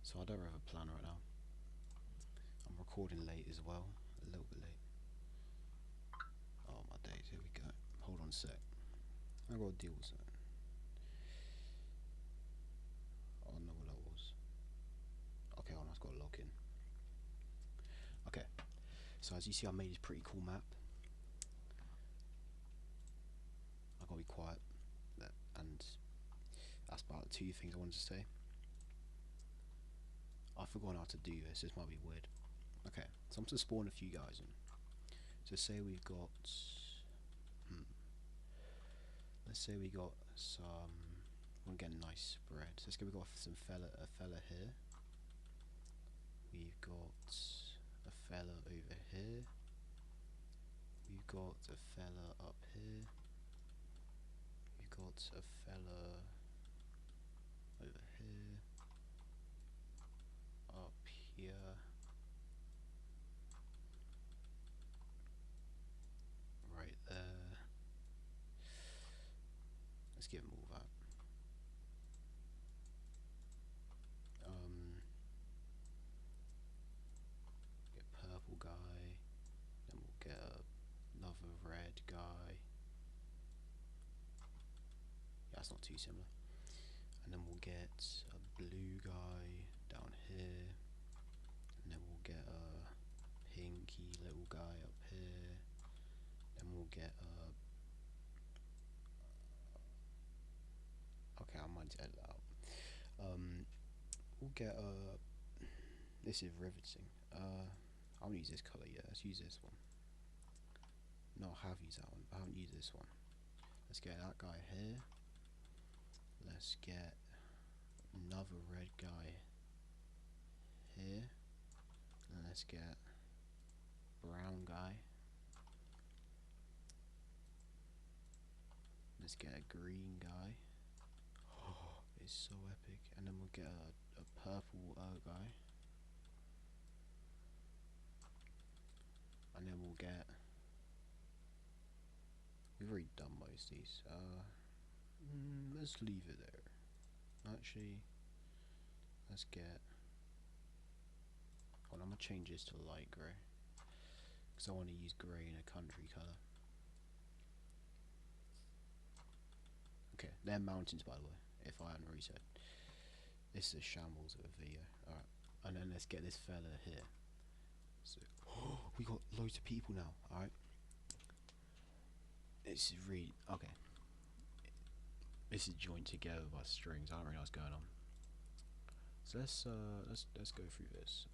So I don't have a plan right now. I'm recording late as well, a little bit late. Oh my days, here we go. Hold on a sec. I gotta deal with something. I don't know what that was. Okay, hold on, I've got to log in. Okay, so as you see, I made this pretty cool map. I gotta be quiet, and that's about the two things I wanted to say. I've forgotten how to do this. This might be weird. Okay, so I'm to spawn a few guys in. So say we've got, let's say we got some. Want to get a nice spread. So let's go. We got a fella here. We've got a fella over here. We've got a fella up here. We've got a fella over here. Up here. Right there. Let's give him all that. Get purple guy. Then we'll get another red guy. Yeah, that's not too similar. And then we'll get a blue guy down here. And then we'll get a pinky little guy up here. Then we'll get a. Okay, I might edit that out. We'll get a. This is riveting. I won't use this colour yet. Let's use this one. No, I have used that one, but I haven't used this one. Let's get that guy here. Let's get another red guy here. And let's get brown guy. Let's get a green guy. Oh, it's so epic. And then we'll get a purple guy. And then we'll get. We've already done most of these. Let's leave it there. Actually, let's get. Hold on, I'm gonna change this to light grey because I want to use grey in a country colour. Okay, they're mountains, by the way. If I hadn't already said, this is a shambles of a video. All right, and then let's get this fella here. So, we got loads of people now. All right, this is really okay. This is joined together by strings. I don't really know what's going on. So let's go through this.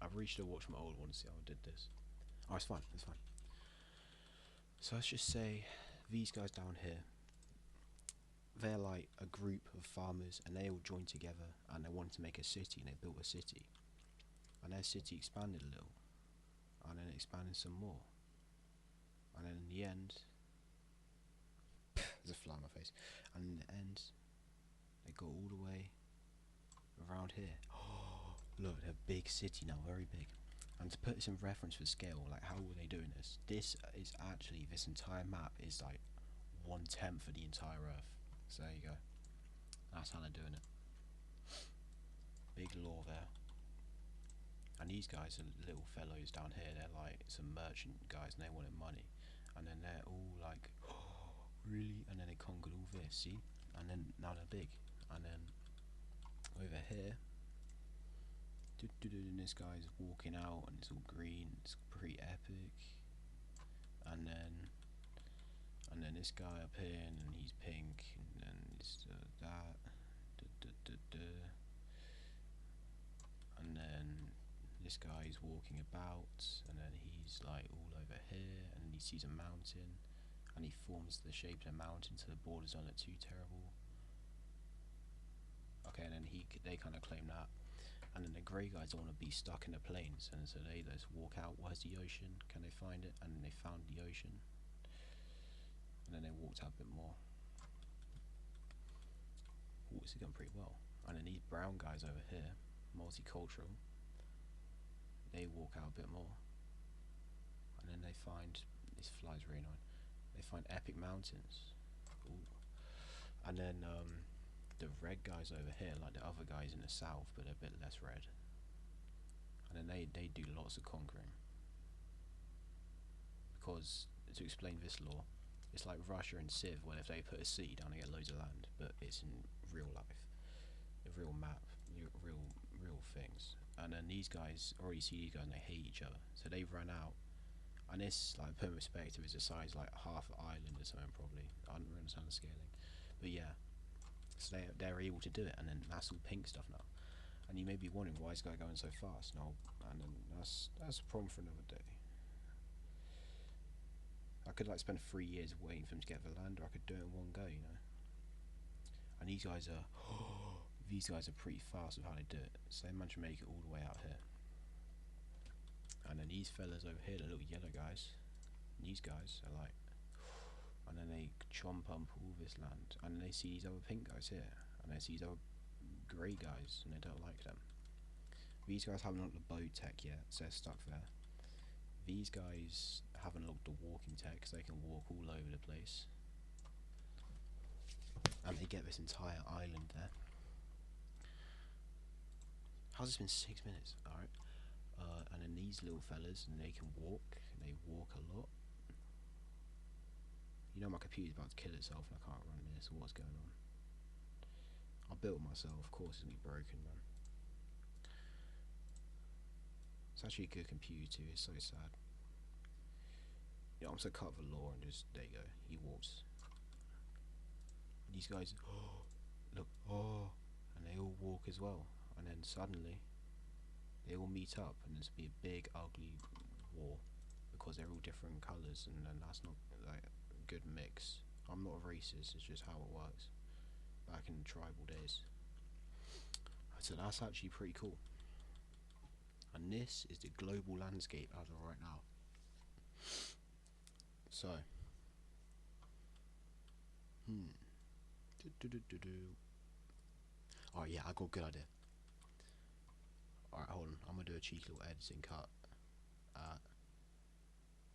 I've reached a watch my old one to see how I did this. Oh, it's fine. It's fine. So let's just say these guys down here, they're like a group of farmers and they all joined together and they wanted to make a city and they built a city. And their city expanded a little. And then it expanded some more. And then in the end, there's a fly on my face. And in the end, they got all the way around here. Oh, look, they're a big city now, very big. And to put this in reference for scale, like how were they doing this? This is actually, this entire map is like 1/10 of the entire Earth. So there you go. That's how they're doing it. Big lore there. And these guys are little fellows down here. They're like some merchant guys and they wanted money. And then they're all like, oh, really? And then they conquered all this, see? And then now they're big. And then over here, and this guy's walking out and it's all green. It's pretty epic. And then this guy up here and he's pink. And then it's that. And then this guy's walking about, and then he's like all over here, and then he sees a mountain, and he forms the shape of a mountain so the borders aren't too terrible. Okay, and then they kind of claim that, and then the grey guys don't want to be stuck in the plains, and so they just walk out. Where's the ocean? Can they find it? And then they found the ocean, and then they walked out a bit more. Ooh, it's going pretty well. And then these brown guys over here, multicultural, they walk out a bit more, and then they find, this fly's really annoying, they find epic mountains. Ooh. And then the red guys over here, like the other guys in the south, but they're a bit less red. And then they do lots of conquering. Because, to explain this law, it's like Russia and Civ, where if they put a city down, they get loads of land, but it's in real life, a real map, real things. And then these guys, already see these guys, and they hate each other, so they've run out. And this, like, put in perspective, is the size like half an island or something, probably. I don't really understand the scaling, but yeah. So they're able to do it, and then that's all pink stuff now. And you may be wondering, why is this guy going so fast? No, and then that's a problem for another day. I could like spend 3 years waiting for him to get the land, or I could do it in one go, you know. And these guys are, pretty fast with how they do it. So they managed to make it all the way out here. And then these fellas over here, the little yellow guys, these guys are like, and then they chomp up all this land, and then they see these other pink guys here, and they see these other grey guys, and they don't like them. These guys haven't unlocked the bow tech yet, so they're stuck there. These guys haven't unlocked the walking tech, so they can walk all over the place. And they get this entire island there. How's this been 6 minutes? Alright. And then these little fellas, and they can walk, and they walk a lot. You know my computer's about to kill itself and I can't run this, what's going on? I built it myself, of course it's gonna be broken, man. It's actually a good computer too, it's so sad. You know, I'm just gonna cut the law and just, there you go, he walks. These guys, oh, look, oh, and they all walk as well. And then suddenly, they all meet up and there's be a big ugly war. Because they're all different colours, and then that's not like a good mix. I'm not a racist, it's just how it works. Back in the tribal days. So that's actually pretty cool. And this is the global landscape as of right now. So, Alright, yeah, I got a good idea. Alright, hold on. I'm gonna do a cheeky little editing cut at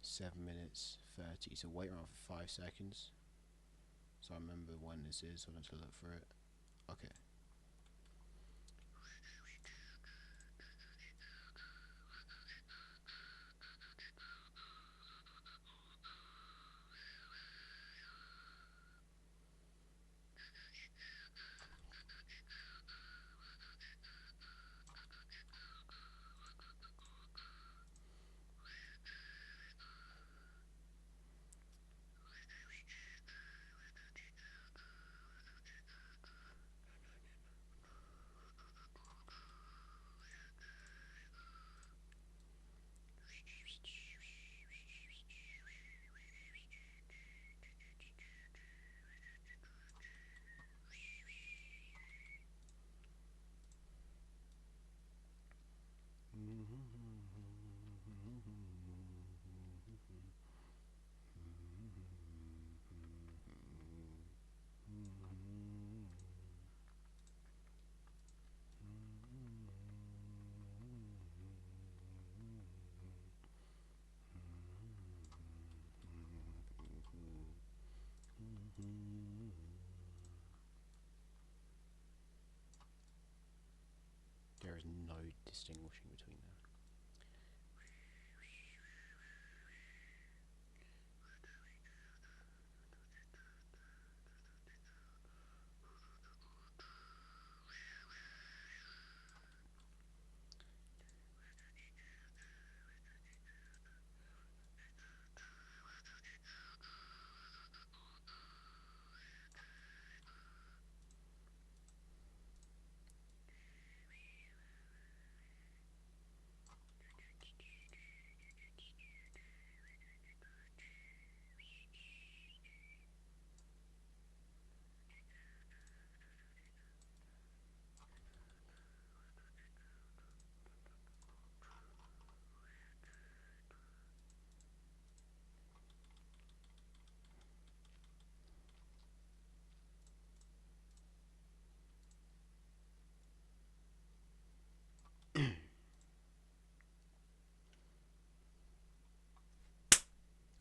7 minutes 30. So wait around for 5 seconds. So I remember when this is, so I don't have to look for it. Okay. There is no distinguishing between them.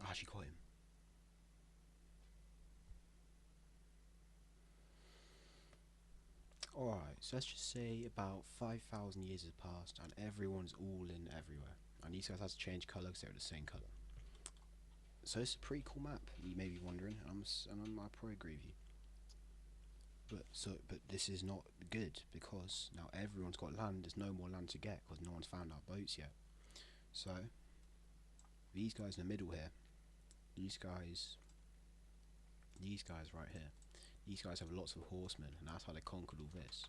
I actually caught him. Alright, so let's just say about 5,000 years has passed and everyone's all in everywhere. And these guys have to change colour because they're the same colour. So it's a pretty cool map, you may be wondering, and I probably agree with you. But this is not good because now everyone's got land, there's no more land to get because no one's found our boats yet. So, these guys in the middle here, these guys right here, these guys have lots of horsemen and that's how they conquered all this.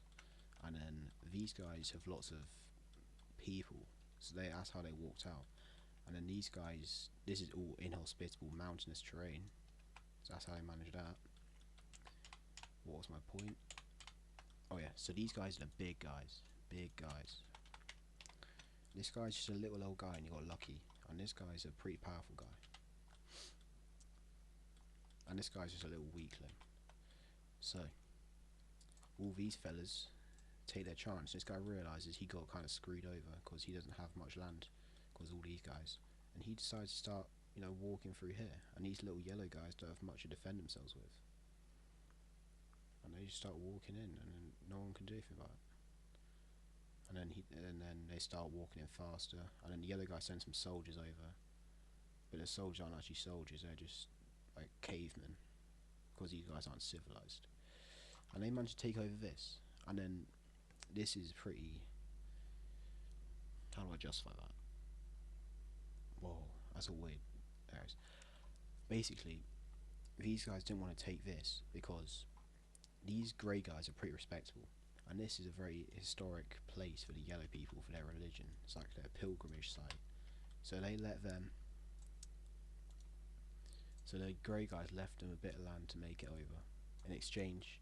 And then these guys have lots of people, so that's how they walked out. And then these guys, this is all inhospitable mountainous terrain, so that's how they managed that. What was my point? Oh yeah, so these guys are the big guys. This guy's just a little old guy and he got lucky. And this guy's a pretty powerful guy. And this guy's just a little weakling. So, all these fellas take their chance. This guy realises he got kind of screwed over because he doesn't have much land because all these guys. And he decides to start, walking through here. And these little yellow guys don't have much to defend themselves with. And they just start walking in, and then no one can do anything about it. And then they start walking in faster, and then the yellow guy sends some soldiers over, but the soldiers aren't actually soldiers; they're just like cavemen, because these guys aren't civilized. And they manage to take over this, and then this is pretty. How do I justify that? Whoa, that's all weird. Anyways, basically, these guys didn't want to take this because these grey guys are pretty respectable, and this is a very historic place for the yellow people for their religion. It's like their pilgrimage site. So they let them. So the grey guys left them a bit of land to make it over, in exchange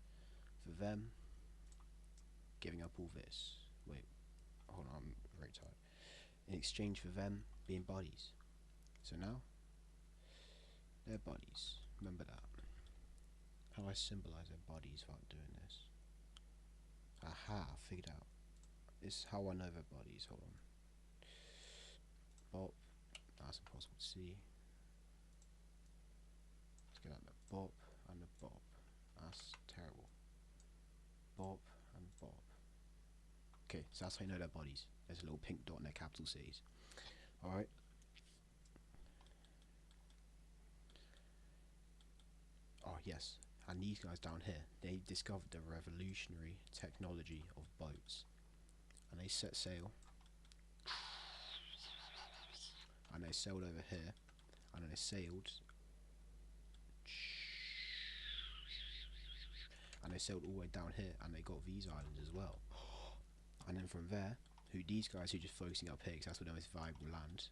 for them giving up all this. Wait, hold on, I'm very tired. In exchange for them being buddies. So now they're buddies. Remember that. How do I symbolise their bodies without doing this? Aha, I figured out. This is how I know their bodies. Hold on. Bop. That's impossible to see. Let's get out the bop and the bop. That's terrible. Bop and bop. Okay, so that's how you know their bodies. There's a little pink dot in their capital cities. Alright. Oh, yes. And these guys down here, they discovered the revolutionary technology of boats. And they set sail. And they sailed over here. And then they sailed. And they sailed all the way down here. And they got these islands as well. And then from there, these guys who are just focusing up here, because that's where the most valuable land,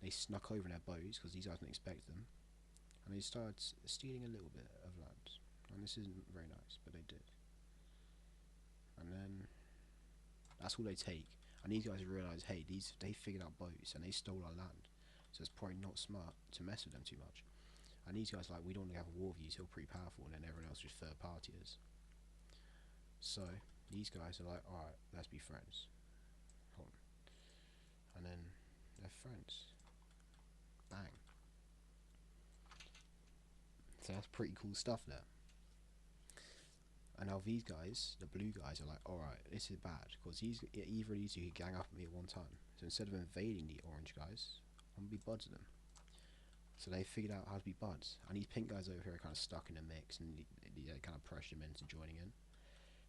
they snuck over in their boats, because these guys didn't expect them. And they started stealing a little bit of land. And this isn't very nice, but they did. And then that's all they take. And these guys realise, hey, they figured out boats and they stole our land, so it's probably not smart to mess with them too much. And these guys are like, we don't want to have a war with you, so you're pretty powerful, and then everyone else just third partiers. So these guys are like, alright, let's be friends. Hold on. And then they're friends. Bang. So that's pretty cool stuff there. And now these guys, the blue guys, are like, alright, this is bad, because either of these two could gang up at me at one time. So instead of invading the orange guys, I'm going to be buds with them. So they figured out how to be buds. And these pink guys over here are kind of stuck in a mix, and they kind of pressure them into joining in.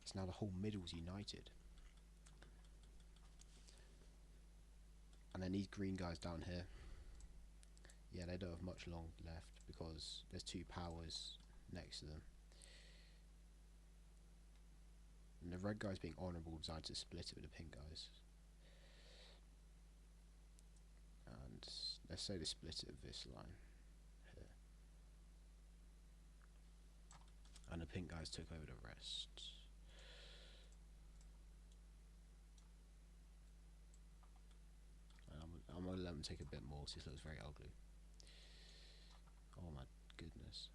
So now the whole middle's united. And then these green guys down here, yeah, they don't have much long left, because there's two powers next to them. And the red guys, being honourable, decided to split it with the pink guys. And let's say they split it with this line here. And the pink guys took over the rest. And I'm going to let them take a bit more, because this looks very ugly. Oh my goodness.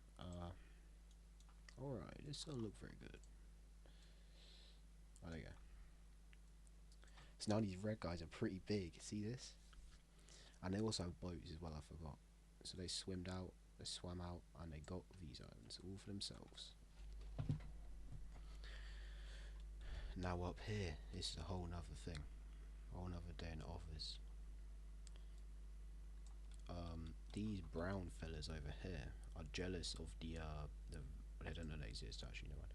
Alright, this doesn't look very good. Oh, there you go. So now these red guys are pretty big, see this? And they also have boats as well, I forgot. So they swam out, and they got these islands all for themselves. Now up here, this is a whole nother thing, a whole nother day in the office. These brown fellas over here are jealous of the I don't know they exist actually. No one.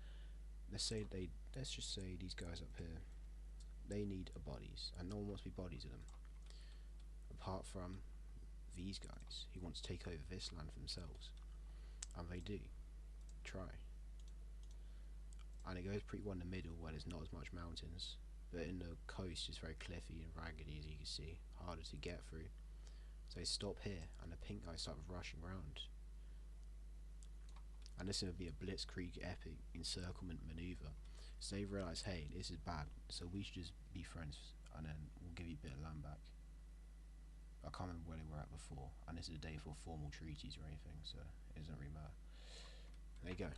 Let's just say these guys up here, they need a bodies, and no one wants to be bodies of them. Apart from these guys who want to take over this land for themselves, and they do try. And it goes pretty well in the middle where there's not as much mountains, but in the coast it's very cliffy and raggedy, as you can see, harder to get through. So they stop here, and the pink guys start rushing around. And this would be a blitzkrieg epic encirclement maneuver. So they realise, hey, this is bad, so we should just be friends, and then we'll give you a bit of land back. I can't remember where they were at before, and this is a day for formal treaties or anything, so it doesn't really matter. There you go.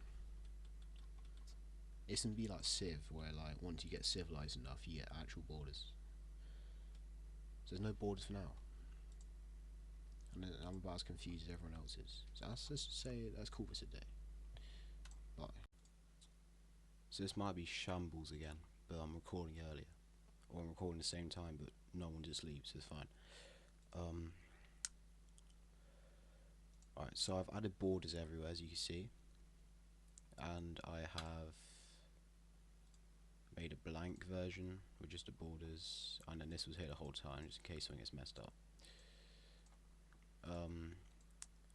It's gonna be like Civ, where like once you get civilized enough, you get actual borders. So there's no borders for now. And I'm about as confused as everyone else is. So let's just say that's cool for today. Bye. So this might be shambles again, but I'm recording earlier. Or I'm recording at the same time, but no one just leaves, so it's fine. Alright, so I've added borders everywhere, as you can see. And I have made a blank version with just the borders, and then this was here the whole time, just in case something gets messed up.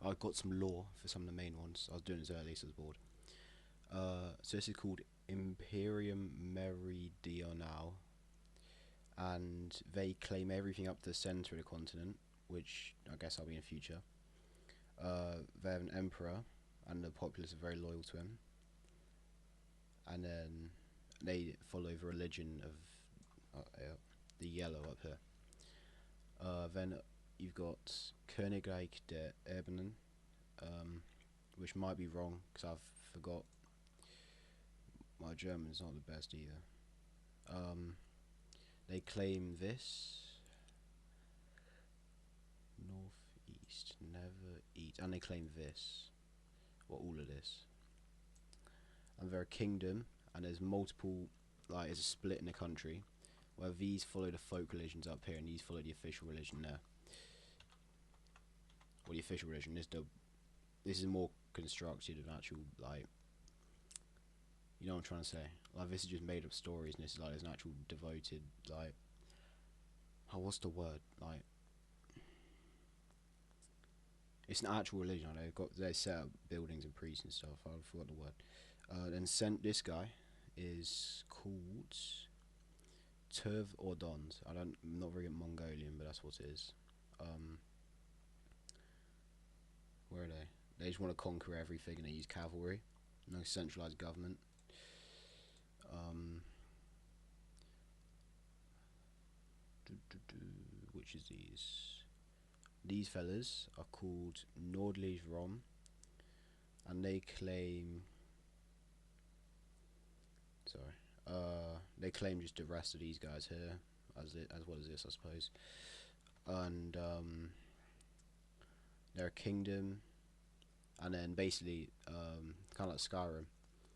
I've got some lore for some of the main ones. I was doing this early, so I was bored. So this is called Imperium Meridional, and they claim everything up to the centre of the continent, which I guess I'll be in the future. They have an emperor, and the populace are very loyal to him. And then they follow the religion of the yellow up here. Then you've got Königreich der Ebenen, which might be wrong because I've forgot. My German's not the best either. They claim this. Northeast, never eat. And they claim this. Well, all of this. And they're a kingdom, and there's multiple, like, there's a split in the country, where these follow the folk religions up here, and these follow the official religion there. Well, the official religion, this is more constructed of actual, like, you know what I'm trying to say? Like, this is just made up stories, and this is like, there's an actual devoted, like, oh, what's the word? Like, it's an actual religion. They set up buildings and priests and stuff. I forgot the word. Then this guy is called Turv Ordons. I'm not very Mongolian, but that's what it is. Where are they? They just want to conquer everything, and they use cavalry. No centralized government. Which is these? These fellas are called Nordlige Rom, and they claim. They claim just the rest of these guys here, as well as this, I suppose. And they're a kingdom, and then basically, kind of like Skyrim.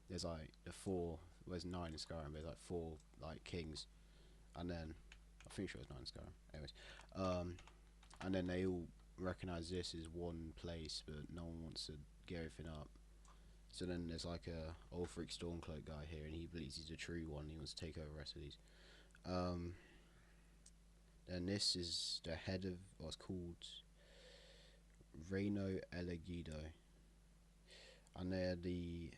There's like there's 9 in Skyrim. There's like 4 like kings, and then I think sure it's 9 in Skyrim. Anyways, and then they all recognize this as one place, but no one wants to get everything up. So then there's like a Ulfric Stormcloak guy here, and he believes he's a true one. He wants to take over the rest of these. Then this is the head of what's called Reino Elegido, and they're the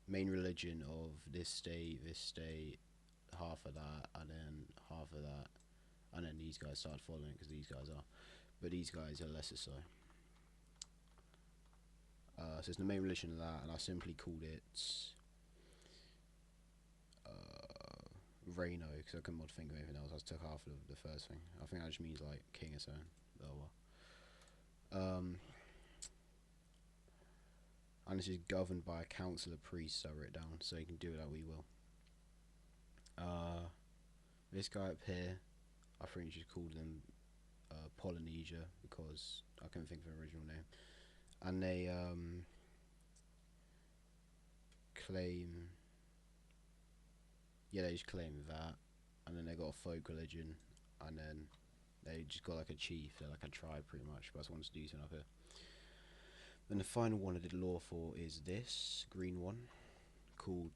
main religion of this state, half of that, and then half of that, and then these guys start following because these guys are, but these guys are lesser so. So it's the main religion of that, and I simply called it Reino because I couldn't think of anything else. I just took half of the first thing. I think that just means like king or something. Oh well. And this is governed by a council of priests. I wrote it down so you can do it that we will. This guy up here, I think you should call them Polynesia because I couldn't think of an original name. And they claim Yeah, they just claim that, and then they got a folk religion, and then they just got like a chief. They're like a tribe pretty much. But that's one to do something up here. Then the final one I did law for is this green one called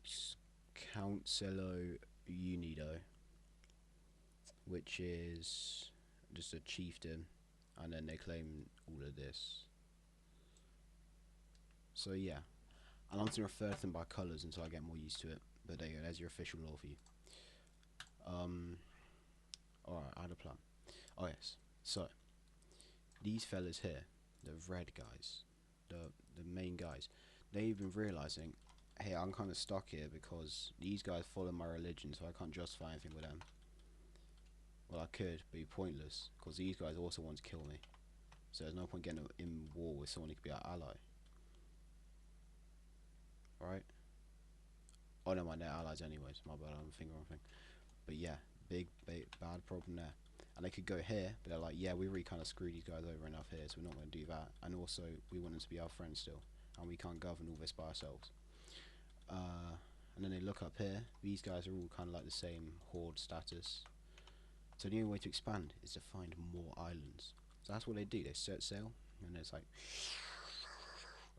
Councelo Unido, which is just a chieftain, and then they claim all of this. So yeah, and I'm going to refer to them by colours until I get more used to it. But there you go, there's your official law for you. Alright, I had a plan. Oh yes, so these fellas here, the red guys, the main guys, they've been realising, hey, I'm kind of stuck here because these guys follow my religion, so I can't justify anything with them. Well, I could, but be pointless, because these guys also want to kill me. So there's no point getting in war with someone who could be our ally. Right? Oh no, they're allies anyways. My bad, I'm thinking wrong thing. But yeah, big bad problem there. And they could go here, but they're like, yeah, we really kind of screwed these guys over enough here, so we're not going to do that. And also, we want them to be our friends still, and we can't govern all this by ourselves. And then they look up here. These guys are all kind of like the same horde status. So the only way to expand is to find more islands. So that's what they do. They set sail, and there's like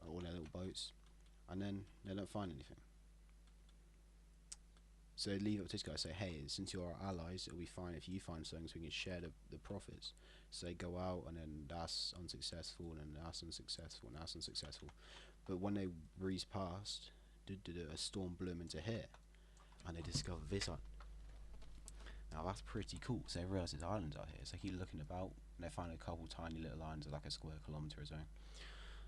all their little boats, and then they don't find anything. So they leave it to this guy, say, hey, since you're our allies, it'll be fine if you find something so we can share the profits. So they go out, and then that's unsuccessful, and then that's unsuccessful, and that's unsuccessful. But when they breeze past, a storm blew them into here, and they discover this island. Now that's pretty cool. So they realise there's islands out here. So they keep looking about, and they find a couple tiny little islands of like a square kilometre or so.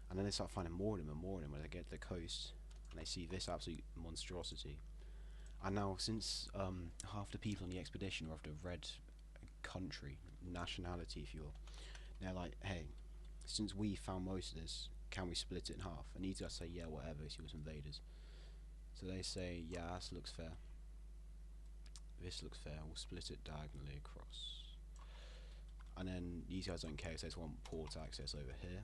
And then they start finding more of them and more of them when they get to the coast, and they see this absolute monstrosity. And now, since half the people on the expedition are of the red country, nationality if you will, they're like, hey, since we found most of this, can we split it in half? And these guys say, yeah, whatever, if he was invaders. So they say, yeah, this looks fair. This looks fair, we'll split it diagonally across. And then these guys don't care, so they just want port access over here.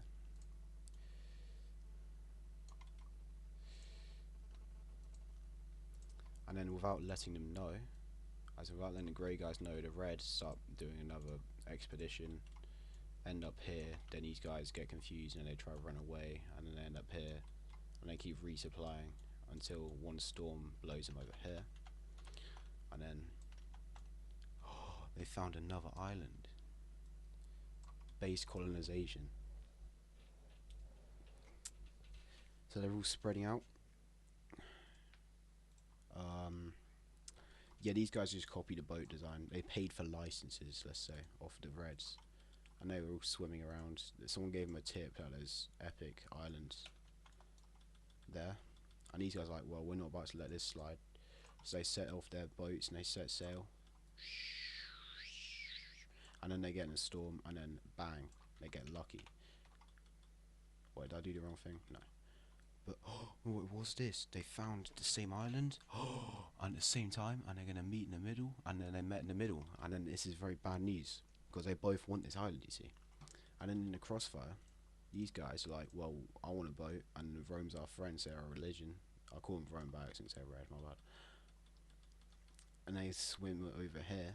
And then without letting them know, without letting the grey guys know, the reds start doing another expedition, end up here, then these guys get confused and they try to run away, and then they end up here, and they keep resupplying until one storm blows them over here, and then they found another island. Base colonization. So they're all spreading out. Yeah, these guys just copied the boat design. They paid for licenses, let's say, off the reds. And they were all swimming around. Someone gave them a tip that there's epic islands there. And these guys are like, well, we're not about to let this slide. So they set off their boats and they set sail. And then they get in a storm, and then bang, they get lucky. Wait, did I do the wrong thing? No. But what was this? They found the same island and at the same time, and they're gonna meet in the middle. And then they met in the middle, and then this is very bad news because they both want this island, you see. And then in the crossfire, these guys are like, well, I want a boat, and Rome's our friends, they're our religion. I call them Rome by since they're red, my bad. And they swim over here.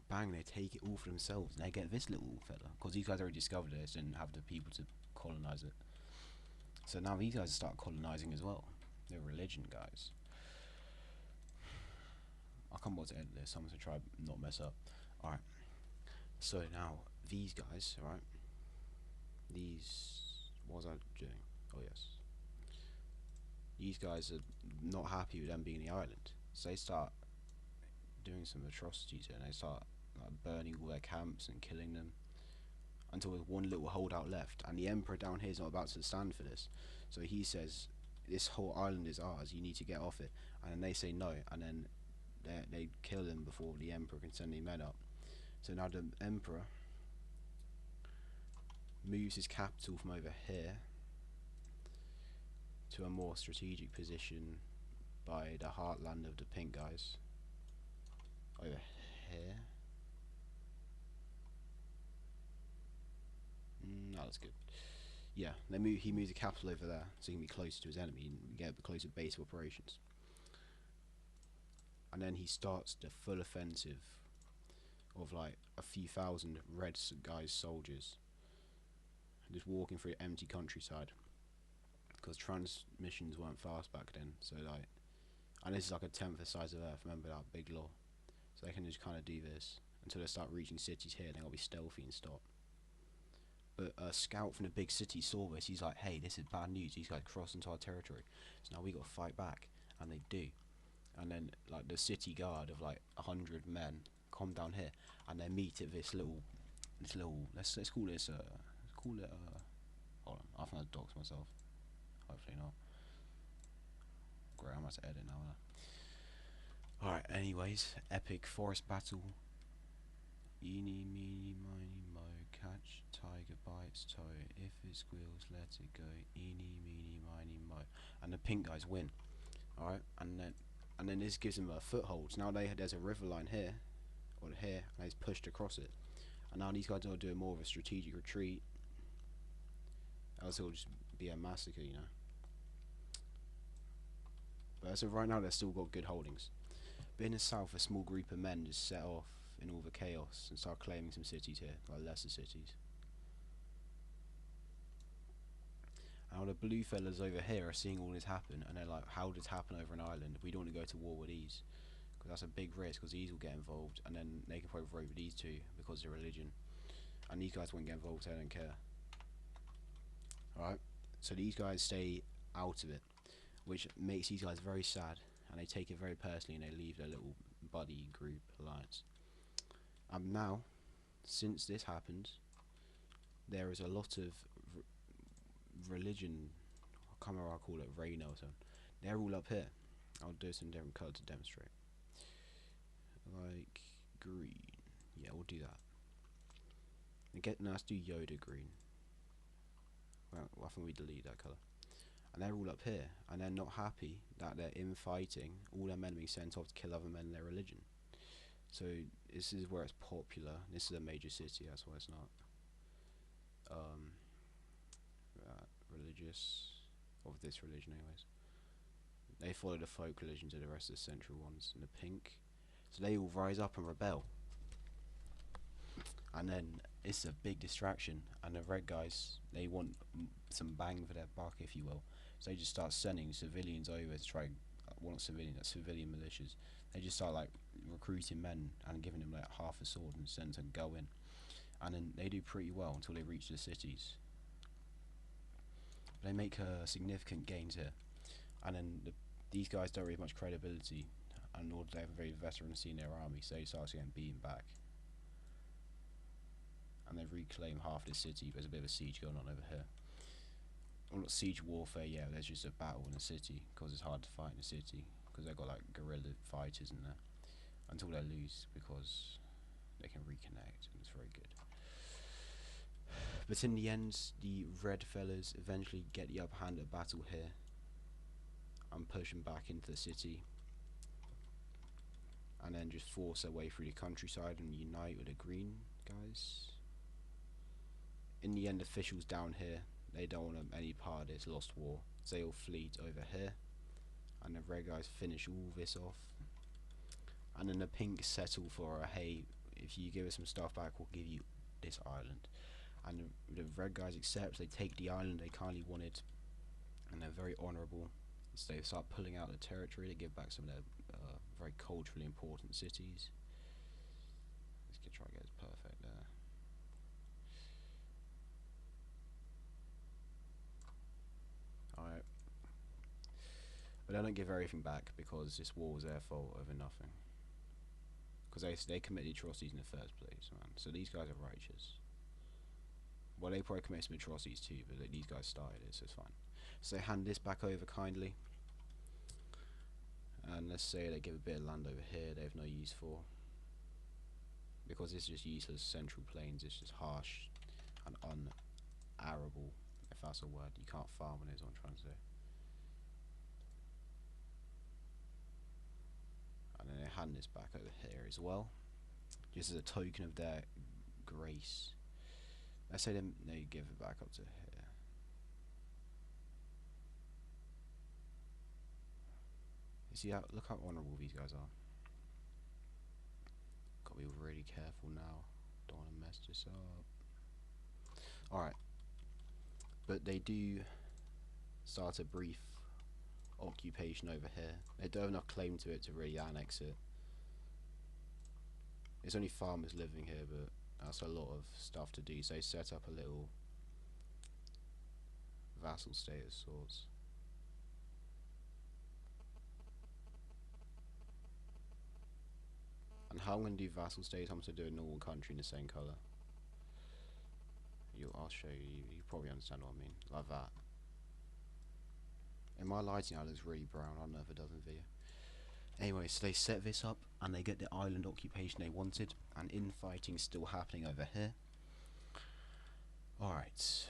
Bang, they take it all for themselves, and they get this little fella because these guys already discovered this and have the people to colonize it. So now these guys start colonizing as well. They're religion guys. I can't bother to edit this, so I'm going to try not mess up. Alright. So now, these guys, alright. What was I doing? Oh yes. These guys are not happy with them being the island. So they start doing some atrocities here, and they start like burning all their camps and killing them. Until there's one little holdout left, and the emperor down here is not about to stand for this. So he says, this whole island is ours, you need to get off it. And then they say no, and then they kill him before the emperor can send any men up. So now the emperor moves his capital from over here to a more strategic position by the heartland of the pink guys. Over here. No, that's good. Yeah, he moves the capital over there so he can be closer to his enemy and get a closer base of operations. and then he starts the full offensive of like a few thousand red guys soldiers just walking through empty countryside, because transmissions weren't fast back then, so like, and this is like a tenth the size of Earth, remember that big law, so they can just kind of do this until they start reaching cities here, then they'll be stealthy and stop. But a scout from the big city saw this, he's like, hey, this is bad news, these guys crossed into our territory, so now we got to fight back, and they do. And then like the city guard of like 100 men come down here, and they meet at this little let's call this hold on, I think I doxed myself, hopefully not. Great, I'm going to edit now. Alright, anyways, epic forest battle. Eeny, meeny, miny, mo, catch, tiger bites toe, if it squeals, let it go, eeny, meeny, miny, mo. And the pink guys win. Alright, and then this gives them a foothold. So now there's a river line here, or here, and he's pushed across it. And now these guys are doing more of a strategic retreat, else it'll just be a massacre, you know. But as of right now, they've still got good holdings. But in the south, a small group of men just set off in all the chaos and start claiming some cities here, like lesser cities. Now the blue fellas over here are seeing all this happen, and they're like, how did this happen over an island? We don't want to go to war with these, because that's a big risk, because these will get involved, and then they can probably vote with these two, because of their religion. And these guys won't get involved, so they don't care. Alright, so these guys stay out of it, which makes these guys very sad, and they take it very personally, and they leave their little buddy group alliance. Now, since this happened, there is a lot of religion, I can't remember what I call it, Reino or something. They're all up here. I'll do some different colour to demonstrate. Like green. Yeah, we'll do that. Now let's do Yoda green. Well, I think we delete that colour. And they're all up here, and they're not happy that they're infighting, all their men being sent off to kill other men in their religion. So this is where it's popular. This is a major city, that's why it's not religious, of this religion anyways. They follow the folk religion to the rest of the central ones in the pink. So they all rise up and rebel. And then it's a big distraction, and the red guys, they want some bang for their buck, if you will. So they just start sending civilians over to try, civilian militias. They just start like recruiting men and giving them like half a sword and send them to go in. And then they do pretty well until they reach the cities. They make significant gains here, and then these guys don't really have much credibility, and nor do they have a very veteran-y in their army, so they start getting beaten back. And they reclaim half the city. There's a bit of a siege going on over here. Well, not siege warfare, yeah, there's just a battle in the city, because it's hard to fight in the city, because they've got like guerrilla fighters in there, until they lose, because they can reconnect, and it's very good. But in the end, the red fellas eventually get the upper hand at battle here, and push them back into the city, and then just force their way through the countryside and unite with the green guys. In the end, officials down here, they don't want any part of this lost war, so they all flee over here, and the red guys finish all this off, and then the pink settle for hey, if you give us some stuff back, we'll give you this island. And the red guys accept, they take the island they kindly wanted, and they're very honourable. So they start pulling out the territory, they give back some of their very culturally important cities. Let's try to get it perfect there. Alright. But they don't give everything back, because this war was their fault over nothing. Because they committed atrocities in the first place, man. So these guys are righteous. Well, they probably committed some atrocities too, but these guys started it, so it's fine. So they hand this back over kindly, and let's say they give a bit of land over here they have no use for, because it's just useless central plains. It's just harsh and unarable, if that's a word. You can't farm on it, is what I'm trying to say. And then they hand this back over here as well, just as a token of their grace. Let's say they give it back up to here. You see how, look how honourable these guys are. be really careful now. Don't want to mess this up. Alright. But they do start a brief occupation over here. They don't have enough claim to it to really annex it. It's only farmers living here, but that's a lot of stuff to do. So they set up a little vassal state of sorts. And how I'm going to do vassal states, I'm going to do a normal country in the same colour. I'll show you, you probably understand what I mean, like that. In my lighting it looks really brown, I don't know if it does in the video. Anyway, so they set this up and they get the island occupation they wanted, and infighting is still happening over here. Alright,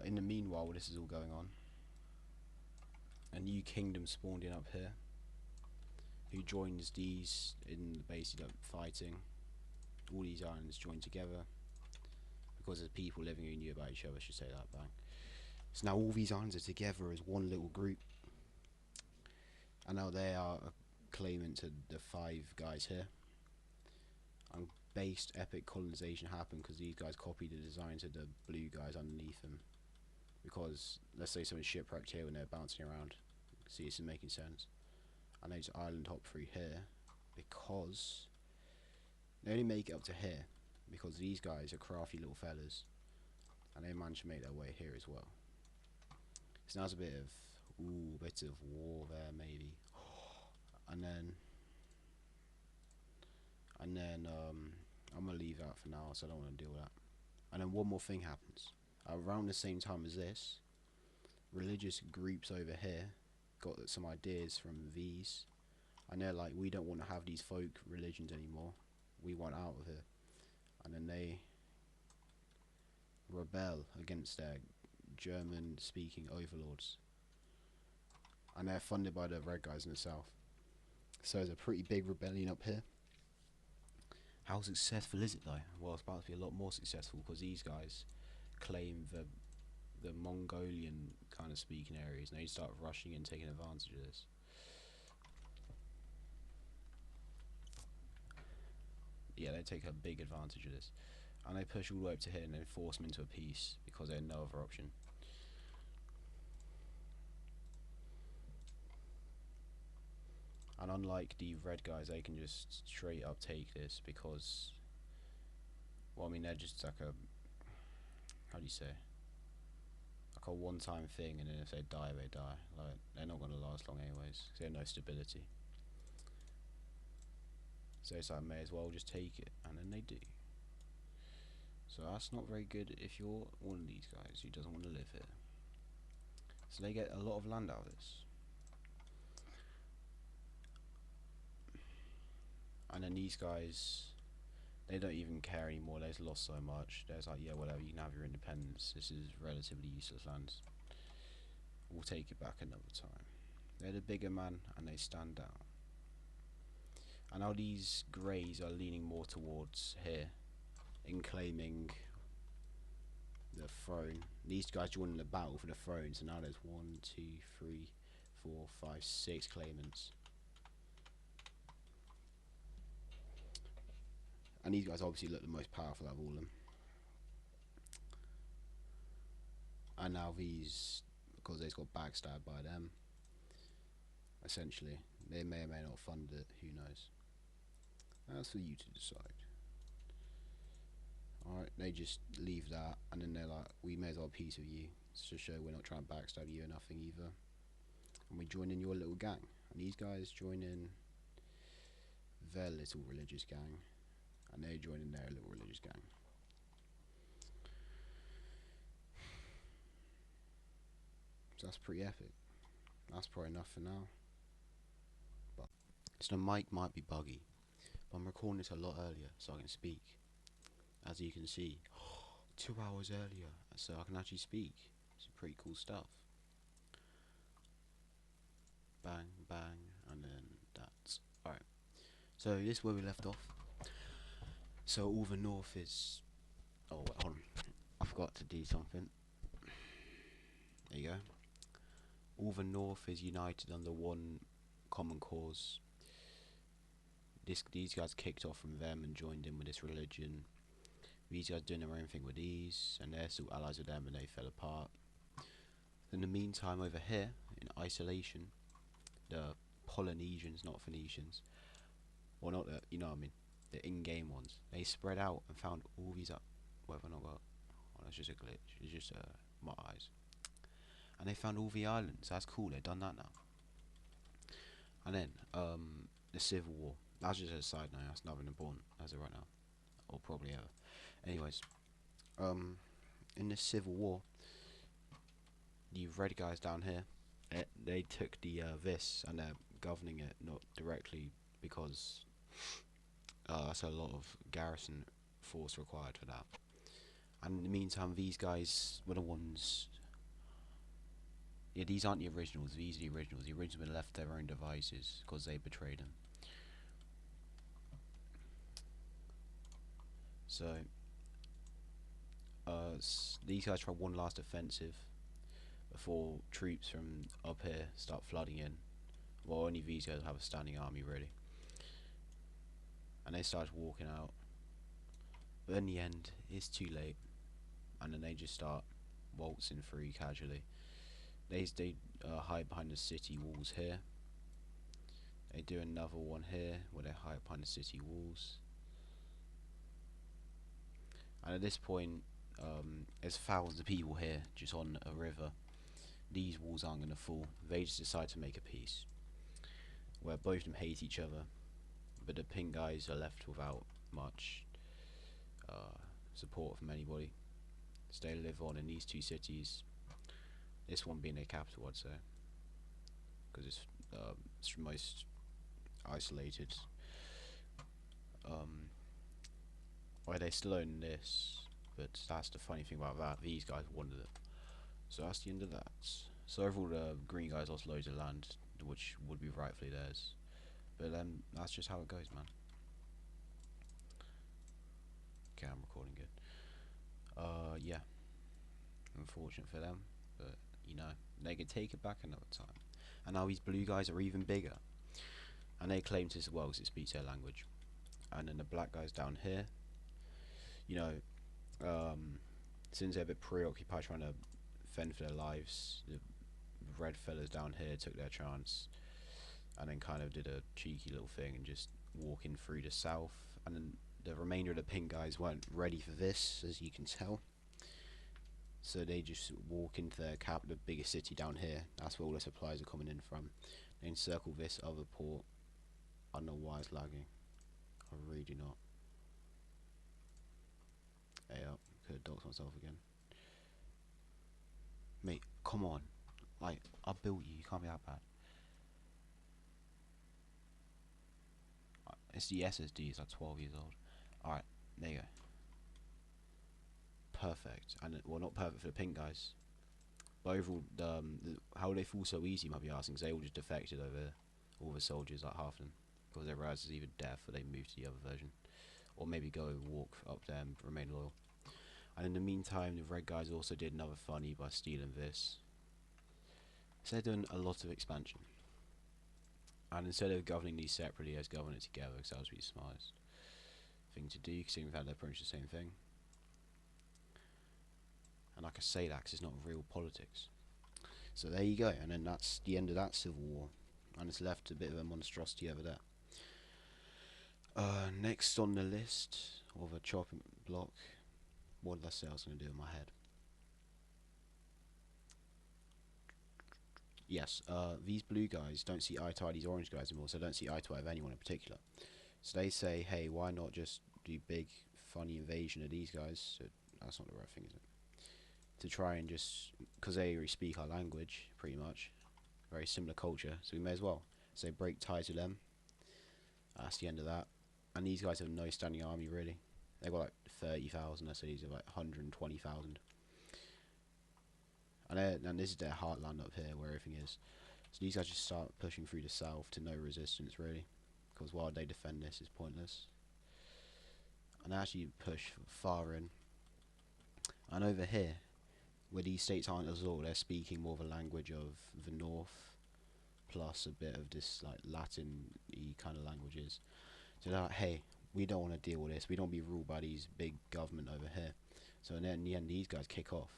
in the meanwhile this is all going on, a new kingdom spawned in up here, who joins these in basically fighting. All these islands join together, because there's people living who knew about each other, I should say that, bang. So now all these islands are together as one little group, and now they are claimant to the 5 guys here. And based epic colonization happened because these guys copied the designs of the blue guys underneath them. Because let's say someone's shipwrecked here when they're bouncing around. See, this is making sense. And they just island hop through here because they only make it up to here because these guys are crafty little fellas, and they managed to make their way here as well. So now there's a bit of war there maybe, and then I'm gonna leave that for now, so I don't want to deal with that. And then one more thing happens around the same time as this. Religious groups over here got some ideas from these, and they're like, we don't want to have these folk religions anymore, we want out of here. And then they rebel against their German speaking overlords, and they're funded by the red guys in the south. So there's a pretty big rebellion up here. How successful is it though? Well, it's about to be a lot more successful because these guys claim the Mongolian kind of speaking areas, and they start rushing in, taking advantage of this. Yeah, they take a big advantage of this, and they push all the way up to here and then force them into a peace because they had no other option. And unlike the red guys, they can just straight up take this because, well, I mean, they're just like a, how do you say, like a one-time thing, and then if they die, they die. Like, they're not going to last long anyways, because they have no stability. So it's like, may as well just take it, and then they do. So that's not very good if you're one of these guys who doesn't want to live here. So they get a lot of land out of this. And then these guys, they don't even care anymore, they've lost so much. They're like, yeah, whatever, you can have your independence, this is relatively useless land, we'll take it back another time. They're the bigger man and they stand down. And now these greys are leaning more towards here in claiming the throne. These guys joining the battle for the throne, so now there's 1, 2, 3, 4, 5, 6 claimants. And these guys obviously look the most powerful out of all of them. And now these, because they got backstabbed by them, essentially, they may or may not fund it, who knows. That's for you to decide. Alright, they just leave that, and then they're like, we may as well peace with you, to show we're not trying to backstab you or nothing either. And we join in your little gang. And these guys join in their little religious gang, and they join in their little religious gang. So that's pretty epic. That's probably enough for now. But so the mic might be buggy, but I'm recording this a lot earlier so I can speak. As you can see, 2 hours earlier, so I can actually speak. It's pretty cool stuff. Bang, bang, and then that's alright. So this is where we left off. So all the north is, oh wait, hold on, I forgot to do something. There you go. All the north is united under one common cause. these guys kicked off from them and joined in with this religion. These guys doing their own thing with these, and they're still allies with them, and they fell apart. In the meantime, over here in isolation, the Polynesians, not Phoenicians, or not the, you know what I mean, the in-game ones, they spread out and found all these up. Whether or not, well, that's just a glitch. It's just my eyes. And they found all the islands. That's cool. They've done that now. And then the Civil War. That's just a side note. That's nothing important as of right now, or probably ever. Anyways, in the Civil War, the red guys down here, they took the this and they're governing it, not directly because that's a lot of garrison force required for that. And in the meantime, these guys were the ones. Yeah, these aren't the originals. These are the originals. The originals were left their own devices because they betrayed them. So, these guys try one last offensive before troops from up here start flooding in. Well, only these guys have a standing army, really. And they start walking out. But in the end, it's too late. And then they just start waltzing through casually. They hide behind the city walls here. They do another one here where they hide behind the city walls. And at this point, there's thousands of people here just on a river. These walls aren't going to fall. They just decide to make a peace where both of them hate each other, but the pink guys are left without much support from anybody. So they live on in these two cities. This one being their capital, I'd say, because it's the most isolated. Why they still own this, but that's the funny thing about that. These guys wanted it, so that's the end of that. So overall, the green guys lost loads of land, which would be rightfully theirs. But that's just how it goes, man. Okay, I'm recording good. Yeah. Unfortunate for them, but you know, they could take it back another time. And now these blue guys are even bigger, and they claim to as well because it speaks their language. And then the black guys down here, you know, since they're a bit preoccupied trying to fend for their lives, the red fellas down here took their chance, and then kind of did a cheeky little thing and just walking through the south. And then the remainder of the pink guys weren't ready for this, as you can tell. So they just walk into their capital, the biggest city down here. That's where all the supplies are coming in from. They encircle this other port. I don't know why it's lagging. I really do not. Hey up, could have docked myself again. Mate, come on. Like, I built you, you can't be that bad. It's the SSD, it's like 12 years old. Alright, there you go. Perfect. And well, not perfect for the pink guys, but overall, how they fall so easy, might be asking, because they all just defected over all the soldiers, like half of them, because they realised it's either death or they moved to the other version, or maybe go walk up there and remain loyal. And in the meantime, the red guys also did another funny by stealing this. So they're doing a lot of expansion, and instead of governing these separately, let's govern it together, because that would be the smartest thing to do, considering we've had their approach the same thing. And I can say that because it's not real politics. So there you go, and then that's the end of that civil war, and it's left a bit of a monstrosity over there. Next on the list of a chopping block, what did I say I was going to do in my head? Yes, these blue guys don't see eye to eye these orange guys anymore, so they don't see eye to eye of anyone in particular. So they say, hey, why not just do big, funny invasion of these guys? So that's not the right thing, is it? To try and just, because they already speak our language, pretty much, very similar culture, so we may as well. So they break ties with them. That's the end of that. And these guys have no standing army, really. They've got like 30,000, so these are like 120,000. And this is their heartland up here, where everything is. So these guys just start pushing through the south to no resistance, really, because why would they defend this is pointless. And they actually push far in. And over here, where these states aren't as all, they're speaking more of a language of the north, plus a bit of this like Latin-y kind of languages. So they're like, hey, we don't want to deal with this. We don't be ruled by these big government over here. So then in the end, these guys kick off,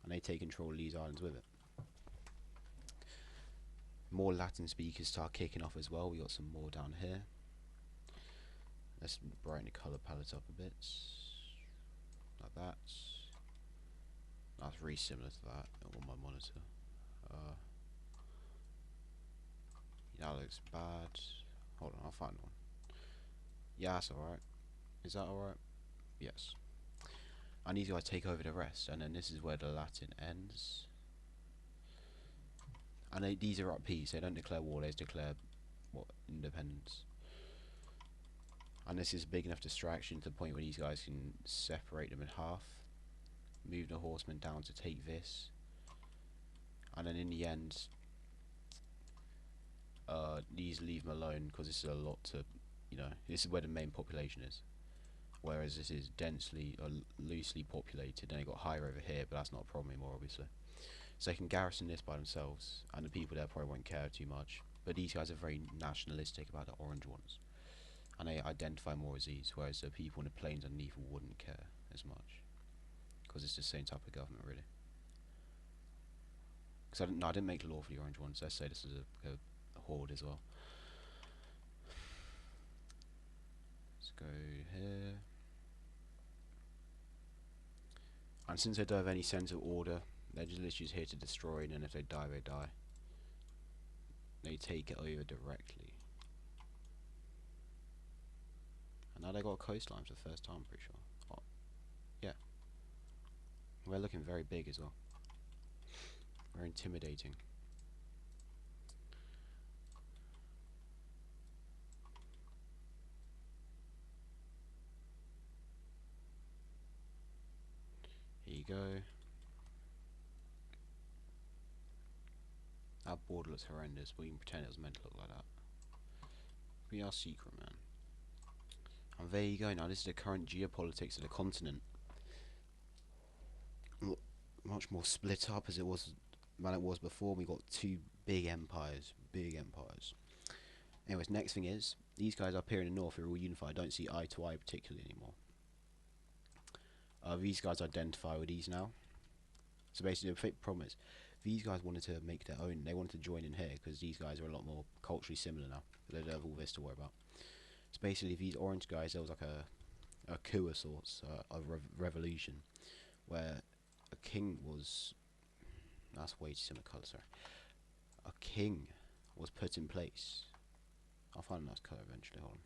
and they take control of these islands with it. More Latin speakers start kicking off as well. We got some more down here. Let's brighten the colour palette up a bit, like that. That's really similar to that on my monitor. That looks bad. Hold on, I'll find one. Yeah, that's alright. Is that alright? Yes. And these guys take over the rest, and then this is where the Latin ends. And these are at peace. They don't declare war. They just declare what, independence. And this is a big enough distraction to the point where these guys can separate them in half, move the horsemen down to take this, and then in the end, these leave them alone because this is a lot to, you know, this is where the main population is. Whereas this is densely or loosely populated, and they got higher over here, but that's not a problem anymore, obviously. So they can garrison this by themselves, and the people there probably won't care too much. But these guys are very nationalistic about the orange ones, and they identify more as these, whereas the people in the plains underneath wouldn't care as much, because it's the same type of government, really. Because I didn't make the law for the orange ones. Let's say this is a horde as well. Let's go here. And since they don't have any sense of order, they're just literally here to destroy, and then if they die, they die. They take it over directly. And now they got a coastline for the first time, I'm pretty sure. Oh, yeah. We're looking very big as well. Very intimidating. Here you go. That border looks horrendous, but we can pretend it was meant to look like that. We are secret, man. And there you go. Now this is the current geopolitics of the continent. Much more split up as it was than it was before. We got two big empires. Big empires. Anyways, next thing is, these guys up here in the north are all unified. I don't see eye to eye particularly anymore. These guys identify with these now. So basically the problem is, these guys wanted to make their own, they wanted to join in here, because these guys are a lot more culturally similar now. They don't have all this to worry about. So basically these orange guys, there was like a coup of sorts, a revolution, where a king was, that's way too similar colour, sorry. A king was put in place. I'll find a nice colour eventually, hold on.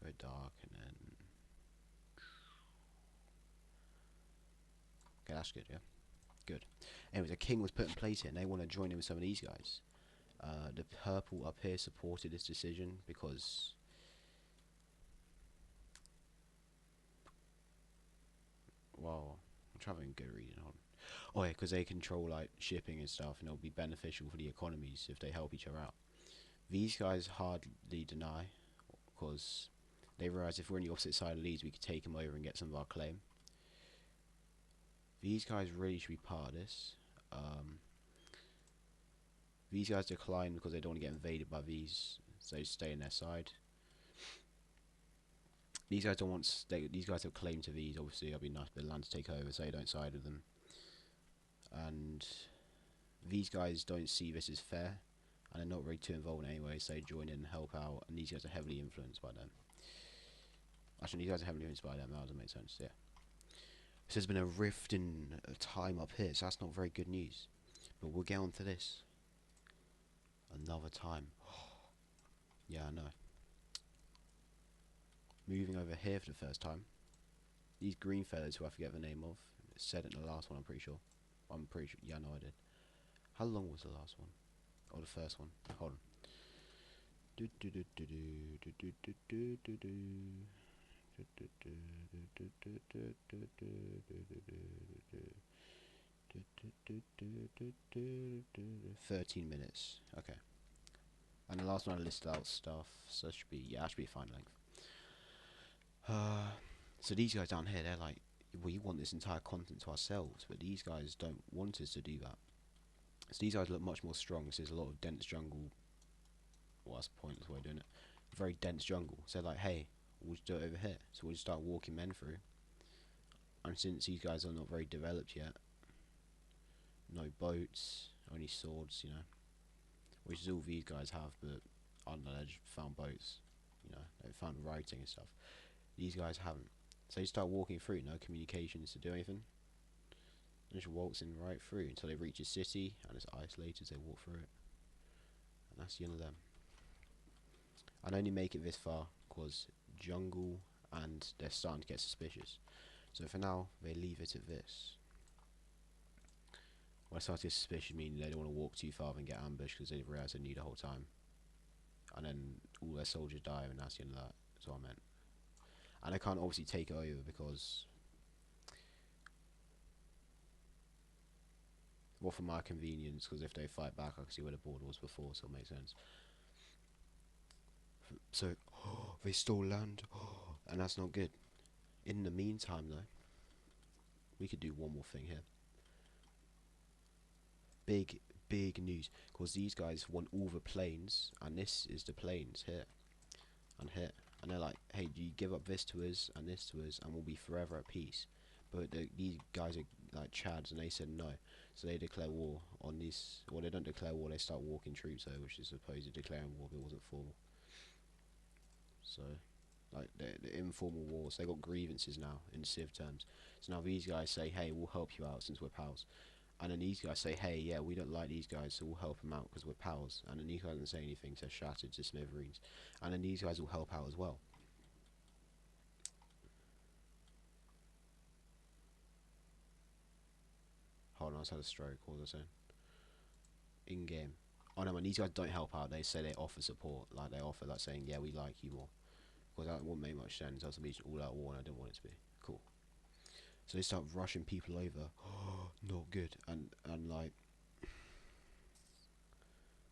Go dark and then... Okay, that's good, yeah. Good. Anyways, a king was put in place here, and they want to join in with some of these guys. The purple up here supported this decision because... Wow, I'm traveling good reading on. Oh yeah, because they control like shipping and stuff, and it'll be beneficial for the economies if they help each other out. These guys hardly deny, because they realise if we're on the opposite side of Leeds, we could take them over and get some of our claim. These guys really should be part of this. These guys decline because they don't want to get invaded by these, so they stay on their side. These guys don't want. These guys have claim to these. Obviously, it'll be nice bit of land to take over, so they don't side with them. And these guys don't see this as fair, and they're not really too involved anyway, so they join in and help out. And these guys are heavily influenced by them. Actually, these guys are heavily influenced by them. That doesn't make sense. Yeah. So there's been a rift in time up here, so that's not very good news. But we'll get on to this another time. Yeah, I know. Moving over here for the first time. These green fellas, who I forget the name of, said it in the last one, I'm pretty sure. Yeah, I know I did. How long was the last one? Or the first one? Hold on. 13 minutes. Okay. And the last one I listed out stuff, so that should be, yeah, that should be fine length. So these guys down here, they're like, we want this entire continent to ourselves, but these guys don't want us to do that. So these guys look much more strong. So there's a lot of dense jungle. Well, that's the pointless way of doing it. very dense jungle. So like, hey, we'll just do it over here. So we'll just start walking men through. And since these guys are not very developed yet, no boats, only swords, you know, which is all these guys have, but I don't know, they just found boats, you know, they found writing and stuff. These guys haven't. So you start walking through, no communications to do anything. And just waltzing right through until they reach a city, and it's isolated as they walk through it. And that's the end of them. I'd only make it this far because jungle and they're starting to get suspicious. So for now, they leave it at this. When I start to get suspicious, meaning they don't want to walk too far and get ambushed because they realise they need the whole time. And then all their soldiers die, and that's the end of that. That's what I meant. And I can't obviously take it over because, well, for my convenience, because if they fight back, I can see where the border was before, so it makes sense. So, they stole land, and that's not good. In the meantime, though, we could do one more thing here. Big news, because these guys want all the plains, and this is the plains here and here, and they're like, hey, do you give up this to us and this to us, and we'll be forever at peace? But these guys are like Chads, and they said no, so they declare war on this. Well, they don't declare war, they start walking troops over, which is supposed to declaring war, but it wasn't formal. So, like, the informal wars, they got grievances now in civ terms. So now these guys say, hey, we'll help you out since we're pals. And then these guys say, hey, yeah, we don't like these guys, so we'll help them out because we're pals. And then these guys don't say anything, so shattered to smithereens. And then these guys will help out as well. Hold on, I just had a stroke. What was I saying? In game. Oh no, man, these guys don't help out. They say they offer support. Like, they offer, like, saying, yeah, we like you more. Because that wouldn't make much sense. That's an all out war, and I didn't want it to be. Cool. So they start rushing people over. Not good. And like,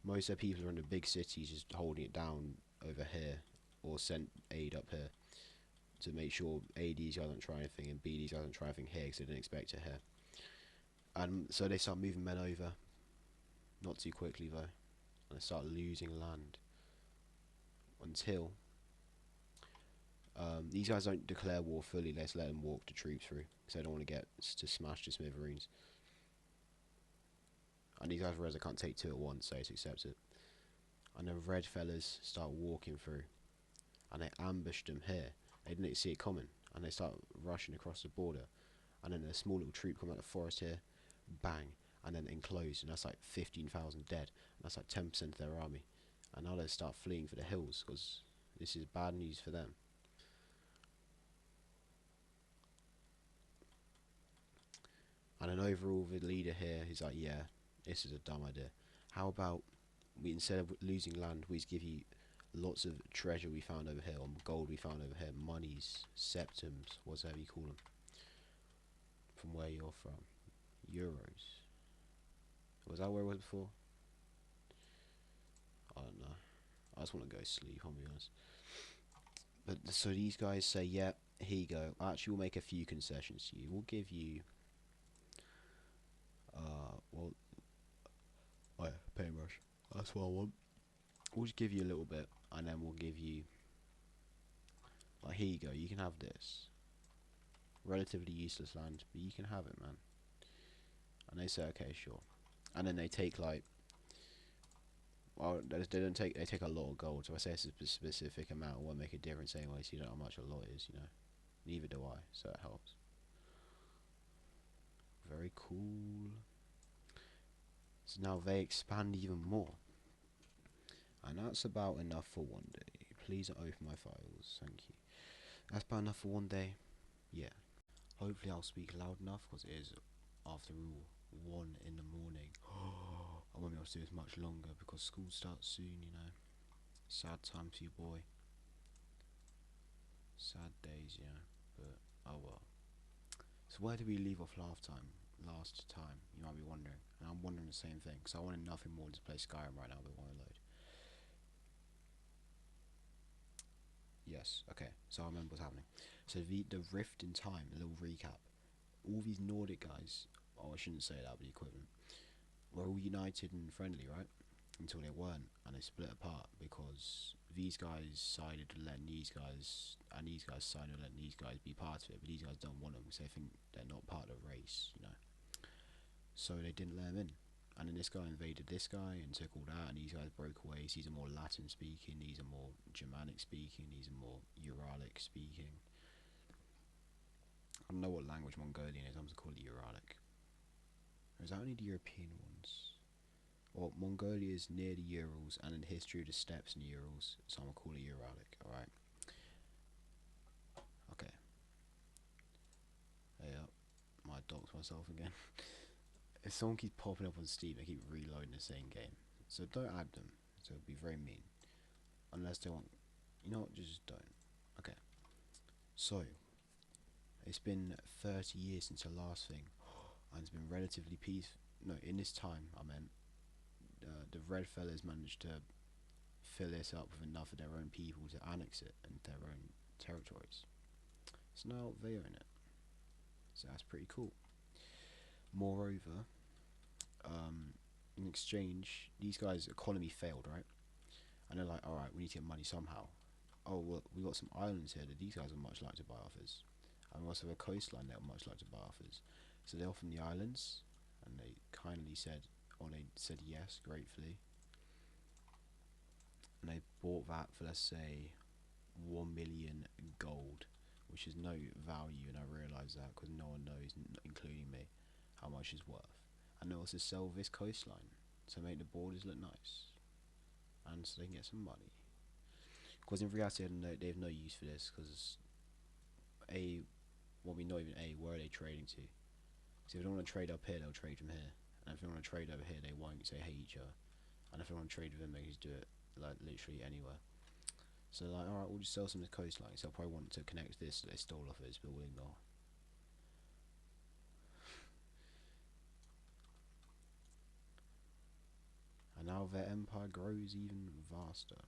most of the people are in the big cities just holding it down over here, or sent aid up here to make sure A, these guys don't try anything, and B, these guys don't try anything here because they didn't expect it here. And so they start moving men over, not too quickly though, and they start losing land until these guys don't declare war fully. Let's let them walk the troops through because they don't want to get to smash the smithereens. And these guys realize they can't take two at once, so it's accept it. And the red fellas start walking through, and they ambush them here. They didn't see it coming, and they start rushing across the border. And then a small little troop come out of the forest here, bang, and then enclosed, and that's like 15,000 dead, and that's like 10% of their army. And now they start fleeing for the hills because this is bad news for them. And then overall, the leader here is like, yeah, this is a dumb idea. How about we, instead of losing land, we just give you lots of treasure we found over here, or gold we found over here, monies, septums, whatever you call them, from where you're from. Euros. Was that where it was before? I don't know. I just want to go sleep, I'll be honest. But so these guys say, yeah, here you go. Actually, we'll make a few concessions to you. We'll give you, well, oh yeah, paintbrush. That's what I want. We'll just give you a little bit, and then we'll give you, like, here you go. You can have this. Relatively useless land, but you can have it, man. And they say, okay, sure. And then they take, like, well, they don't take, they take a lot of gold. So I say it's a specific amount. It won't make a difference anyway, so you don't know how much a lot is, you know. Neither do I, so it helps. Very cool. So now they expand even more. And that's about enough for one day. Please don't open my files, thank you. That's about enough for one day. Yeah. Hopefully I'll speak loud enough, because it is, after all, 1 in the morning. I won't be able to do this much longer, because school starts soon, you know. Sad time for you, boy. Sad days, you know. But, oh well. So where did we leave off last time? You might be wondering. And I'm wondering the same thing, because I wanted nothing more than to play Skyrim right now, but it won't load. Yes, okay, so I remember what's happening. So the rift in time, a little recap. All these Nordic guys, oh I shouldn't say that, but the equivalent, we're all united and friendly, right? until they weren't, and they split apart because these guys sided with letting these guys, and these guys sided with letting these guys be part of it, but these guys don't want them because they think they're not part of the race, you know. So they didn't let them in. And then this guy invaded this guy and took all that, and these guys broke away. So these are more Latin speaking, these are more Germanic speaking, these are more Uralic speaking. I don't know what language Mongolian is, I'm just call it Uralic. Or is that only the European ones? Well, Mongolia is near the Urals and in the history of the steppes in the Urals, so I'm gonna call it Uralic, alright? Okay. Yeah, might dox myself again. If someone keeps popping up on Steam, they keep reloading the same game. So don't add them, so it'd be very mean. Unless they want, you know what, just don't. Okay. So, it's been 30 years since the last thing, and it's been relatively peaceful. No, in this time, I meant, the Red Fellas managed to fill this up with enough of their own people to annex it into their own territories. So now they own it. So that's pretty cool. Moreover, in exchange, these guys' economy failed, right? And they're like, alright, we need to get money somehow. Oh, well, we got some islands here that these guys would much like to buy off us. And we also have a coastline they would much like to buy off us. So they offered them the islands, and they kindly said, or they said yes, gratefully. And they bought that for, let's say, 1 million gold, which is no value, and I realise that because no one knows, including me, how much it's worth. And they also sell this coastline to make the borders look nice, and so they can get some money. Because in reality, they have no use for this, because well, we not even where are they trading to? So if they don't want to trade up here, they'll trade from here, and if they want to trade over here, they won't, so they hate each other. And if they want to trade with them, they can just do it like literally anywhere. So like, alright, we'll just sell some of the coastline. So they'll probably want to connect this that they stole off us, but we'll ignore. And now their empire grows even vaster.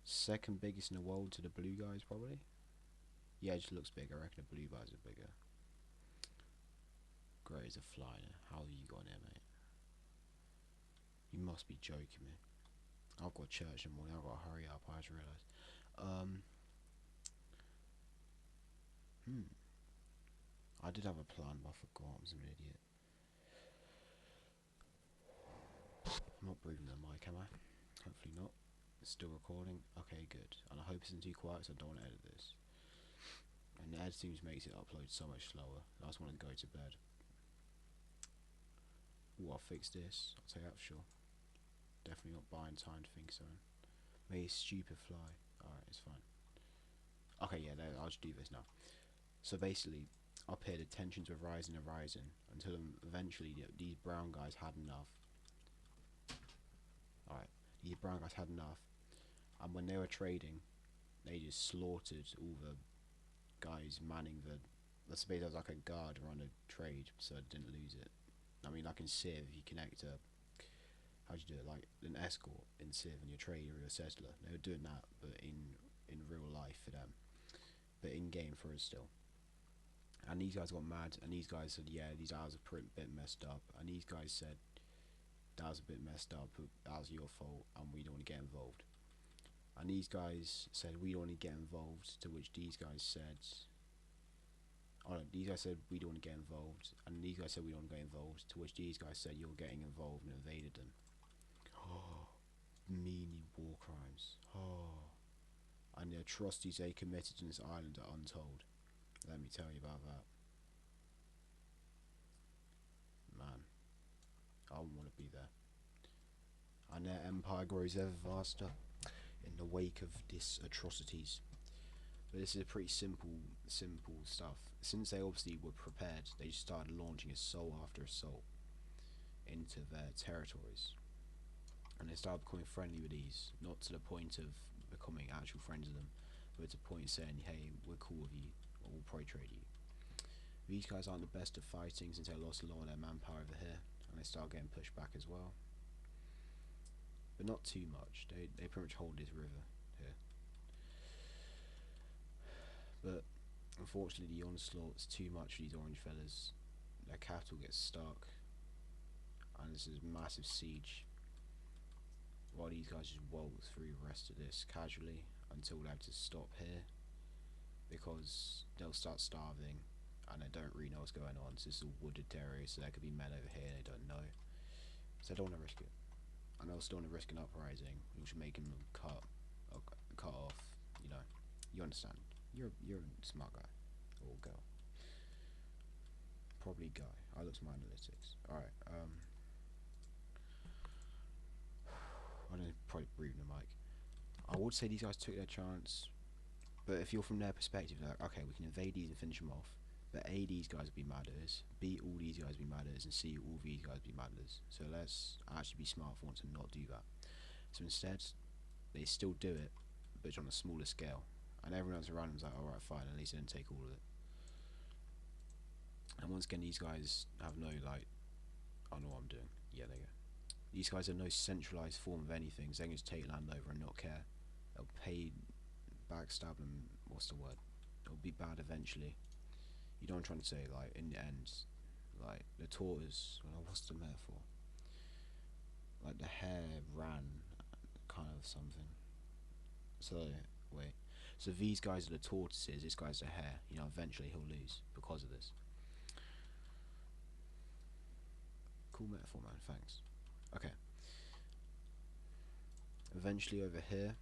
Second biggest in the world to the blue guys, probably. Yeah, it just looks big. I reckon the blue guys are bigger. Great as a fly. How have you gone here, mate? You must be joking me. I've got church in the morning. I've got to hurry up. I just realised. I did have a plan, but I forgot. I was an idiot. I'm not breathing the mic, am I? Hopefully not. It's still recording. Okay, good. And I hope it's not too quiet, so I don't want to edit this. And the editing makes it upload so much slower. I just want to go to bed. Ooh, I'll fix this. I'll take that for sure. Definitely not buying time to think so. May stupid fly. Alright, it's fine. Okay, yeah, I'll just do this now. So basically, up here the tensions were rising and rising until eventually these brown guys had enough. Alright, these brown guys had enough, and when they were trading, they just slaughtered all the guys manning the. I suppose there was like a guard around the trade, so I didn't lose it. I mean, like in Civ, you connect a. How'd you do it? Like an escort in Civ, and your trader or your settler. They were doing that, but in real life for them, but in game for us still. And these guys got mad, and these guys said, yeah, these hours are a bit messed up, and these guys said, that was a bit messed up, that was your fault, and we don't want to get involved. And these guys said, we don't want to get involved, to which these guys said, oh no, these guys said, we don't want to get involved, and these guys said, we don't want to get involved, to which these guys said, you're getting involved, and invaded them. Oh, meanie war crimes. Oh. And the atrocities they committed on this island are untold. Let me tell you about that. Man, I wouldn't want to be there. And their empire grows ever vaster in the wake of these atrocities. But this is a pretty simple stuff. Since they obviously were prepared, they just started launching assault after assault into their territories. And they started becoming friendly with these, not to the point of becoming actual friends with them, but to the point of saying, hey, we're cool with you, or we'll probably trade you. These guys aren't the best at fighting since they lost a lot of their manpower over here, and they start getting pushed back as well. But not too much. They pretty much hold this river here. But unfortunately, the onslaught's too much for these orange fellas. Their capital gets stuck, and this is a massive siege. while these guys just waltz through the rest of this casually until they have to stop here, because they'll start starving and they don't really know what's going on. So this is a wooded area, so there could be men over here they don't know, so they don't want to risk it. And they'll still want to risk an uprising, which would make them cut off. You know, you understand. You're a smart guy or girl, probably guy. I looked at my analytics. All right. I don't probably breathe in the mic. I would say these guys took their chance, but if you're from their perspective, they're like, okay, we can invade these and finish them off. But A, these guys will be mad at us. B, all these guys will be mad at us. And C, all these guys will be mad at us. So let's actually be smart for once and not do that. So instead, they still do it, but on a smaller scale. And everyone else around them's like, alright, fine, at least they didn't take all of it. And once again, these guys have no, like, I know what I'm doing. Yeah, there you go. These guys have no centralised form of anything, so they can just take land over and not care. They'll pay, backstab them, what's the word? It'll be bad eventually. You know what I'm trying to say, like, in the end, like, the tortoise, well, what's the metaphor? Like, the hare ran, kind of something. So, wait. So these guys are the tortoises, this guy's the hare. You know, eventually he'll lose because of this. Cool metaphor, man, thanks. Okay. Eventually over here,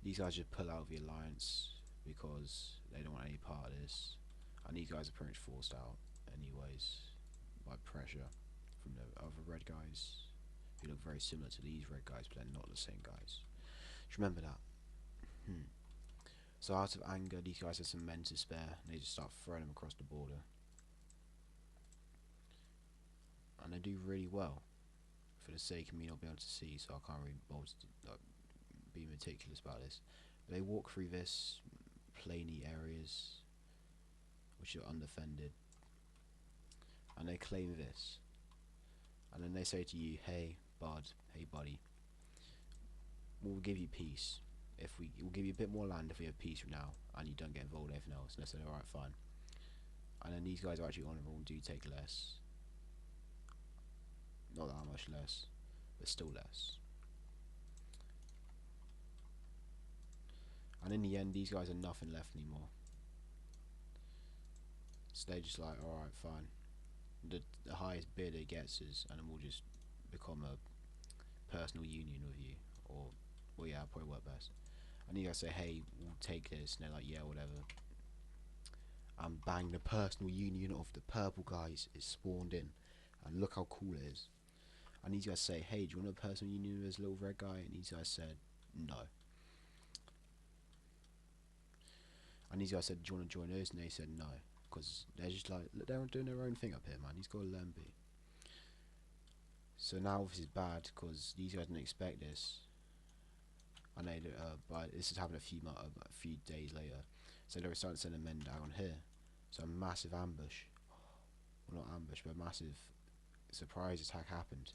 these guys just pull out of the alliance because they don't want any part of this. And these guys are pretty much forced out anyways by pressure from the other red guys who look very similar to these red guys, but they're not the same guys. Just remember that. So out of anger, these guys have some men to spare, and they just start throwing them across the border. And they do really well, for the sake of me not being able to see, so I can't really bother to be meticulous about this. But they walk through this plainy areas, which are undefended, and they claim this. And then they say to you, hey bud, hey buddy, we'll give you peace. We'll give you a bit more land if we have peace from now, and you don't get involved in anything else. And I said, alright, fine. And then these guys are actually honourable and do take less. Not that much less, but still less. And in the end, these guys are nothing left anymore. So they're just like, alright, fine. The highest bid it gets is, and then we'll just become a personal union with you. Or, well, yeah, probably work best. And you guys say, hey, we'll take this. And they're like, yeah, whatever. And bang, the personal union of the purple guys is spawned in. And look how cool it is. And these guys say, hey, do you want a personal union with this little red guy? And these guys said, no. And these guys said, do you want to join us? And they said no. Because they're just like, they're doing their own thing up here, man. He's got a Lemby. So now this is bad, because these guys didn't expect this. And they, but this is happening a few days later. So they were starting to send their men down here. So a massive ambush. Well, not ambush, but a massive surprise attack happened.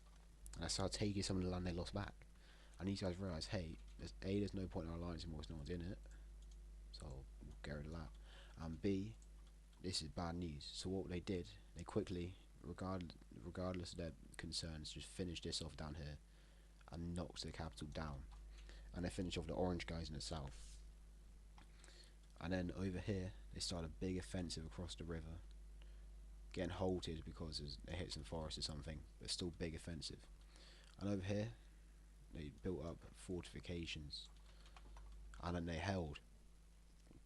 And I started taking some of the land they lost back. And these guys realised, hey, there's no point in our alliance anymore because no one's in it. So we'll get rid of that. And B, this is bad news. So what they did, they quickly, regardless of their concerns, just finished this off down here and knocked the capital down. And they finished off the orange guys in the south. And then over here, they started a big offensive across the river, getting halted because they hit some forest or something, but still big offensive. And over here, they built up fortifications, and then they held.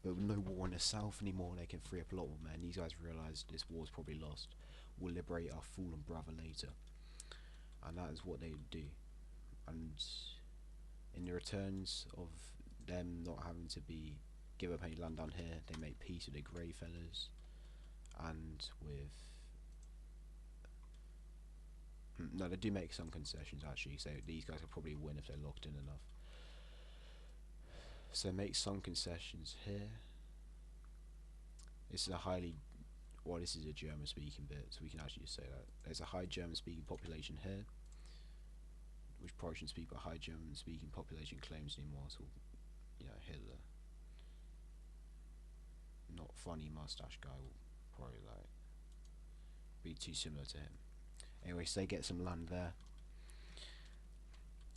But with no war in the south anymore, they can free up a lot more men. These guys realised this war's probably lost. We'll liberate our fallen brother later. And that is what they do. And in the returns of them not having to give up any land down here, they make peace with the Grey fellas and with no, they do make some concessions actually, so these guys will probably win if they're locked in enough. So they make some concessions here. This is this is a German speaking bit, so we can actually just say that. There's a high German speaking population here, which probably shouldn't speak, but high German speaking population claims anymore, so, you know, Hitler, not funny mustache guy, will probably like be too similar to him. Anyway, so they get some land there,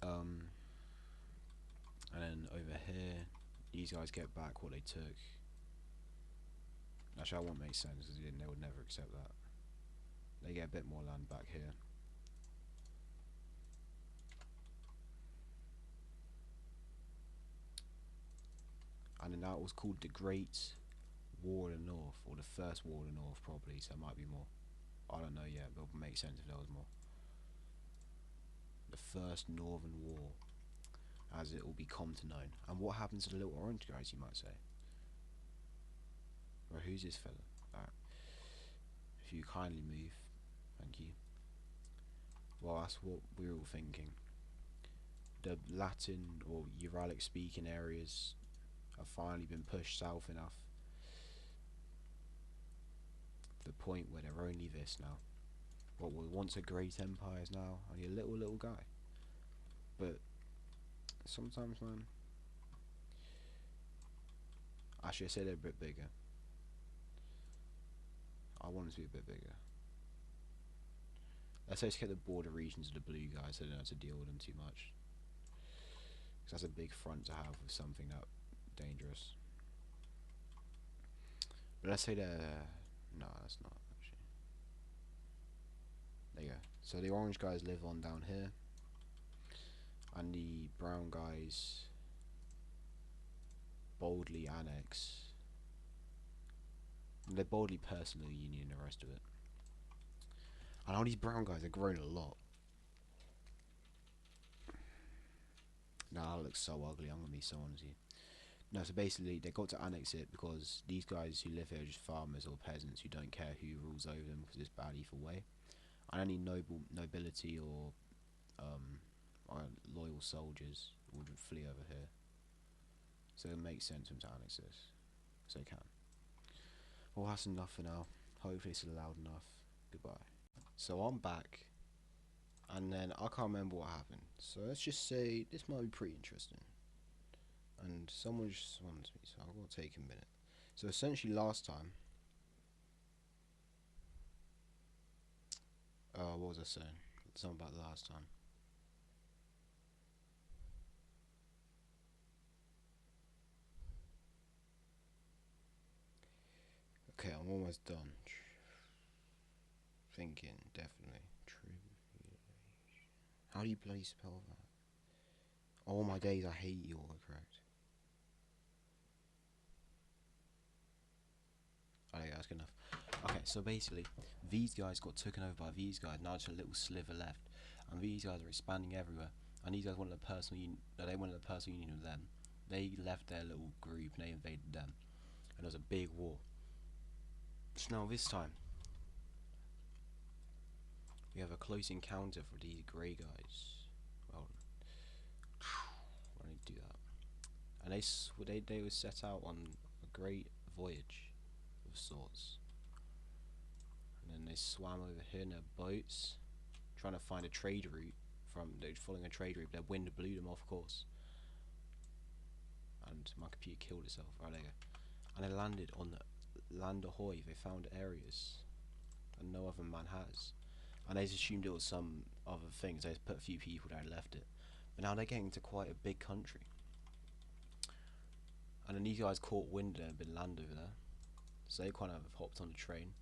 And then over here, these guys get back what they took. Actually, that won't make sense because they would never accept that. They get a bit more land back here. And then that was called the Great War of the North, or the First War of the North probably, so there might be more. I don't know yet, but it would make sense if there was more. The First Northern War, as it will become to known. And what happens to the little orange guys, you might say? Right, who's this fella? Alright. If you kindly move, thank you. Well, that's what we're all thinking. The Latin or Uralic speaking areas have finally been pushed south enough. To the point where they're only this now. What was once a great empire is now only a little guy. But sometimes, man, actually I say they're a bit bigger. I want them to be a bit bigger. Let's say to get the border regions of the blue guys so they don't have to deal with them too much. Because that's a big front to have with something that dangerous. But let's say they're... no, that's not actually. There you go. So the orange guys live on down here. And the brown guys boldly annex. And they boldly personal union the rest of it. And all these brown guys have grown a lot. Now that looks so ugly, I'm gonna be so honest with you. No, so basically they got to annex it because these guys who live here are just farmers or peasants who don't care who rules over them because it's bad either way. And any nobility or loyal soldiers would flee over here. So it makes sense for them to annex this. So they can. Well, that's enough for now. Hopefully it's loud enough. Goodbye. So I'm back. And then I can't remember what happened. So let's just say this might be pretty interesting. And someone just wants me, so I'll take a minute. So essentially last time... what was I saying? Something about last time. Okay, I'm almost done. Thinking, definitely. How do you bloody spell that? All my days I hate you, autocorrect. Oh yeah, that's good enough. Okay, so basically, these guys got taken over by these guys, now just a little sliver left. And these guys are expanding everywhere. And these guys wanted a personal union, they wanted a personal union with them. They left their little group and they invaded them. And there was a big war. So now this time, we have a close encounter for these grey guys. Well, I need to do that. And they were set out on a great voyage of sorts. And then they swam over here in their boats, trying to find a trade route. They're following a trade route. Their wind blew them off course. And my computer killed itself. Right, there you go. And they landed on Land Ahoy. They found areas that no other man has. And they just assumed it was some other things. They just put a few people there and left it. But now they're getting to quite a big country. And then these guys caught wind and been land over there. So they kind of hopped on the train.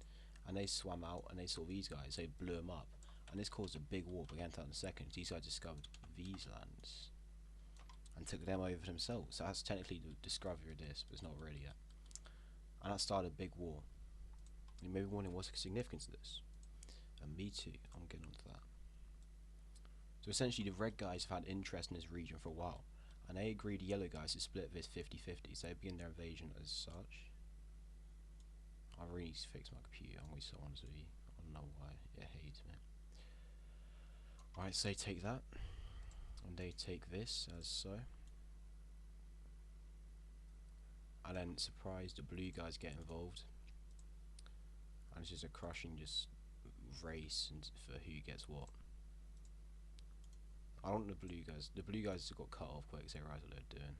And they swam out and they saw these guys. They blew them up. And this caused a big war. But we'll get into that in a second. These guys discovered these lands. And took them over themselves. So that's technically the discovery of this. But it's not really yet. And that started a big war. You may be wondering what's the significance of this. And me too, I'm getting onto that. So essentially the red guys have had interest in this region for a while. And they agreed the yellow guys to split this 50-50. So they begin their invasion as such. I really need to fix my computer, I'm always so honest with you. I don't know why it hates me. Alright, so they take that. And they take this as so. And then surprise, the blue guys get involved. And it's just a crushing race and for who gets what. I don't want the blue guys. The blue guys got cut off quick because they realised what they're doing.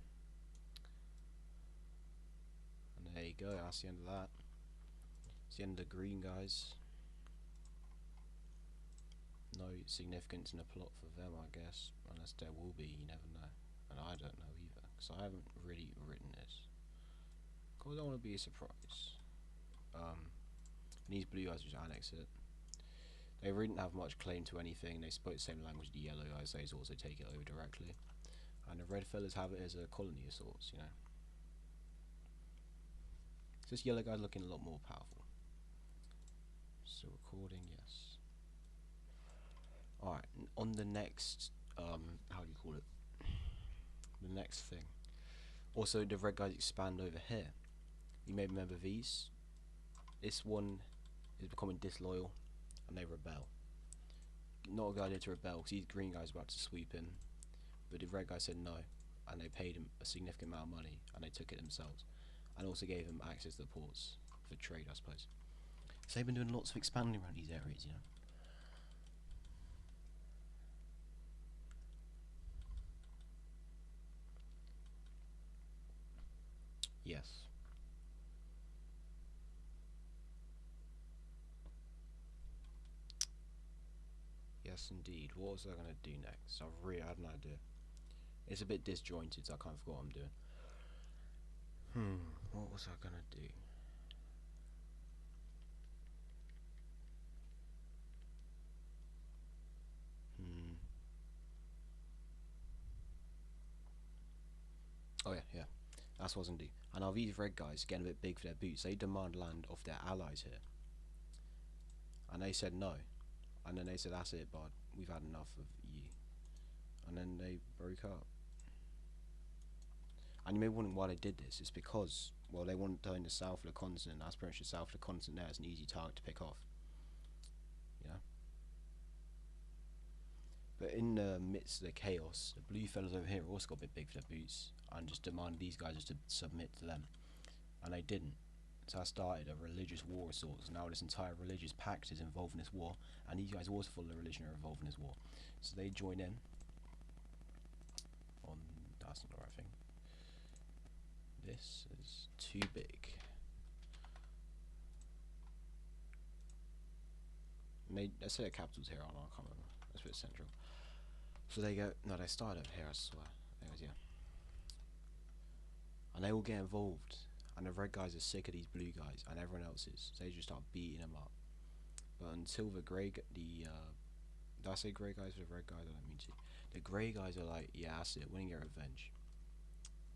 And there you go, that's the end of that. It's the end of the green guys. no significance in the plot for them, I guess, unless there will be. You never know, and I don't know either, because I haven't really written this. Cause I don't want to be a surprise. These blue guys just annex it. They really didn't have much claim to anything. They spoke the same language as the yellow guys. They also take it over directly, and the red fellas have it as a colony of sorts. You know, so this yellow guy's looking a lot more powerful. So recording, yes. Alright, on the next, how do you call it? The next thing. Also, the red guys expand over here. You may remember these. This one is becoming disloyal, and they rebel. Not a good idea to rebel, because these green guys are about to sweep in. But the red guy said no, and they paid him a significant amount of money, and they took it themselves. And also gave him access to the ports, for trade, I suppose. So they've been doing lots of expanding around these areas, you know. Yes. Yes, indeed. What was I going to do next? I really had no idea. It's a bit disjointed, so I kind of forgot what I'm doing. What was I going to do? Oh, yeah. That's what I was going to do. And now these red guys getting a bit big for their boots. They demand land off their allies here. And they said no. And then they said, that's it, bud. We've had enough of you. And then they broke up. And you may be wondering why they did this. It's because, well, they wanted to own the south of the continent. That's pretty much the south of the continent there. It's an easy target to pick off. You know? But in the midst of the chaos, the blue fellas over here also got a bit big for their boots and just demanded these guys just to submit to them. And they didn't. So I started a religious war of sorts. Now this entire religious pact is involved in this war, and these guys also follow the religion are involved in this war. So they join in on, that's not the right thing. This is too big. Let's say the capital's here, I can't remember. That's a bit central. So they go, no, they started over here, I swear. Anyways, yeah. And they all get involved. And the red guys are sick of these blue guys, and everyone else is. So they just start beating them up. But until the did I say grey guys or the red guys? I don't mean to. The grey guys are like, yeah, that's it, we're gonna get revenge.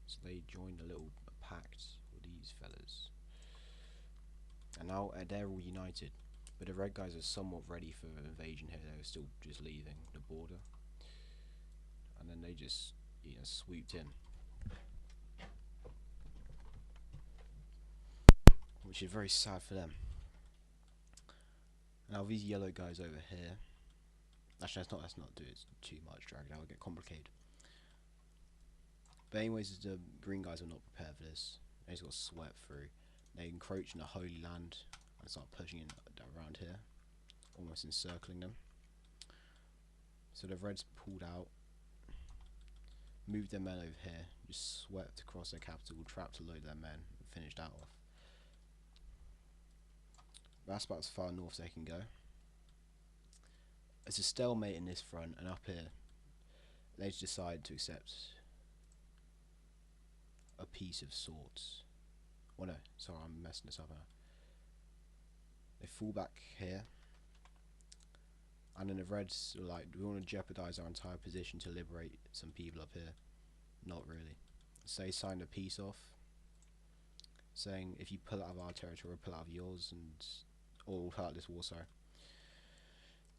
So they joined a little pact with these fellas. And now they're all united. But the red guys are somewhat ready for invasion here. They were still just leaving the border. And then they just, swooped in. Which is very sad for them. Now these yellow guys over here. Actually, let's not do it too much. Drag it out, it'll get complicated. But anyways, the green guys are not prepared for this. They just got swept through. They encroach in the Holy Land and start pushing in around here, almost encircling them. So the Reds pulled out, moved their men over here, just swept across their capital, trapped a load of their men, and finished that off. That's about as far north as they can go. It's a stalemate in this front, and up here, they just decide to accept a peace of sorts. Oh no, sorry, I'm messing this up now. They fall back here, and then the Reds are like, do we want to jeopardise our entire position to liberate some people up here? Not really. So they signed a peace off, saying if you pull out of our territory, we'll pull out of yours, or we'll pull out this war, sorry.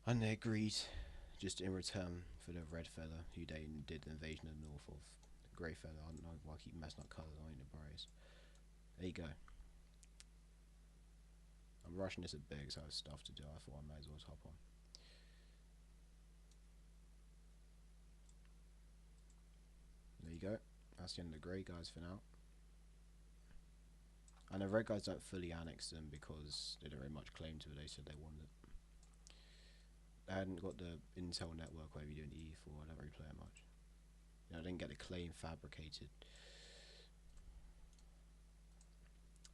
And they agreed, just in return for the red fella, who they did the invasion of the north of. The grey fella, I don't know why I keep messing up colours, I ain't the brightest. There you go. I'm rushing this a bit because I have stuff to do. I thought I might as well hop on. There you go. That's the end of the grey guys for now. And the red guys don't fully annex them because they don't very much claim to it. They said they wanted it. They hadn't got the Intel network where you're doing E4. I don't really play it much. I didn't get the claim fabricated.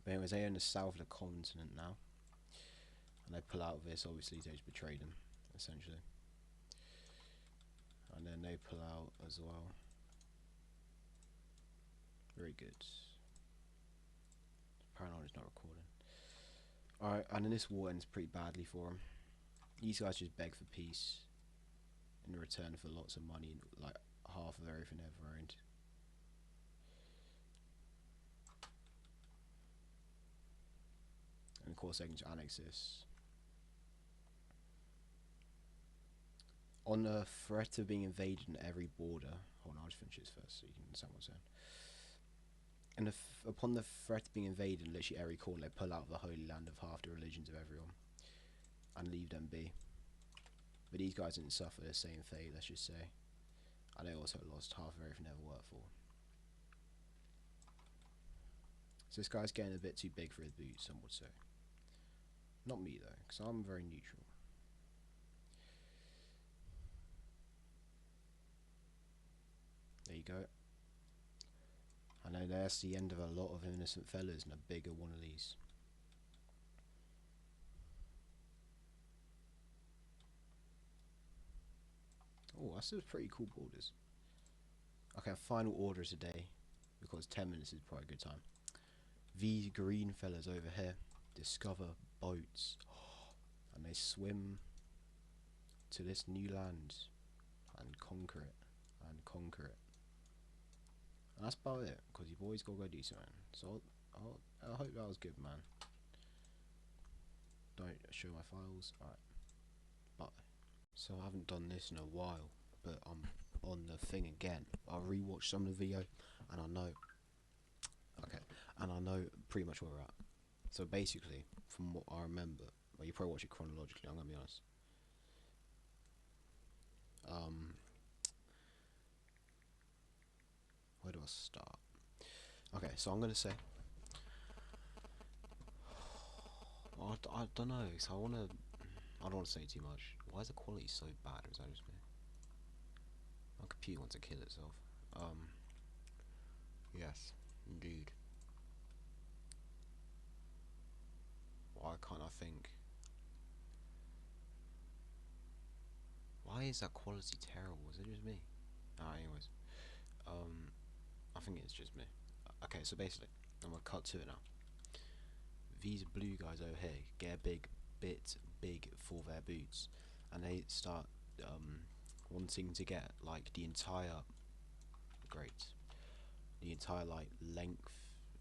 But anyways, they own the south of the continent now. And they pull out of this, obviously they just betrayed them, essentially. And then they pull out as well. Very good. Paranoid is not recording. Alright, and then this war ends pretty badly for them. These guys just beg for peace in return for lots of money, like half of everything they've owned. And of course they can just annex this. On the threat of being invaded in every border, hold on, I'll just finish this first so you can understand what I'm saying. And upon the threat of being invaded in literally every corner, they pull out of the holy land of half the religions of everyone and leave them be. But these guys didn't suffer the same fate, let's just say. And they also lost half of everything they ever worked for. So this guy's getting a bit too big for his boots, some would say. Not me though, because I'm very neutral. There you go. I know that's the end of a lot of innocent fellas and a bigger one of these. Oh, that's some pretty cool borders. Okay, final orders today, because 10 minutes is probably a good time. These green fellas over here discover boats, and they swim to this new land and conquer it, and conquer it. And that's about it, because you've always got to go do something. So I hope that was good, man. Don't show my files. Alright, bye. So I haven't done this in a while, but I'm on the thing again. I rewatched some of the video, and I know. Okay, and I know pretty much where we're at. So basically, from what I remember, well, you probably watch it chronologically. I'm gonna be honest. Where do I start? Okay, so I'm gonna say. I don't know. So I don't want to say too much. Why is the quality so bad? Or is that just me? My computer wants to kill itself. Yes, indeed. Why can't I think? Why is that quality terrible? Is it just me? Anyways, I think it's just me. Okay, so basically, I'm gonna cut to it now. These blue guys over here get a bit big for their boots, and they start wanting to get like the entire like length,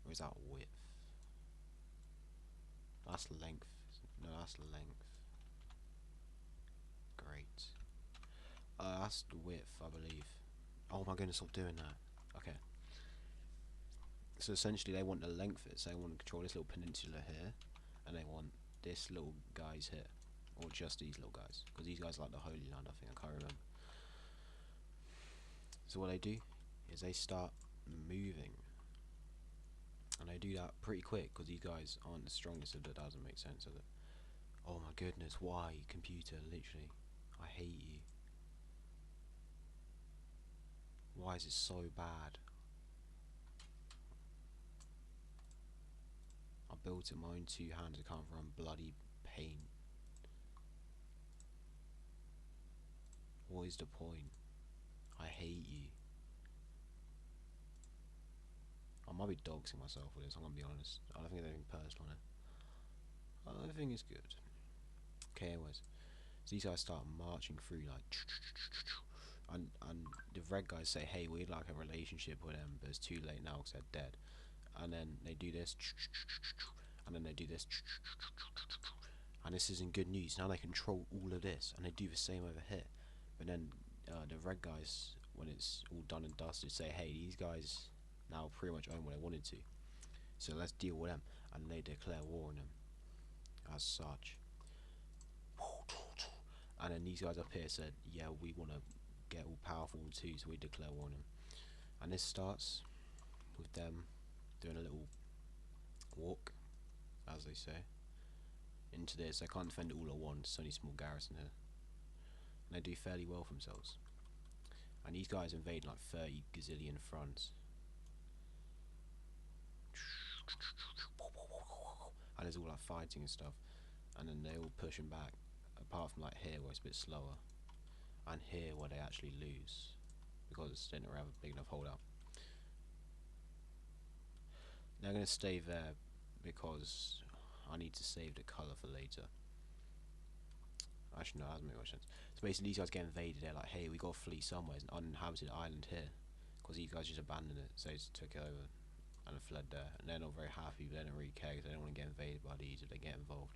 or is that width? That's length. No, that's length. Great. That's the width, I believe. Oh my goodness, stop doing that. Okay. So essentially they want the length of it, so they want to control this little peninsula here, and they want this little guys here. Or just these little guys. Because these guys are like the Holy Land, I think, I can't remember. So what they do is they start moving. And they do that pretty quick, because these guys aren't the strongest, so that doesn't make sense, does it? Oh my goodness, why, computer, literally. I hate you. Why is it so bad? I built it with my own 2 hands, I can't run bloody paint. What is the point? I hate you. I might be doxing myself with this, I'm gonna be honest. I don't think there's anything personal on it. I think it's good. Okay, anyways. So these guys start marching through like, and the red guys say, hey, we'd like a relationship with them, but it's too late now because they're dead. And then they do this, and then they do this, and this isn't good news. Now they control all of this, and they do the same over here. But then the red guys, when it's all done and dusted, say, hey, these guys now pretty much own what they wanted to, so let's deal with them. And they declare war on them as such. And then these guys up here said, yeah, we want to get all powerful too, so we declare war on them. And this starts with them doing a little walk, as they say, into this. They can't defend it all at once, it's only a small garrison here. And they do fairly well for themselves. And these guys invade like 30 gazillion fronts. And there's all like fighting and stuff. And then they all pushing back, apart from like here where it's a bit slower. and here where they actually lose because they didn't have a big enough holdout. They're going to stay there because I need to save the colour for later. Actually, no, that doesn't make much sense. So basically, these guys get invaded. They're like, hey, we got to flee somewhere. It's an uninhabited island here. Because these guys just abandoned it. So they just took it over and fled there. And they're not very happy, but they don't really care because they don't want to get invaded by these if they get involved.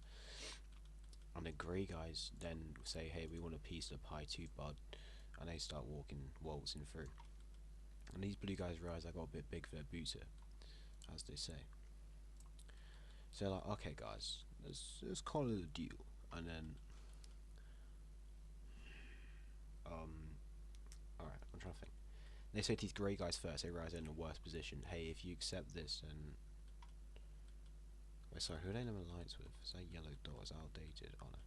And the grey guys then say, hey, we want a piece of the pie too, bud. And they start waltzing through. And these blue guys realise they got a bit big for their boots here, as they say. So they're like, okay, guys, let's call it a deal. And then, alright, I'm trying to think. They say to these grey guys first, they realise they're in a worse position. Hey, if you accept this, then... Wait, sorry, who are they in an alliance with? Is that yellow dot? Is outdated? Oh no.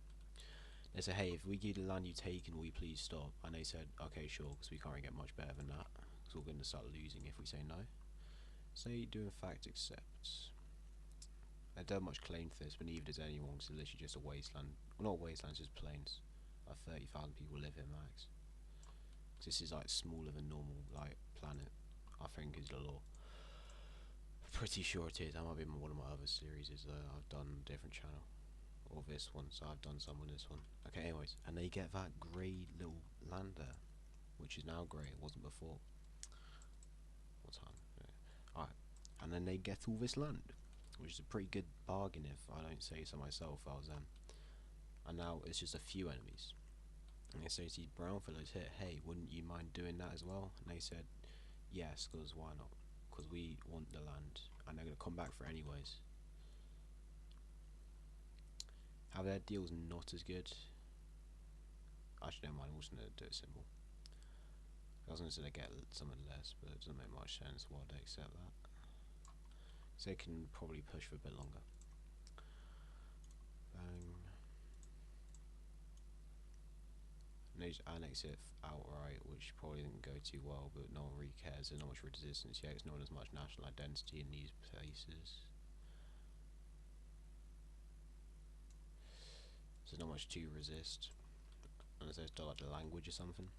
They say, hey, if we give the land you taken, will you please stop? And they said, okay, sure, because we can't really get much better than that. Because we're going to start losing if we say no. So you do in fact accept. They don't much claim to this, but neither does anyone, because it's literally just a wasteland. Well, not wasteland, it's just plains. Like 30,000 people live here max. Because this is like smaller than normal, like, planet, I think is the law. Pretty sure it is. That might be one of my other series I've done on a different channel. Or this one, so I've done some on this one. Okay, anyways, and they get that grey little land there, which is now grey, it wasn't before. What time? Yeah. Alright, and then they get all this land, which is a pretty good bargain if I don't say so myself, if I was them. And now it's just a few enemies. And they say to these brown fellows here, hey, wouldn't you mind doing that as well? And they said, yes, because why not? Because we want the land, and they're going to come back for it anyways. How their deal's not as good. Actually, never mind, I'm just going to do it simple. I was going to say they get something less, but it doesn't make much sense why they accept that. So they can probably push for a bit longer. Bang. And they just annex it outright, which probably didn't go too well, but no one really cares. There's not much resistance yet, because no one has much national identity in these places. So there's not much to resist, unless they start like the language or something.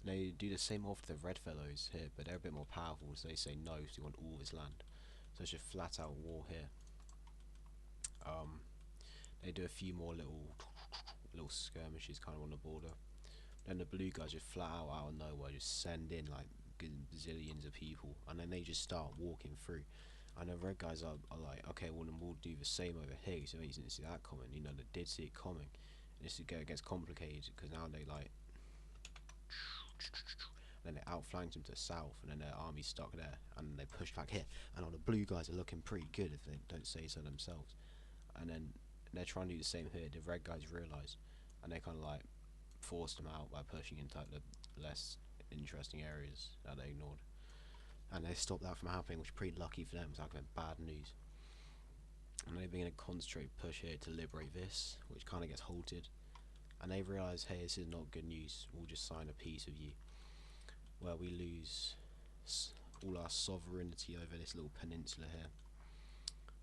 And they do the same off to the red fellows here, but they're a bit more powerful, so they say no, so you want all this land. So it's just flat out war here. They do a few more little skirmishes kind of on the border. Then the blue guys just flat out of nowhere just send in like zillions of people, and then they just start walking through. And the red guys are like, okay, well then we'll do the same over here. So you didn't see that coming. You know, they did see it coming. And this gets complicated because now they like, then they outflanked them to the south, and then their army's stuck there, and they push back here. And all the blue guys are looking pretty good if they don't say so themselves. And then they're trying to do the same here. The red guys realise, and they kind of like forced them out by pushing into like, the less interesting areas that they ignored. And they stopped that from happening, which is pretty lucky for them. It's like bad news. And they're going to concentrate push here to liberate this, which kind of gets halted. And they realise, hey, this is not good news. We'll just sign a peace with you, where we lose all our sovereignty over this little peninsula here.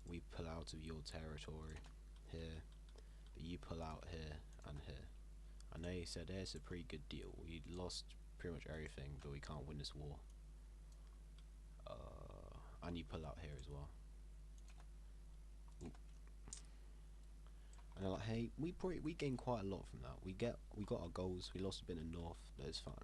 We pull out of your territory here, but you pull out here and here. And they said, hey, it's a pretty good deal. We lost pretty much everything, but we can't win this war. And you pull out here as well. Ooh. And they're like, hey, we gained quite a lot from that. We got our goals. We lost a bit in the north, but it's fine.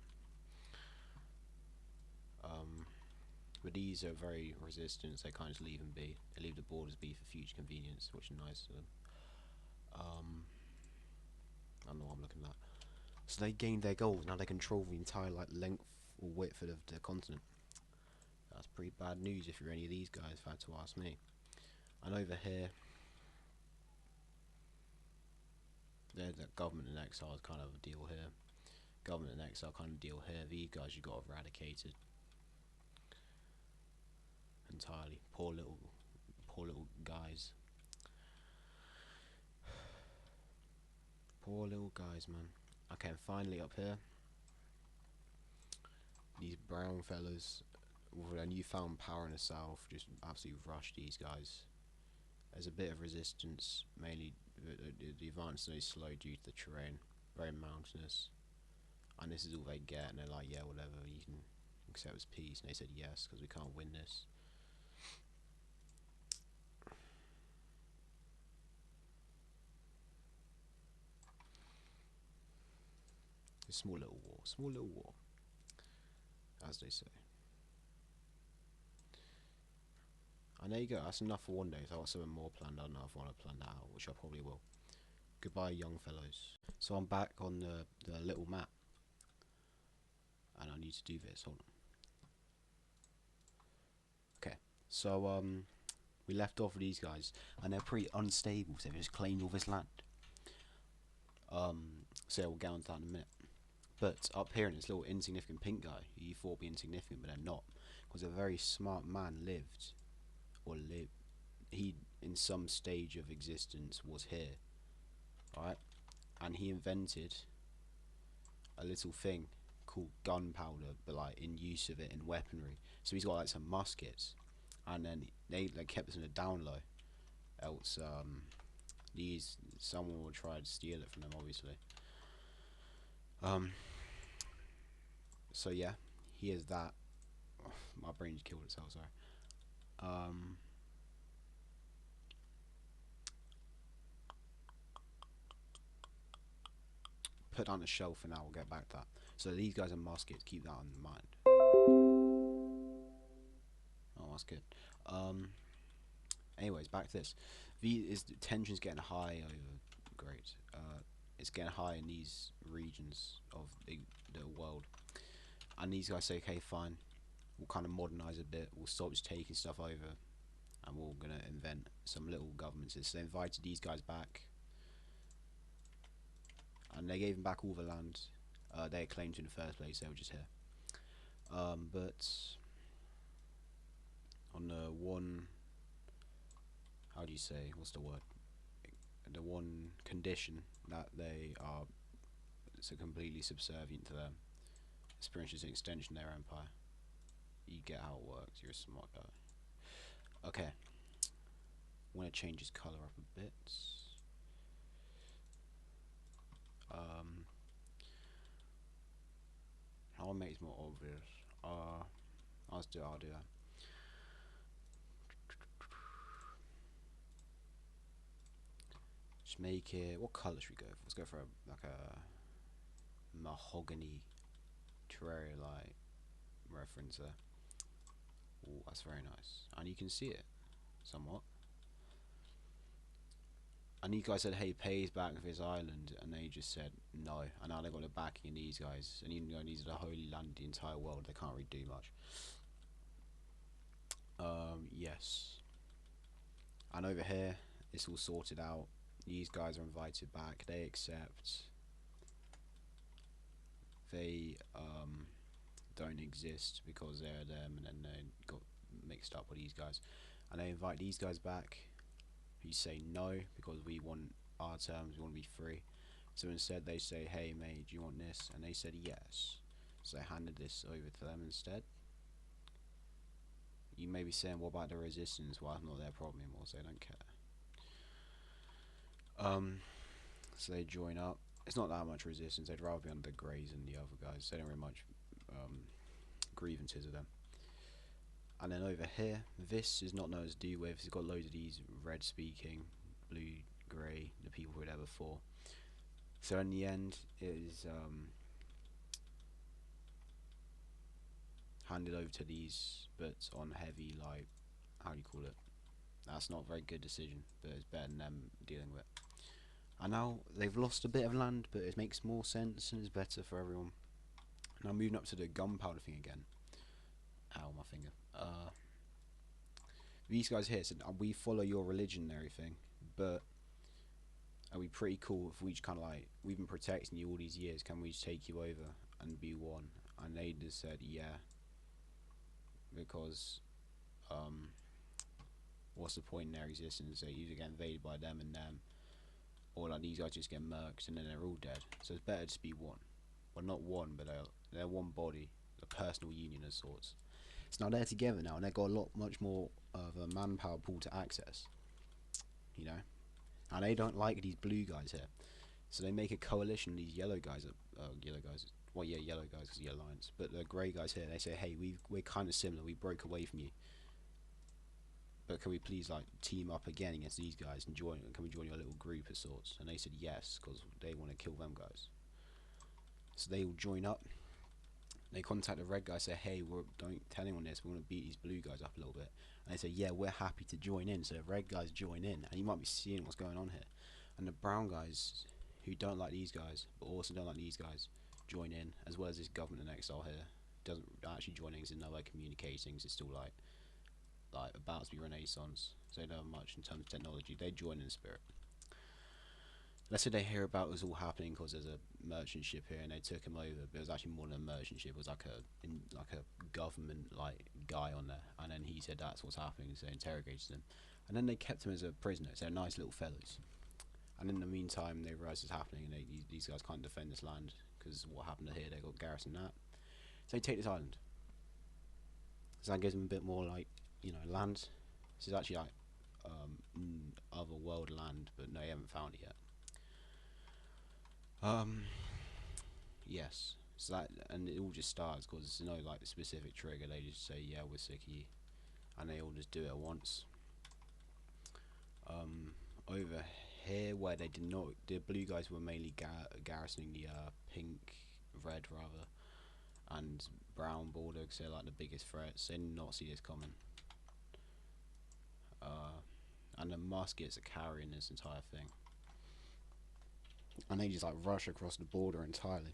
But these are very resistant. They kind of just leave them be. They leave the borders be for future convenience, which is nice of them. I don't know what I'm looking at. So they gained their goals. Now they control the entire like length or width of the continent. That's pretty bad news if you're any of these guys, if I had to ask me. And over here, the government in exile is kind of a deal here. Government in exile kind of deal here. These guys you got eradicated entirely. Poor little guys. Poor little guys, man. Okay, and finally up here, these brown fellas with their newfound power in the south just absolutely rush these guys. There's a bit of resistance, mainly the advance is slow due to the terrain, very mountainous. And this is all they get, and they're like, yeah, whatever, you can accept as peace. And they said yes, because we can't win this. A small little war, as they say. And there you go, that's enough for one day. So I've got something more planned. I don't know if I want to plan that out, which I probably will. Goodbye, young fellows. So I'm back on the little map. And I need to do this, hold on. Okay, so we left off with these guys, and they're pretty unstable, so they've just claimed all this land. So yeah, we'll get on to that in a minute. But up here in this little insignificant pink guy, who you thought would be insignificant, but they're not, because a very smart man he in some stage of existence was here, right? And he invented a little thing called gunpowder, but like in use of it in weaponry. So he's got like some muskets, and then they like kept us in a down low, else someone will try to steal it from them, obviously. So yeah, here's that. My brain just killed itself, sorry. Put down the shelf for now, we'll get back to that. So these guys are muskets, keep that in mind. Oh, that's good. Anyways, back to this. The tension's getting high over. Great. It's getting high in these regions of the world, and these guys say, okay, fine. We'll kind of modernize a bit. We'll stop just taking stuff over, and we're gonna invent some little governments. So they invited these guys back, and they gave them back all the land they had claimed to in the first place. They were just here. But on the one, how do you say? What's the word? The one condition that they are so completely subservient to them. This pretty much is an extension of their empire. You get how it works. You're a smart guy. Okay. I want to change his colour up a bit. I'll make it more obvious. I'll do that. Just make it. What colour should we go for? Let's go for like a mahogany Terraria like reference there. Oh, that's very nice, and you can see it somewhat. And these guys said, hey, pay us back for his island, and they just said no. And now they've got the backing of these guys, and even though these are the holy land of the entire world, they can't really do much. Yes. And over here, it's all sorted out. These guys are invited back. They accept. They don't exist because they're them, and then they got mixed up with these guys. And they invite these guys back. You say no because we want our terms. We want to be free. So instead, they say, "Hey, mate, do you want this?" And they said yes. So I handed this over to them instead. You may be saying, what about the resistance? Well, it's not their problem anymore, so they don't care. So they join up. It's not that much resistance. They'd rather be under the Greys than the other guys. They don't really much grievances with them. And then over here, this is not known as do-with. It's got loads of these red-speaking, blue, grey, the people who were there before. So in the end, it is handed over to these, but on heavy, like, how do you call it? That's not a very good decision, but it's better than them dealing with it. And now they've lost a bit of land, but it makes more sense and is better for everyone. Now moving up to the gunpowder thing again. Ow, my finger. These guys here said, we follow your religion and everything, but are we pretty cool if we just kind of like, we've been protecting you all these years, can we just take you over and be one? And they just said, yeah. Because, what's the point in their existence? They either get invaded by them and them, or like these guys just get murked and then they're all dead. So it's better to be one. Well, not one, but they're one body, a personal union of sorts. So now they're together now, and they've got a lot much more of a manpower pool to access. You know, and they don't like these blue guys here, so they make a coalition of these yellow guys. Well, yeah, yellow guys because the alliance, but the grey guys here, they say, hey, we're kind of similar. We broke away from you, but can we please like team up again against these guys and join? Can we join your little group of sorts? And they said yes because they want to kill them guys. So they all join up. They contact the red guy, say, hey, don't tell anyone this. We want to beat these blue guys up a little bit. And they say, yeah, we're happy to join in. So the red guys join in, and you might be seeing what's going on here. And the brown guys, who don't like these guys, but also don't like these guys, join in, as well as this government in exile here. Doesn't actually joining is in no way communicating. It's still like about to be Renaissance. So they don't have much in terms of technology. They join in spirit. Let's say they hear about it was all happening because there's a merchant ship here and they took him over, but it was actually more than a merchant ship. It was like a government guy on there, and then he said that's what's happening. So they interrogated him, and then they kept him as a prisoner. So they're nice little fellows. And in the meantime, they realise it's happening, and these guys can't defend this land because what happened here, they got garrisoned that. So they take this island. So that gives them a bit more land. This is actually like other world land, but no, they haven't found it yet. Yes. So that, and it all just starts because there's no specific trigger. They just say, yeah, we're sick of you, and they all just do it at once. Over here, where they did not, the blue guys were mainly garrisoning the red rather, and brown border because they're like the biggest threats. They did not see this coming. And the muskets are carrying this entire thing. And they just rush across the border entirely.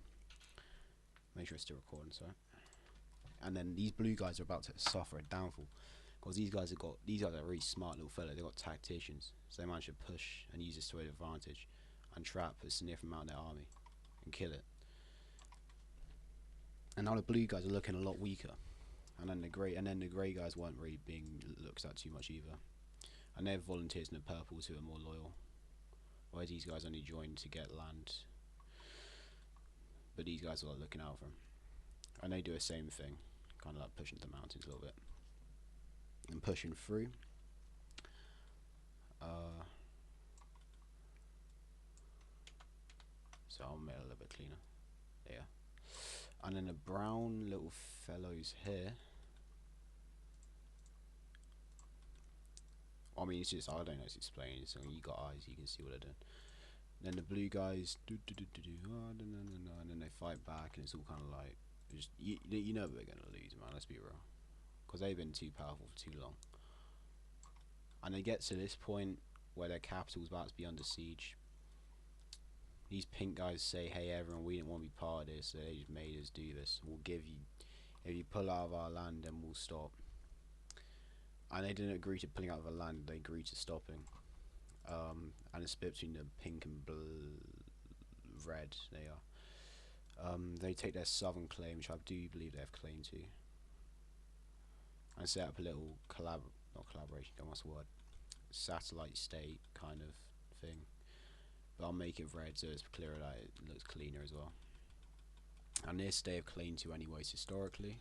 Make sure it's still recording, sorry. And then these blue guys are about to suffer a downfall because these guys are really smart little fellas. They've got tacticians, so they manage to push and use this to their advantage and trap a significant amount of their army and kill it. And now the blue guys are looking a lot weaker, and then the grey guys weren't really being looked at too much either. And they're volunteers in the purples who are more loyal. Whereas these guys only joined to get land, but these guys are looking out for them, and they do the same thing, kind of like pushing the mountains a little bit and pushing through. So I'll make it a little bit cleaner. There. And then the brown little fellows here. I mean, it's just, I don't know how to explain. So you got eyes, you can see what they're doing. Then the blue guys and then they fight back, and it's all kind of like, just you know we're gonna lose, man. Let's be real, because they've been too powerful for too long. And they get to this point where their capital's about to be under siege. These pink guys say, hey everyone, we didn't want to be part of this, so they just made us do this. We'll give you, if you pull out of our land, then we'll stop. And they didn't agree to pulling out of the land, they agreed to stopping. And it's split between the pink and red, they are. They take their southern claim, which I do believe they have claim to, and set up a little not collaboration, what's the word? Satellite state kind of thing. But I'll make it red so it's clearer, that it looks cleaner as well. And this they have claimed to anyways historically.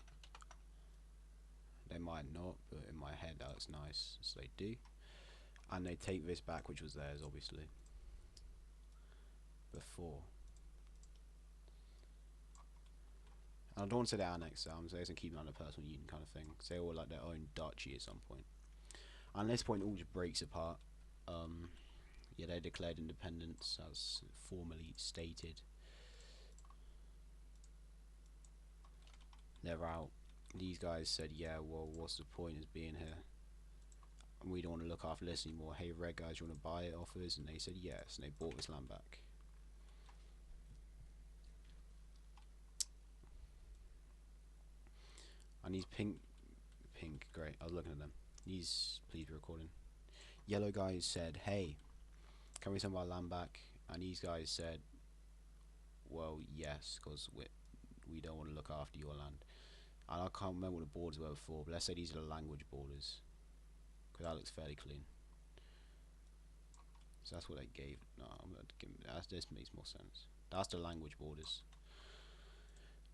They might not, but in my head that looks nice, so they do. And they take this back, which was theirs obviously before. And I don't want to say they annexed them, so they can keep them under personal union kind of thing. So they were like their own duchy at some point. And at this point, it all just breaks apart. Yeah, they declared independence as formally stated. They're out. These guys said, yeah, well, what's the point of being here? And we don't want to look after this anymore. Hey, red guys, you want to buy it off us? And they said yes, and they bought this land back. And these pink, great, I was looking at them. These, please be recording. Yellow guys said, hey, can we send our land back? And these guys said, well, yes, because we don't want to look after your land. And I can't remember what the borders were before, but let's say these are the language borders, because that looks fairly clean. So that's what they gave. No, I'm going to give that. This makes more sense. That's the language borders.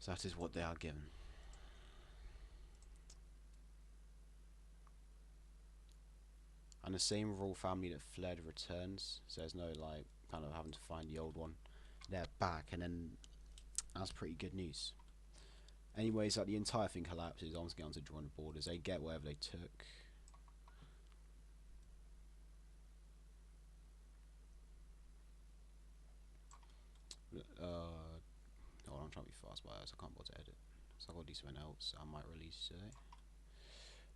So that is what they are given. And the same royal family that fled returns, so there's no kind of having to find the old one. They're back, and then That's pretty good news. Anyways, like the entire thing collapses. I'm just going to join the borders. They get whatever they took. Oh, I'm trying to be fast, but I can't bother to edit. So I've got to do something else I might release today.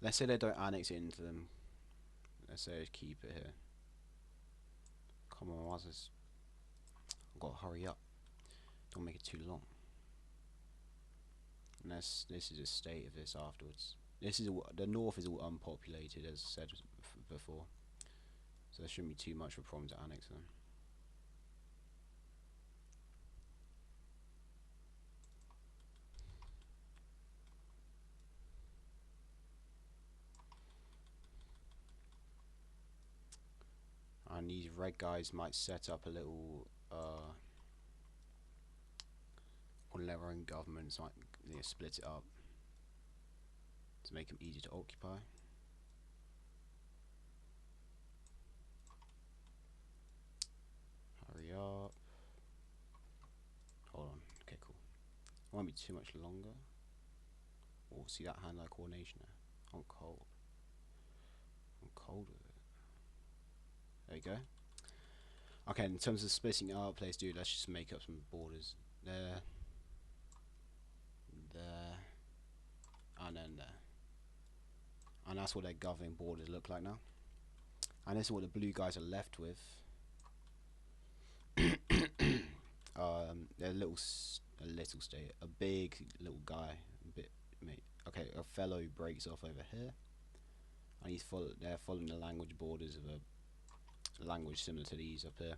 Let's say they don't annex it into them. Let's say they keep it here. Come on, why's this? I've got to hurry up. Don't make it too long. And this is a state of this afterwards. This is the north is all unpopulated, as I said before. So there shouldn't be too much of a problem to annex them. And these red guys might set up a little on their own governments, might split it up to make them easy to occupy. Hurry up. Hold on. Okay, cool. It won't be too much longer. Oh, see that hand-eye coordination there? I'm cold. I'm cold with it. There you go. Okay, in terms of splitting it up, let's do. Let's just make up some borders. There. There. And then there. And that's what their governing borders look like now. And this is what the blue guys are left with. They're a little state, a big little guy, a bit, mate. Okay, a fellow breaks off over here, and they're following the language borders of a language similar to these up here.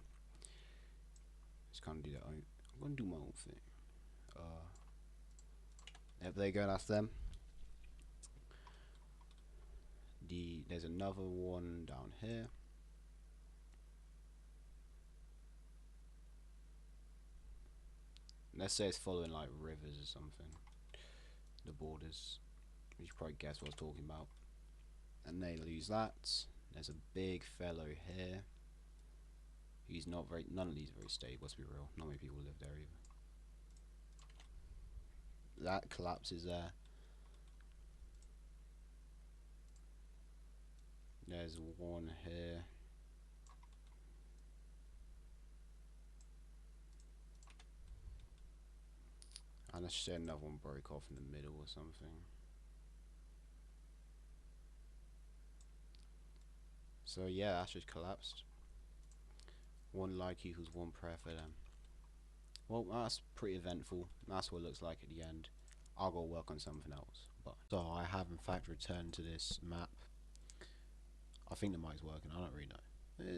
Just kind of do that. I'm gonna do my own thing. There they go. That's them. There's another one down here. Let's say it's following like rivers or something. The borders. You should probably guess what I was talking about. And they lose that. There's a big fellow here. He's not very. None of these are very stable. Let's be real. Not many people live there either. That collapses there. There's one here. And let's say another one broke off in the middle or something. So yeah, that's just collapsed. One like equals one prayer for them. Well, that's pretty eventful. That's what it looks like at the end. I'll go work on something else. But so I have in fact returned to this map. I think the mic's working. I don't really know.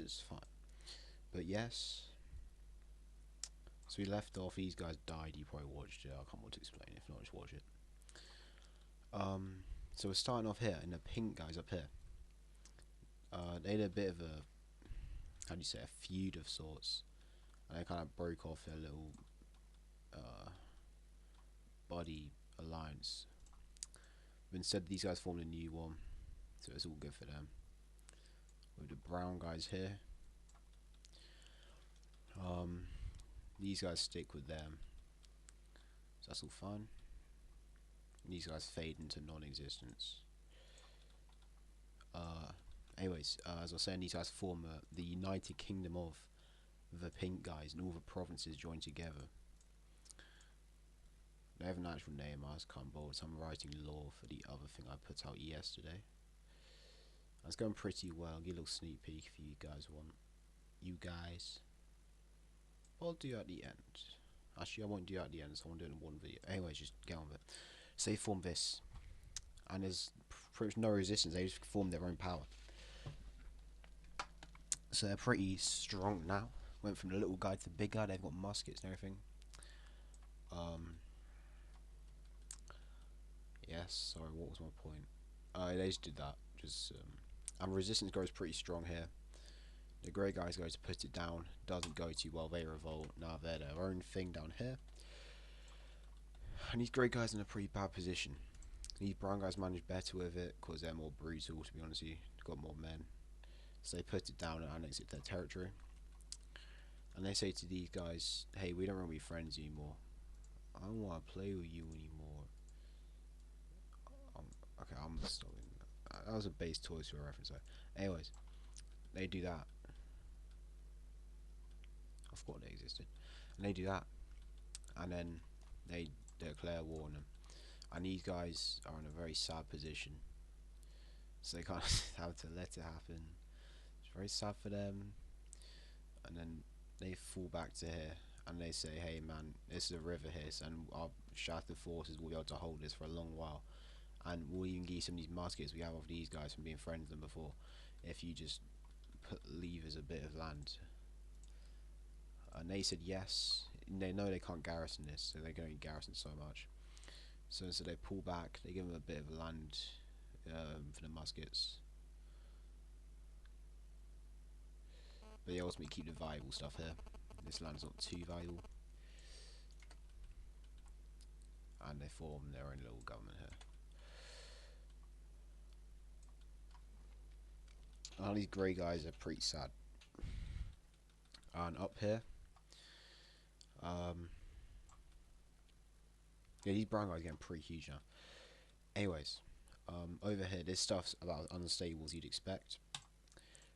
It's fine. But yes. So we left off. These guys died. You probably watched it. I can't want to explain. If not, just watch it. So we're starting off here, and the pink guys up here. They had a bit of a, how do you say, a feud of sorts, and they kind of broke off their little buddy alliance. But instead, these guys formed a new one, so it's all good for them. With the brown guys here, these guys stick with them, so that's all fun. And these guys fade into non-existence. Anyways, as I was saying, these guys form the United Kingdom of the pink guys, and all the provinces join together. They have an actual name. I just can't bother. So I'm writing law for the other thing I put out yesterday. It's going pretty well. I'll give a little sneak peek if you guys want. You guys. I'll do at the end. Actually, I won't do it at the end, so I won't do it in one video. Anyways, just get on with it. So they form this, and there's pretty much no resistance. They just form their own power. So they're pretty strong now. Went from the little guy to the big guy. They've got muskets and everything. Yes. Sorry, what was my point? They just did that. Just and resistance grows pretty strong here. The grey guys go to put it down. Doesn't go too well. They revolt. Now they're their own thing down here. And these grey guys in a pretty bad position. These brown guys manage better with it because they're more brutal. To be honest with you, they've got more men. So they put it down and annex it to their territory. And they say to these guys, hey, we don't want to be friends anymore. I don't want to play with you anymore. Okay, I'm stopping. That was a base Toy Story reference. Though. Anyways, they do that. I forgot they existed. And they do that, and then they declare war on them. And these guys are in a very sad position, so they kind of have to let it happen. It's very sad for them. And then they fall back to here, and they say, "Hey man, this is a river here, and our shattered forces will be able to hold this for a long while. And we'll even give you some of these muskets we have of these guys from being friends with them before, if you just leave us a bit of land." And they said yes. They know they can't garrison this, so they can only garrison so much. So they pull back. They give them a bit of land for the muskets, but they ultimately keep the valuable stuff here. This land's not too valuable, and they form their own little government here. All these grey guys are pretty sad. And up here, yeah, these brown guys are getting pretty huge now. Anyways, over here, this stuff's about as unstable as you'd expect.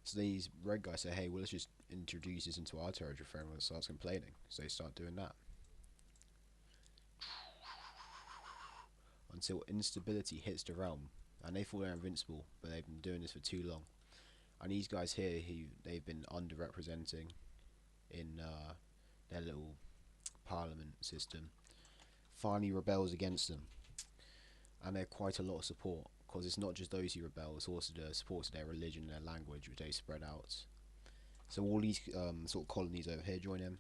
So these red guys say, "Hey, well, let's just introduce this into our territory for everyone that starts complaining." So they start doing that. Until instability hits the realm, and they feel they're invincible, but they've been doing this for too long. And these guys here, who they've been underrepresenting in their little parliament system, finally rebels against them. And they're quite a lot of support, because it's not just those who rebel, it's also the support to their religion and their language, which they spread out. So all these sort of colonies over here join in.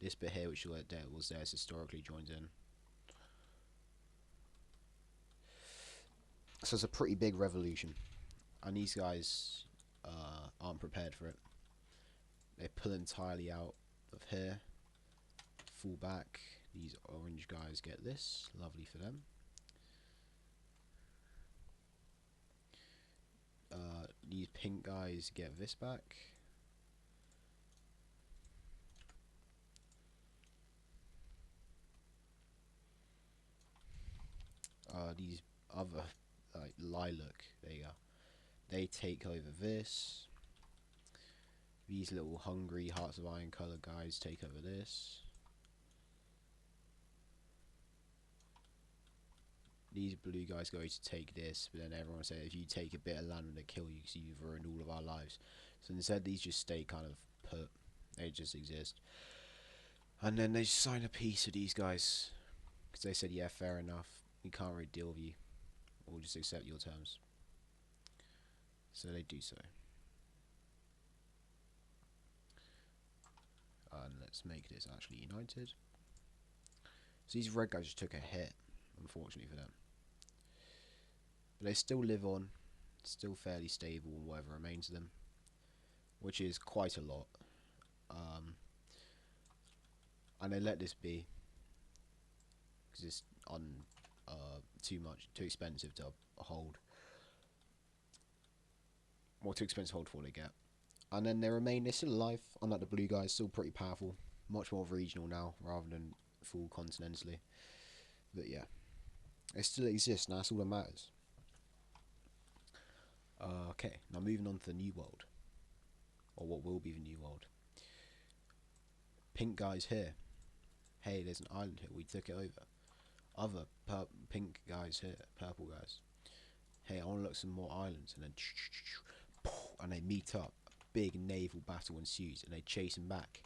This bit here, which was theirs historically, joins in. So it's a pretty big revolution, and these guys aren't prepared for it. They pull entirely out of here, fall back. These orange guys get this, lovely for them. These pink guys get this back. These other, like lilac, there you go. They take over this. These little hungry Hearts of Iron colour guys take over this. These blue guys go to take this, but then everyone says, if you take a bit of land, they kill you because you've ruined all of our lives. So instead, these just stay kind of put. They just exist. And then they sign a peace with these guys, because they said, yeah, fair enough, we can't really deal with you, we'll just accept your terms. So they do so. And let's make this actually united. So these red guys just took a hit, unfortunately for them. But they still live on, still fairly stable in whatever remains of them, which is quite a lot. And they let this be, because it's too expensive to hold. Well, too expensive to hold for what they get. And then they're still alive, unlike the blue guys, still pretty powerful. Much more regional now, rather than full continentally. But yeah, they still exist, and that's all that matters. Okay, now moving on to the New World. Or what will be the New World. Pink guys here. Hey, there's an island here, we took it over. Other pink guys here, purple guys. Hey, I want to look at some more islands. And then and they meet up. Big naval battle ensues, and they chase him back.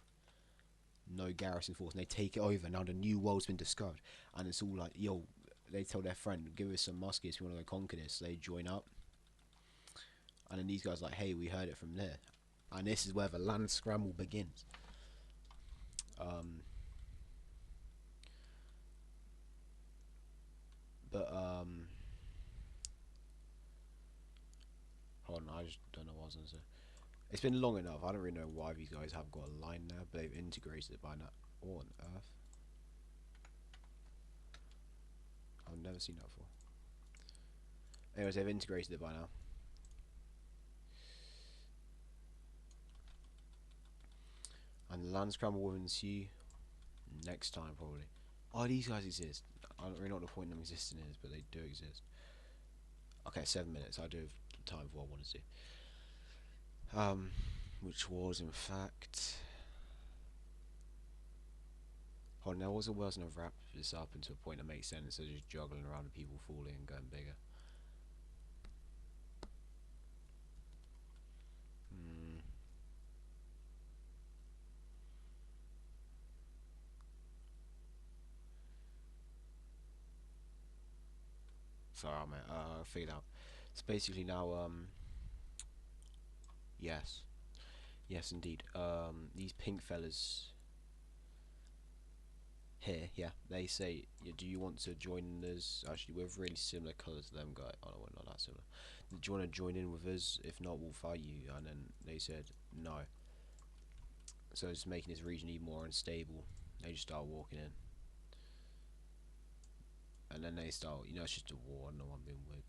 No garrison force, and they take it over. Now the New World's been discovered, and it's all like, yo, they tell their friend, give us some muskets, we want to go conquer this. So they join up, and then these guys are like, hey, we heard it from there. And this is where the land scramble begins. Hold on, I just don't know what I was going to say. It's been long enough. I don't really know why these guys have got a line now, but they've integrated it by now. What on earth? I've never seen that before. Anyways, they've integrated it by now. And the land scramble will ensue next time, probably. Oh, these guys exist. I don't really know what the point of them existing is, but they do exist. Okay, 7 minutes. I do have time for what I want to do. Which was in fact. Hold on, there was a way I was gonna wrap this up into a point that makes sense instead of just juggling around and people falling and going bigger. Hmm. Sorry, mate. I figured out. It's basically now. Yes, yes, indeed. These pink fellas here, yeah, they say, yeah, do you want to join us? Actually, we're really similar colours to them, guy. Oh no, we're not that similar. Do you want to join in with us? If not, we'll fight you. And then they said no. So it's making this region even more unstable. They just start walking in, and then they start. You know, it's just a war. No one being weird.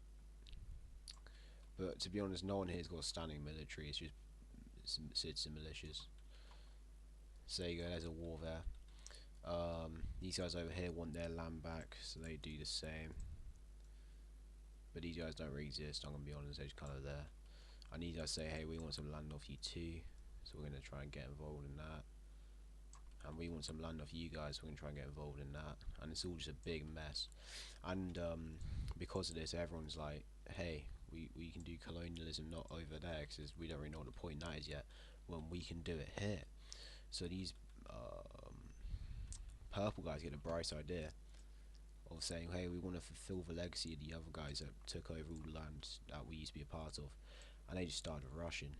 But to be honest, no one here's got a standing military. It's just citizen militias. So there you go. There's a war there. These guys over here want their land back, so they do the same. But these guys don't really exist. I'm gonna be honest. They're just kind of there. And these guys say, hey, we want some land off you too, so we're gonna try and get involved in that. And we want some land off you guys, so we're gonna try and get involved in that. And it's all just a big mess. And because of this, everyone's like, hey, we can do colonialism not over there, because we don't really know what the point that is yet, when we can do it here. So these purple guys get a bright idea of saying, hey, we want to fulfill the legacy of the other guys that took over all the land that we used to be a part of. And they just started rushing.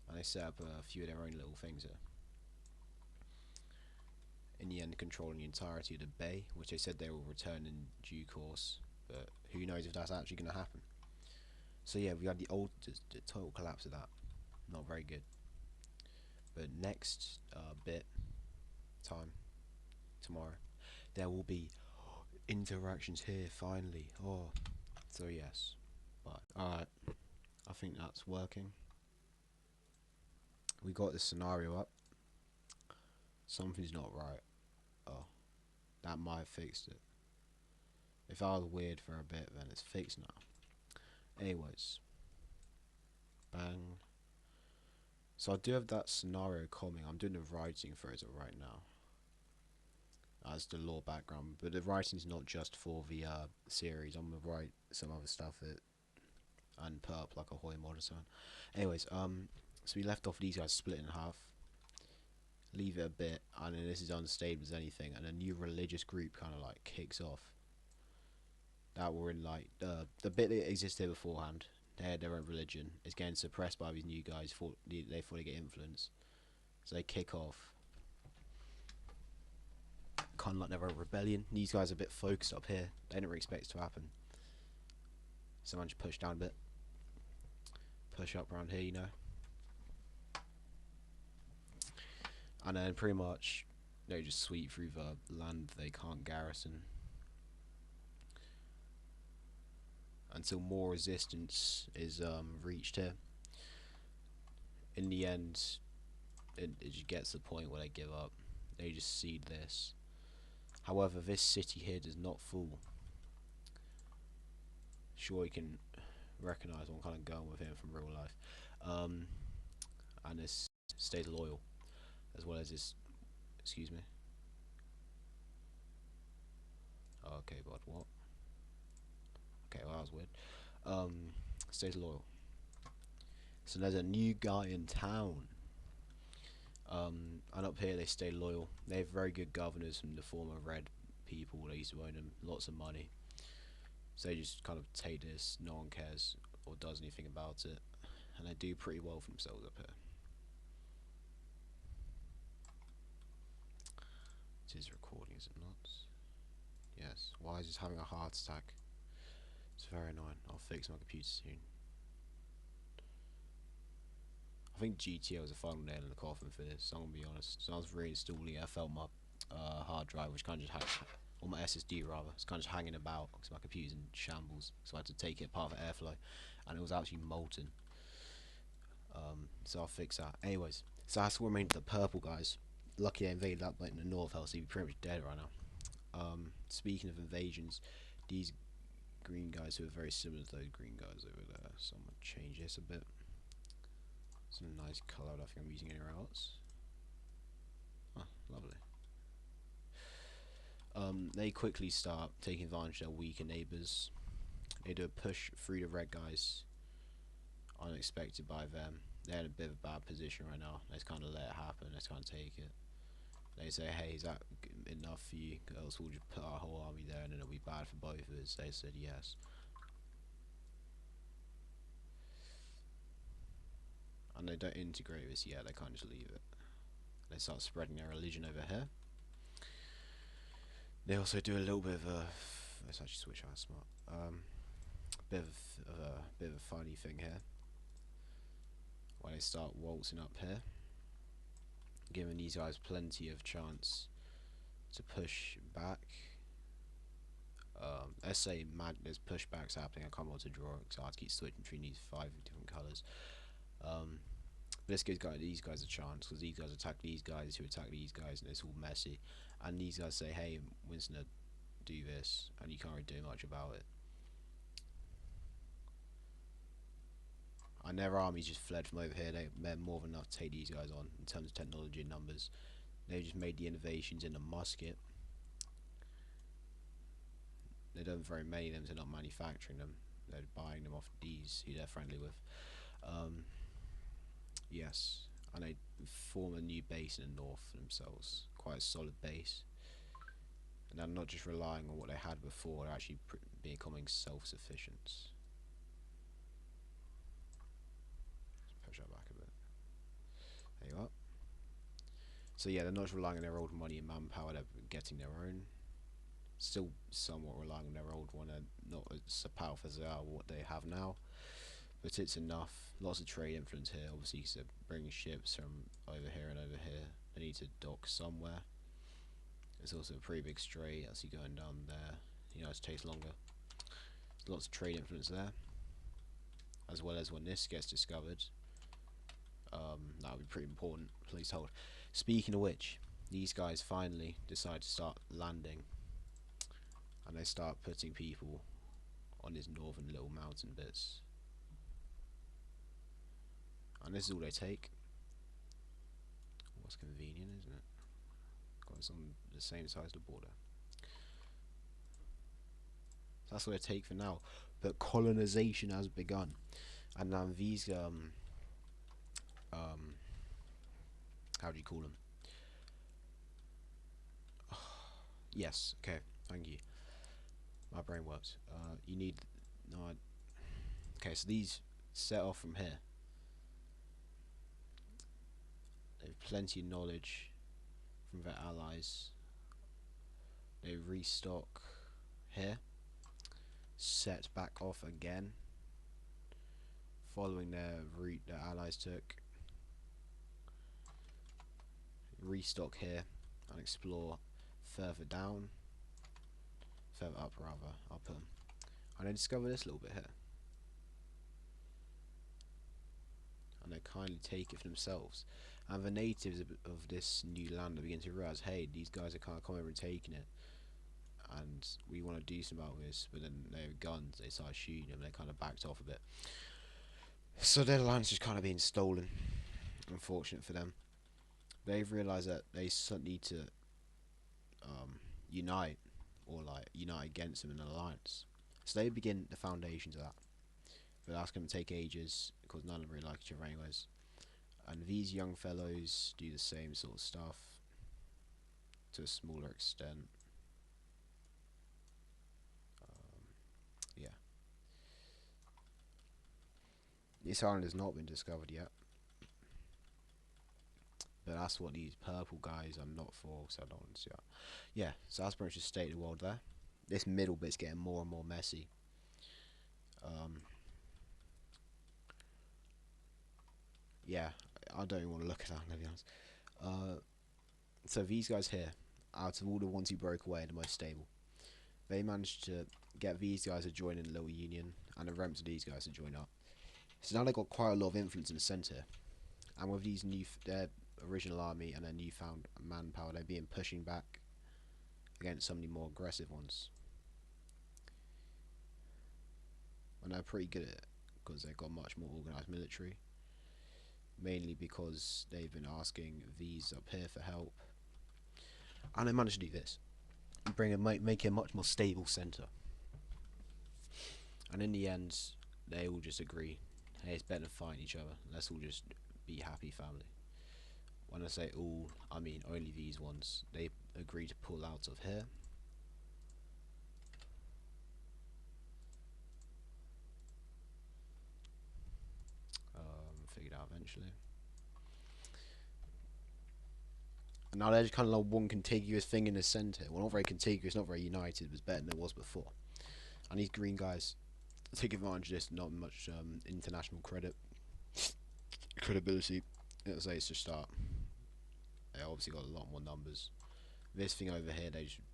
And they set up a few of their own little things there. In the end, controlling the entirety of the bay, which they said they will return in due course, but who knows if that's actually going to happen. So yeah, we had the total collapse of that. Not very good. But next bit, time, tomorrow, there will be interactions here finally. Oh, so yes. But alright, I think that's working. We got this scenario up. Something's not right. Oh, that might have fixed it. If I was weird for a bit, then it's fixed now. Anyways, bang. So I do have that scenario coming. I'm doing the writing for it right now as the lore background, but the writing's not just for the series. I'm gonna write some other stuff and put up like a Hoy mod or something. Anyways, so we left off these guys split in half. Leave it a bit, and then this is unstable as anything, and a new religious group kind of like kicks off. That were in like the bit that existed beforehand. They had their own religion. It's getting suppressed by these new guys. They fully get influence, so they kick off. Kind of like their own rebellion. These guys are a bit focused up here. They didn't really expect it to happen. Someone just push down a bit. Push up around here, you know. And then pretty much they just sweep through the land they can't garrison until more resistance is reached here. In the end, it just gets to the point where they give up. They just cede this. However, this city here does not fall. Sure, you can recognise what I'm kind of going with him from real life. And this stays loyal, as well as this. Excuse me. Okay, but what? Okay, well that was weird. Stays loyal. So there's a new guy in town. And up here they stay loyal. They have very good governors from the former red people. They used to own them, lots of money. So they just kind of take this, no one cares or does anything about it. And they do pretty well for themselves up here. It is recording, is it not? Yes. Why is this having a heart attack? It's very annoying. I'll fix my computer soon. I think GTO was a final nail in the coffin for this, I'm gonna be honest. So I was reinstalling it, I felt my hard drive, which kind of just or my SSD rather, it's kind of just hanging about because my computer's in shambles. So I had to take it apart for airflow, and it was actually molten. So I'll fix that. Anyways, so that's what remained of the purple guys. lucky I invaded that bit in the north, else he'd be pretty much dead right now. Speaking of invasions, these green guys who are very similar to those green guys over there. So I'm gonna change this a bit. It's a nice colour. I don't think I'm using anywhere else. Oh, lovely. They quickly start taking advantage of their weaker neighbours. They do a push through the red guys, unexpected by them. They're in a bit of a bad position right now. Let's kind of let it happen. Let's kind of take it. They say, hey, is that enough for you? Else we'll just put our whole army there and then it'll be bad for both of us. They said yes. And they don't integrate this yet, they kind of just leave it. They start spreading their religion over here. They also do a little bit of a... Let's actually switch out smart. Bit of a funny thing here. When they start waltzing up here, giving these guys plenty of chance to push back. Let's say there's pushbacks happening. I can't want to draw it because I have to keep switching between these 5 different colours. But let's give these guys a chance, because these guys attack these guys who attack these guys, and it's all messy. And these guys say, hey, Winston, do this, and you can't really do much about it. And their armies just fled from over here. They're more than enough to take these guys on in terms of technology and numbers. They just made the innovations in a musket. They don't have very many of them, so they're not manufacturing them. They're buying them off these who they're friendly with. Yes, and they form a new base in the north for themselves. Quite a solid base. And they're not just relying on what they had before, they're actually becoming self-sufficient. Push that back a bit. There you are. So yeah, they're not just relying on their old money and manpower, they're getting their own. Still somewhat relying on their old one, and not as powerful as they are what they have now. But it's enough. Lots of trade influence here, obviously, because they're bringing ships from over here and over here. They need to dock somewhere. There's also a pretty big strait as you're going down there. You know, it takes longer. There's lots of trade influence there. As well as when this gets discovered. That would be pretty important. Please hold. Speaking of which, these guys finally decide to start landing. And they start putting people on these northern little mountain bits. And this is all they take. What's convenient, isn't it? Got us on the same side as the border. So that's what they take for now. But colonization has begun. And now these how do you call them? Yes, okay, thank you. My brain works. You need okay, so these set off from here. They have plenty of knowledge from their allies. They restock here. Set back off again, following their route their allies took. Restock here and explore further down, further up rather, and then discover this little bit here. And they kindly take it for themselves. And the natives of this new land are beginning to realise, hey, these guys are kind of coming over and taking it, and we want to do something about this. But then they have guns, they start shooting them, they kind of backed off a bit. So their land's just kind of being stolen. Unfortunate for them. They've realised that they need to unite, or like unite against them in an alliance. So they begin the foundations of that. But that's going to take ages, because none of them really like each other anyways. And these young fellows do the same sort of stuff, to a smaller extent. Yeah. This island has not been discovered yet. But that's what these purple guys are not for, so I don't want to see that. Yeah, so that's pretty much the state of the world there. This middle bit's getting more and more messy. Yeah, I don't even want to look at that, I'm going to be honest. So these guys here, out of all the ones who broke away, are the most stable. They managed to get these guys to join in a little union, and the rest of these guys to join up. So now they've got quite a lot of influence in the centre. And with these new, they're original army, and then you found manpower. They'd be pushing back against some of the more aggressive ones, and they're pretty good at it because they've got much more organised military. Mainly because they've been asking these up here for help, and they managed to do this, make it a much more stable centre. And in the end, they all just agree, hey, it's better to fight each other. Let's all just be happy family. When I say all, I mean only these ones. They agree to pull out of here. Figured out eventually. And now they're just kind of like one contiguous thing in the centre. Well, not very contiguous, not very united, but it's better than it was before. And these green guys take advantage of this, not much international credibility. Let's say it's to start. They obviously got a lot more numbers. This thing over here, they should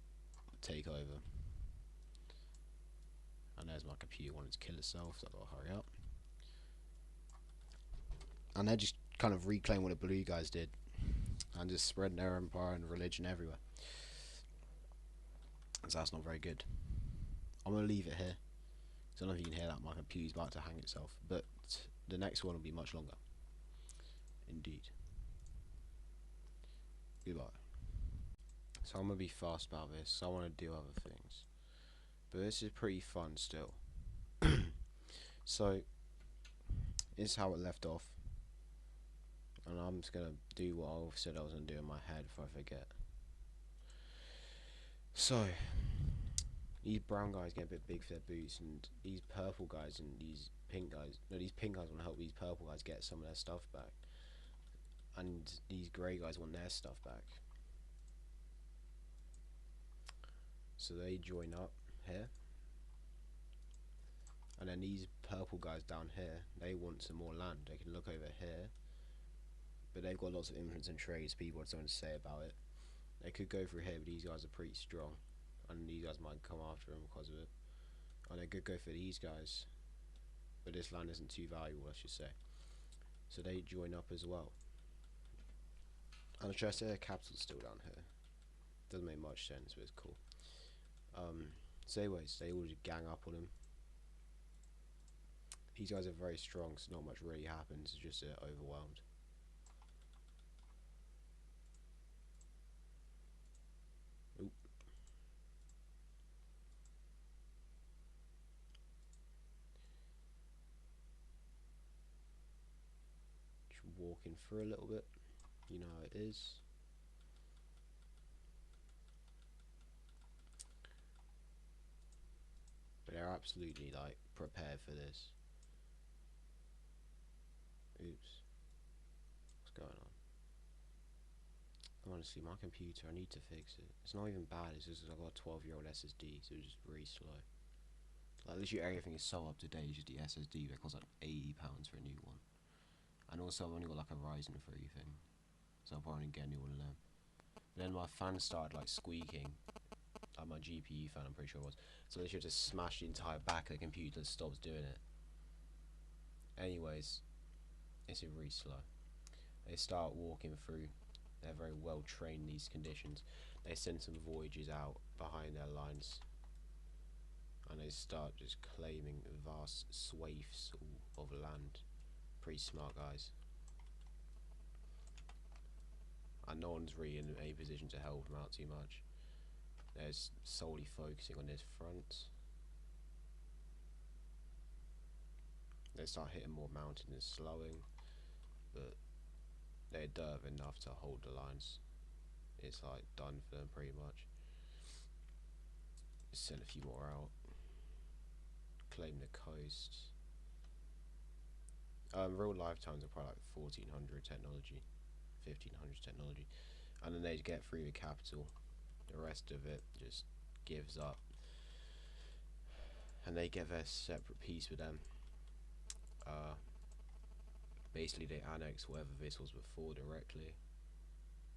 take over. And there's my computer wanting to kill itself, so I've got to hurry up. And they're just kind of reclaim what the blue guys did, and just spreading their empire and religion everywhere. So that's not very good. I'm going to leave it here. I don't know if you can hear that, my computer's about to hang itself, but the next one will be much longer. Indeed. Goodbye. So I'm going to be fast about this. I want to do other things, but this is pretty fun still. So this is how it left off, and I'm just going to do what I said I was going to do in my head before I forget. So these brown guys get a bit big for their boots, and these purple guys and these pink guys, no, these pink guys want to help these purple guys get some of their stuff back, and these grey guys want their stuff back. So they join up here, and then these purple guys down here, they want some more land. They can look over here, but they've got lots of influence and trades. People have something to say about it. They could go through here, but these guys are pretty strong, and these guys might come after them because of it. And they could go for these guys, but this land isn't too valuable, I should say. So they join up as well. And I try to say their capital's still down here. Doesn't make much sense, but it's cool. So anyways, they all just gang up on him. These guys are very strong, so not much really happens. It's just overwhelmed. Oop. Just walking through a little bit. You know how it is. But they're absolutely like prepared for this. Oops. What's going on? Honestly, my computer, I need to fix it. It's not even bad, it's just I've got a 12-year-old SSD, so it's just really slow. Like, literally everything is so up to date, it's just the SSD that costs like £80 for a new one. And also, I've only got like a Ryzen 3 thing, so I'll probably get a new one of them. But then my fan started like squeaking, like my GPU fan, I'm pretty sure it was. So they should just smash the entire back of the computer, stops doing it. Anyways, it's really slow. They start walking through. They're very well trained in these conditions. They send some voyages out behind their lines, and they start just claiming vast swathes of land. Pretty smart guys. And no one's really in a position to help them out too much. They're solely focusing on this front. They start hitting more mountains and slowing, but they deserve enough to hold the lines. It's like done for them pretty much. Send a few more out. Claim the coast. Real lifetimes are probably like 1400 technology, 1500 technology, and then they get through the capital. The rest of it just gives up, and they get their separate piece with them. Basically, they annex whatever this was before directly,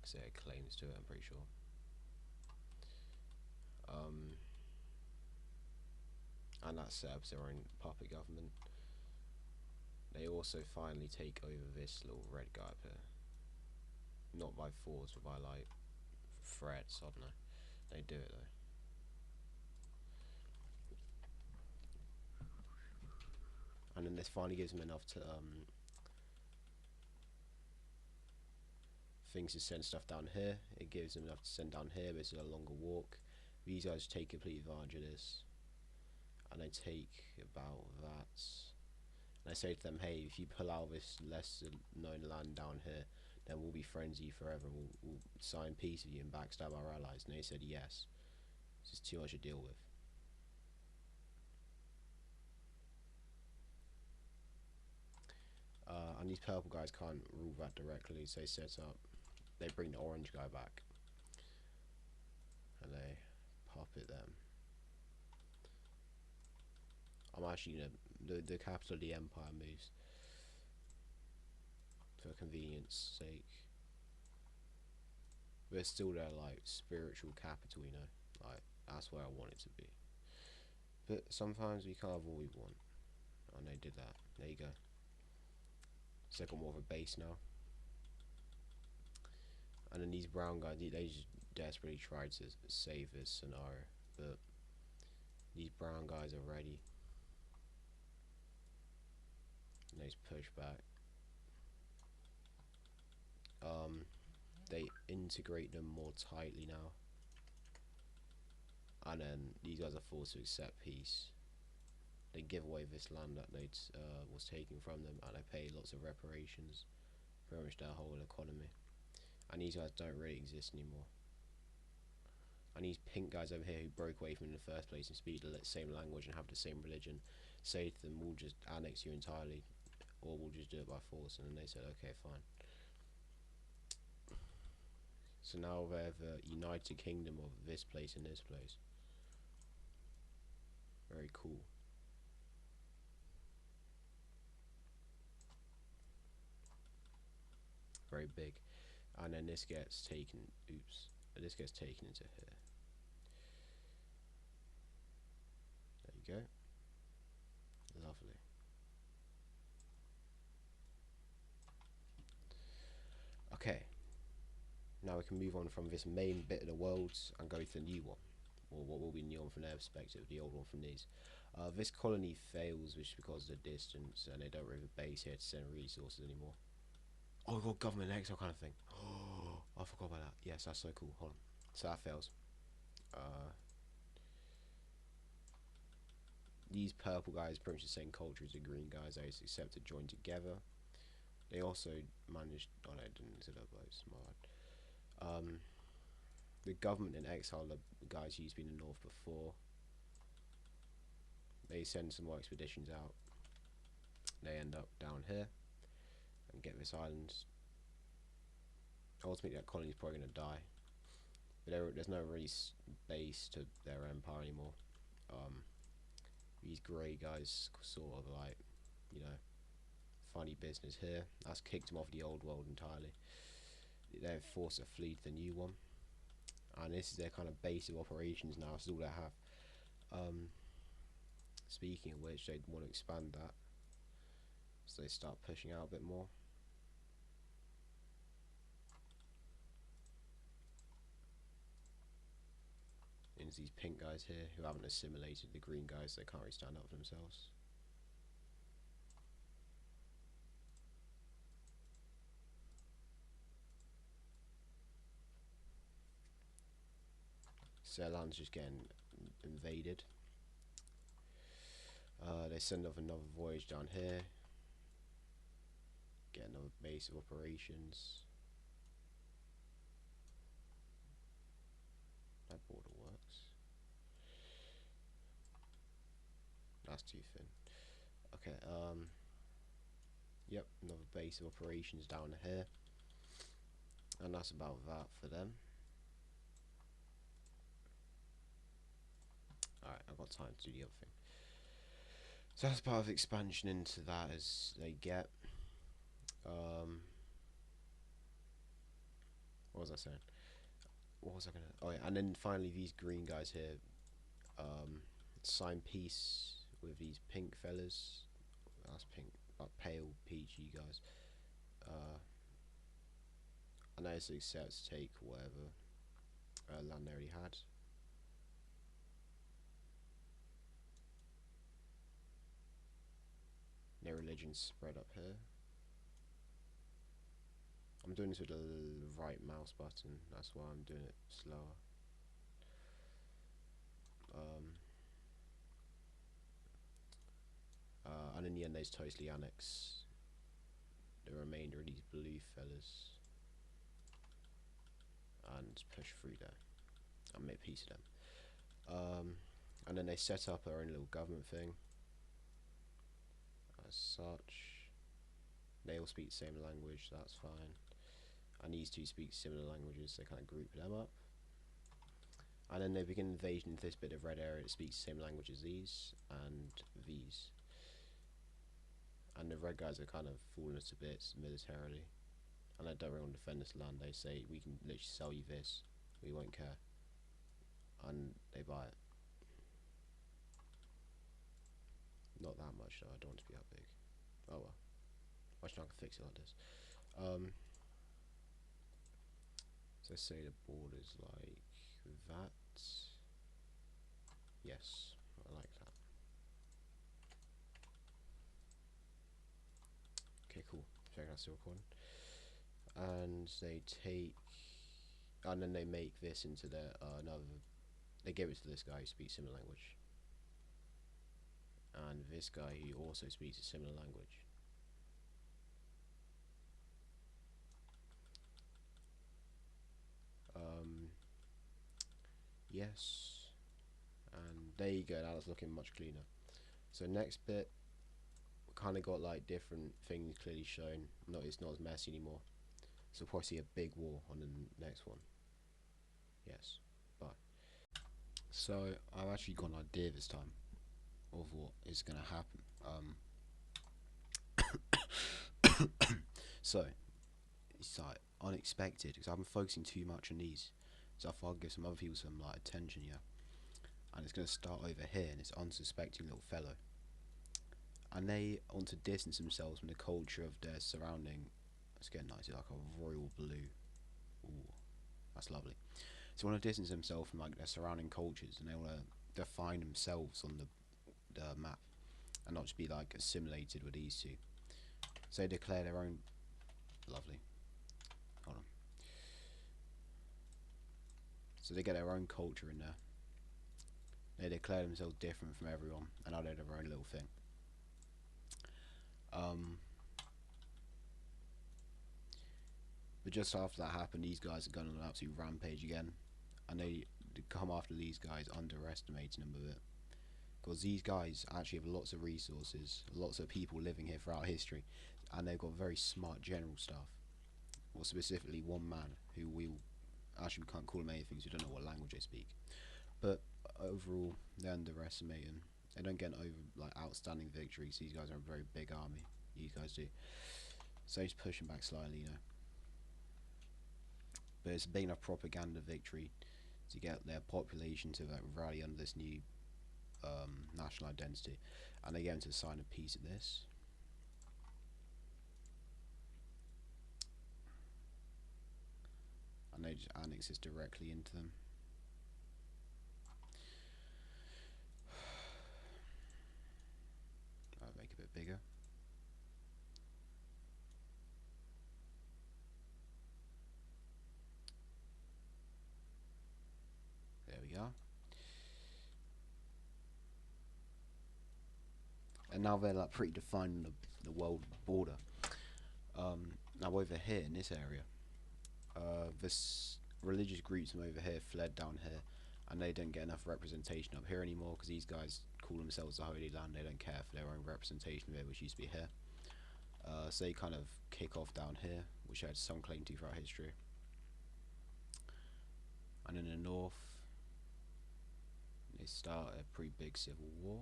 because they had claims to it, I'm pretty sure. And that set up their own puppet government. They also finally take over this little red guy up here. not by force, but by like threats. I don't know. They do it though. And then this finally gives them enough to things to send stuff down here. It gives them enough to send down here, but it's a longer walk. These guys take complete advantage of this, and they take about that. And I say to them, hey, if you pull out this less known land down here, then we'll be friends with you forever, and we'll sign peace with you and backstab our allies. And they said yes. This is too much to deal with. And these purple guys can't rule that directly, so they set up. They bring the orange guy back, and they pop it them. I'm actually gonna the capital of the empire moves for convenience sake. But it's still their like spiritual capital, you know. Like that's where I want it to be. But sometimes we can't have all we want, and they did that. There you go. So they've got more of a base now. And then these brown guys, they just desperately tried to save this scenario, but these brown guys are ready. And they just push back. They integrate them more tightly now. And then these guys are forced to accept peace. They give away this land that they was taken from them, and they pay lots of reparations, pretty much their whole economy. And these guys don't really exist anymore. And these pink guys over here who broke away from them in the first place and speak the same language and have the same religion, say to them, we'll just annex you entirely, or we'll just do it by force. And then they said, okay, fine. So now we have a united kingdom of this place and this place. Very cool. Very big. And then this gets taken, oops, this gets taken into here. There you go. Lovely. Okay. Now we can move on from this main bit of the world and go to the new one. Or what will be new one from their perspective, the old one from these. This colony fails, which is because of the distance, and they don't really have a base here to send resources anymore. Oh, we've got government in exile kind of thing. Oh, I forgot about that. Yes, that's so cool. Hold on. So that fails. These purple guys pretty much the same culture as the green guys. They just accept to join together. They also managed. Oh no, didn't set up those. The government in exile, the guys who used to be in the north before, they send some more expeditions out. They end up down here and get this island. Ultimately, that colony's probably going to die. But there's no really base to their empire anymore. These grey guys sort of like, you know, funny business here. That's kicked them off the old world entirely. They're forced to flee to the new one. And this is their kind of base of operations now. This is all they have. Speaking of which, they want to expand that, so they start pushing out a bit more. And there's these pink guys here who haven't assimilated the green guys, so they can't really stand up for themselves. Ceylon's just getting invaded. They send off another voyage down here. Get another base of operations. That border works. That's too thin. Okay, yep, another base of operations down here. And that's about that for them. Alright, I've got time to do the other thing. So that's part of expansion into that as they get. What was I saying? What was I gonna? Oh yeah, and then finally these green guys here sign peace with these pink fellas. That's pink, but pale peachy guys. and they accept to take whatever land they already had. Their religion's spread up here. I'm doing this with the right mouse button, that's why I'm doing it slower. And in the end, they totally annex the remainder of these blue fellas and push through there and make peace with them. And then they set up their own little government thing. As such, they all speak the same language, so that's fine. And these two speak similar languages, so they kind of group them up. And then they begin invasion into this bit of red area that speaks the same language as these and these. And the red guys are kind of falling to bits militarily. And they don't really want to defend this land. They say, we can literally sell you this, we won't care. And they buy it. Not that much though, I don't want to be that big. Oh well. I can fix it like this. So say the border's like that. Yes, I like that. Okay, cool. Check out still recording. And they take, and then they make this into their another. They give it to this guy who speaks similar language, and this guy who also speaks a similar language. Yes, and there you go. Now it's looking much cleaner. So next bit, kind of got like different things clearly shown. It's not as messy anymore. So we'll probably see a big war on the next one. Yes, bye. So I've actually got an idea this time of what is going to happen. So it's like unexpected because I've been focusing too much on these. So I thought I'd give some other people some like attention, yeah. And it's going to start over here, and this unsuspecting little fellow. And they want to distance themselves from the culture of their surrounding. It's getting nice, like a royal blue. Ooh, that's lovely. So they want to distance themselves from like their surrounding cultures, and they want to define themselves on the map, and not just be like assimilated with these two. So they declare their own. Lovely. Hold on. So they get their own culture in there. They declare themselves different from everyone, and now they're their own little thing. But just after that happened, these guys are going on an absolute rampage again, and they come after these guys, underestimating them a bit. Because these guys actually have lots of resources, lots of people living here throughout history, and they've got very smart general staff. Or specifically one man who we can't call him anything because we don't know what language they speak. But overall, they underestimate him. They don't get outstanding victories. These guys are a very big army. These guys do. So he's pushing back slightly, you know. But it's been a propaganda victory to get their population to rally under this new national identity, and they get into sign of peace at this. And they just annex this directly into them. I'll make it a bit bigger. There we are. And now they're like pretty defined in the world border. Now over here in this area, this religious groups from over here fled down here, and they don't get enough representation up here anymore because these guys call themselves the Holy Land. They don't care for their own representation of it, which used to be here. So they kind of kick off down here, which had some claim to throughout history. And in the north, they start a pretty big civil war.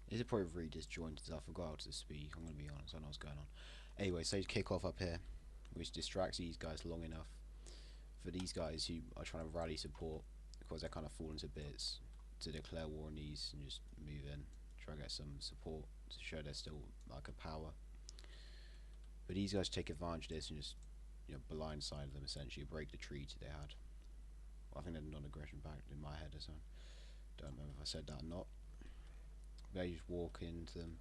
This is probably really disjointed, I forgot how to speak, I'm going to be honest, I don't know what's going on. Anyway, so they kick off up here, which distracts these guys long enough for these guys who are trying to rally support, because they're kind of falling to bits, to declare war on these and just move in, try to get some support to show they're still like a power. But these guys take advantage of this and just blindside them essentially, break the treaty they had. Well, I think they're non-aggression pact in my head or something. Don't remember if I said that or not. They just walk into them,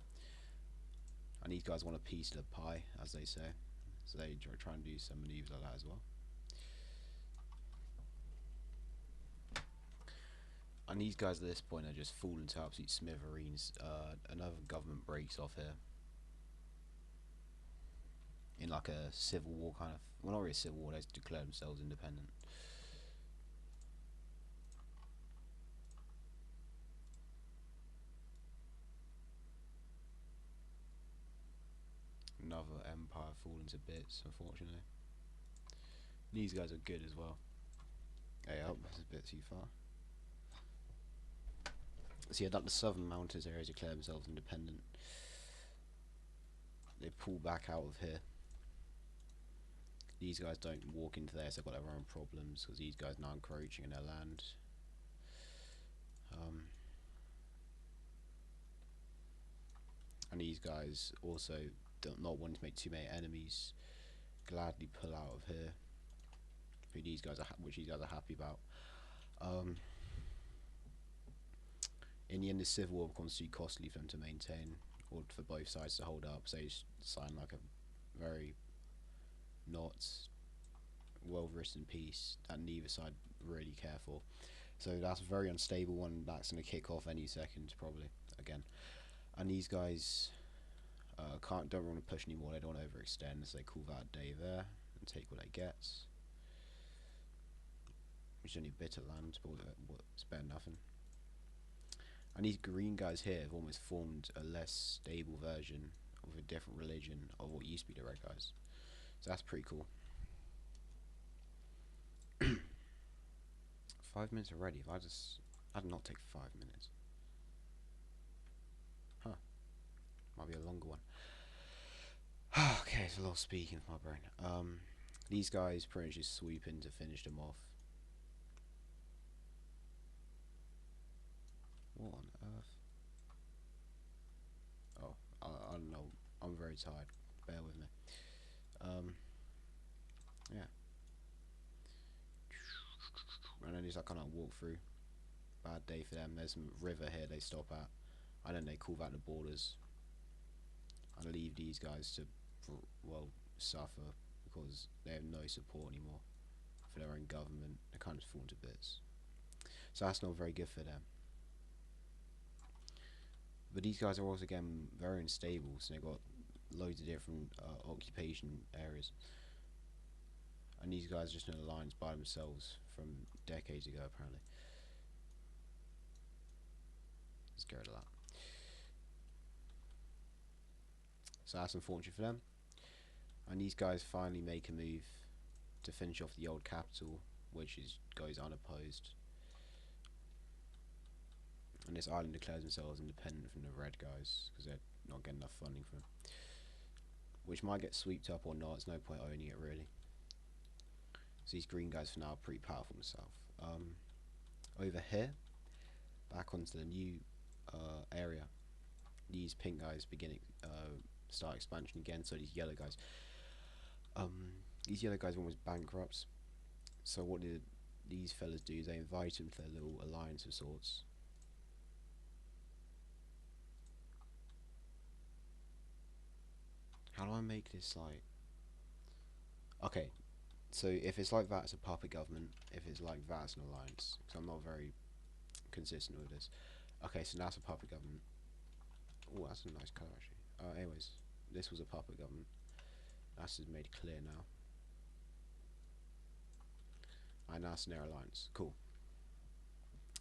and these guys want a piece of the pie, as they say. So they try and do some maneuvers like that as well. And these guys at this point are just falling to absolute smithereens. Another government breaks off here. In like a civil war kind of... Well, not really a civil war, they declare themselves independent. Another empire falling to bits, unfortunately. These guys are good as well. Hey, oh, that's a bit too far. So yeah, like the southern mountains areas declare themselves independent. They pull back out of here. These guys don't walk into there, so they've got their own problems, because these guys are now encroaching in their land. And these guys also not wanting to make too many enemies, gladly pull out of here. Which these guys are happy about. In the end, the civil war becomes too costly for them to maintain, or for both sides to hold up. So they sign like a very not well-written peace that neither side really care for. So that's a very unstable one. That's going to kick off any second, probably again. And these guys don't want to push anymore. They don't want to overextend, so they call that a day there and take what they get. Which is only a bit of land, but it's better than nothing. And these green guys here have almost formed a less stable version of a different religion of what used to be the red guys. So that's pretty cool. 5 minutes already. I'd not take 5 minutes. Huh. Might be a longer one. Okay, it's a lot of speaking for my brain. These guys pretty much just sweep in to finish them off. What on earth? Oh, I don't know. I'm very tired. Bear with me. Yeah. And then just like kind of walk through. Bad day for them. There's some river here they stop at. And then they call that the borders. And leave these guys to, well, suffer because they have no support anymore for their own government. They're kind of falling to bits. So that's not very good for them. But these guys are also, again, very unstable, so they've got loads of different occupation areas. And these guys are just in an alliance by themselves from decades ago, apparently. Scared of that. So that's unfortunate for them. And these guys finally make a move to finish off the old capital, which goes unopposed. And this island declares themselves independent from the red guys because they're not getting enough funding for them. Which might get swept up or not, it's no point owning it really. So these green guys for now are pretty powerful themselves. Over here, back onto the new area, these pink guys start expansion again, so these yellow guys. These yellow guys are almost bankrupt. So what did these fellas do is they invite them to their little alliance of sorts. How do I make this like... Okay, so if it's like that, it's a puppet government. If it's like that, it's an alliance. Because I'm not very consistent with this. Okay, so that's a puppet government. Oh, that's a nice colour actually. Anyways, this was a puppet government. That's just made clear now. And that's their alliance. Cool.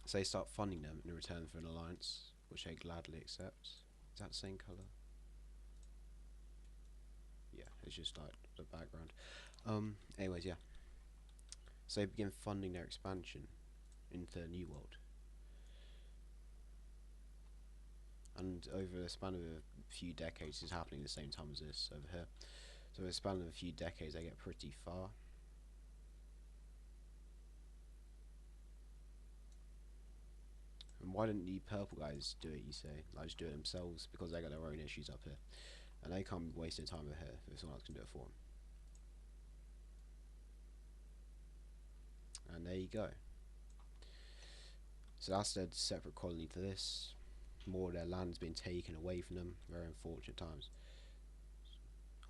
So they start funding them in return for an alliance, which they gladly accept. Is that the same colour? Yeah, it's just like the background. Anyways, yeah. So they begin funding their expansion into the New World. And over a span of a few decades, this is happening at the same time as this over here. So over a span of a few decades, they get pretty far. And why didn't the purple guys do it, you say? Like, just do it themselves, because they got their own issues up here. And they can't be wasting time over here if someone else can do it for them. And there you go. So that's their separate colony to this. More of their land's been taken away from them. Very unfortunate times.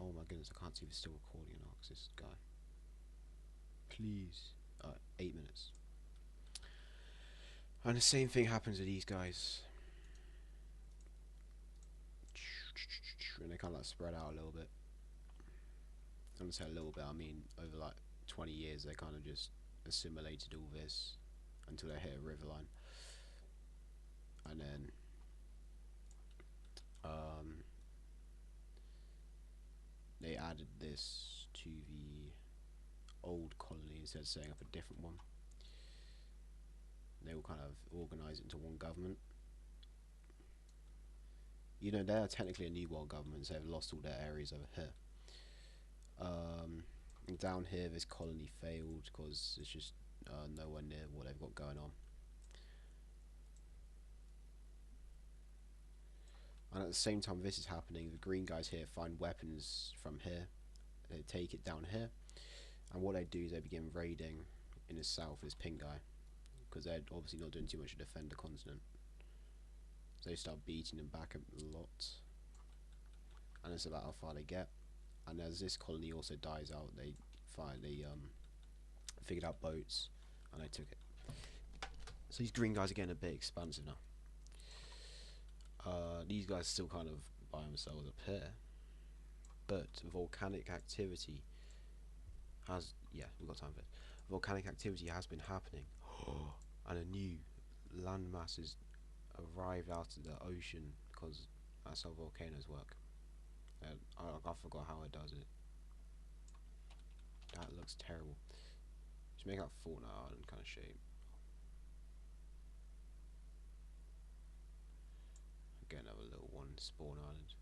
Oh my goodness, I can't see if it's still recording or not, because this guy. Please. 8 minutes. And the same thing happens with these guys. And they kind of like spread out a little bit. I'm gonna say a little bit, I mean over like 20 years they kind of just assimilated all this until they hit a river line. And then they added this to the old colony instead of setting up a different one. They all kind of organise it into one government. You know, they're technically a New World government, so they've lost all their areas over here. And down here, this colony failed because it's just nowhere near what they've got going on. And at the same time this is happening, the green guys here find weapons from here. They take it down here, and what they do is they begin raiding in the south this pink guy, because they're obviously not doing too much to defend the continent. So they start beating them back a lot, and that's about how far they get. And as this colony also dies out, they figured out boats and they took it. So these green guys are getting a bit expansive now. These guys still kind of by themselves up here, but volcanic activity has, yeah, we've got time for it. Volcanic activity has been happening, and a new landmass has arrived out of the ocean, because that's how volcanoes work. I forgot how it does it. That looks terrible. Just make that Fortnite Island kind of shape. Get another little one, spawn island.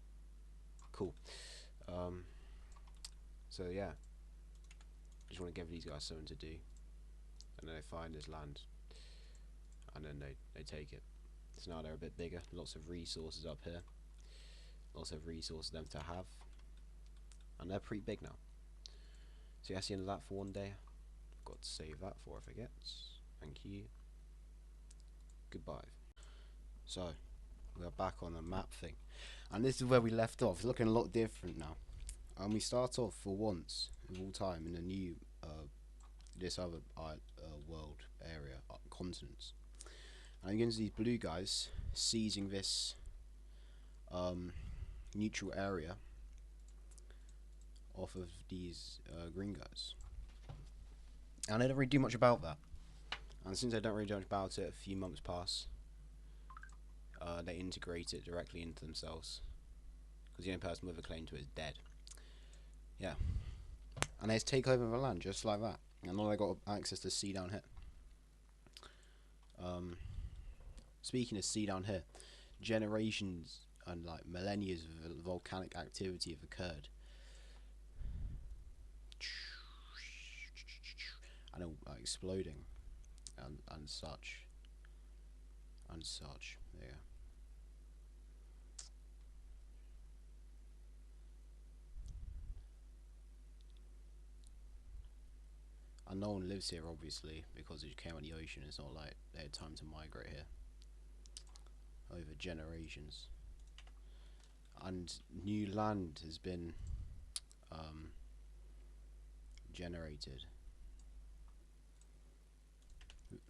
Cool. So yeah, just want to give these guys something to do, and then they find this land, and then they take it. So now they're a bit bigger, lots of resources up here, lots of resources them to have, and they're pretty big now. So yeah, that's the end of that for one day. I've got to save that before I forget. Thank you. Goodbye. So we're back on the map thing, and this is where we left off. It's looking a lot different now, and we start off for once of all time in a new this other world area, continents. And you can see these blue guys seizing this neutral area off of these green guys, and they don't really do much about that. And since they don't really do much about it, a few months pass. They integrate it directly into themselves, because the only person with a claim to it is dead. Yeah, and they just take over the land just like that, and now they got access to sea down here. Speaking of sea down here, generations and like millennia of volcanic activity have occurred, and exploding and such. Yeah. And no one lives here, obviously, because it came on the ocean. It's not like they had time to migrate here over generations. And new land has been generated.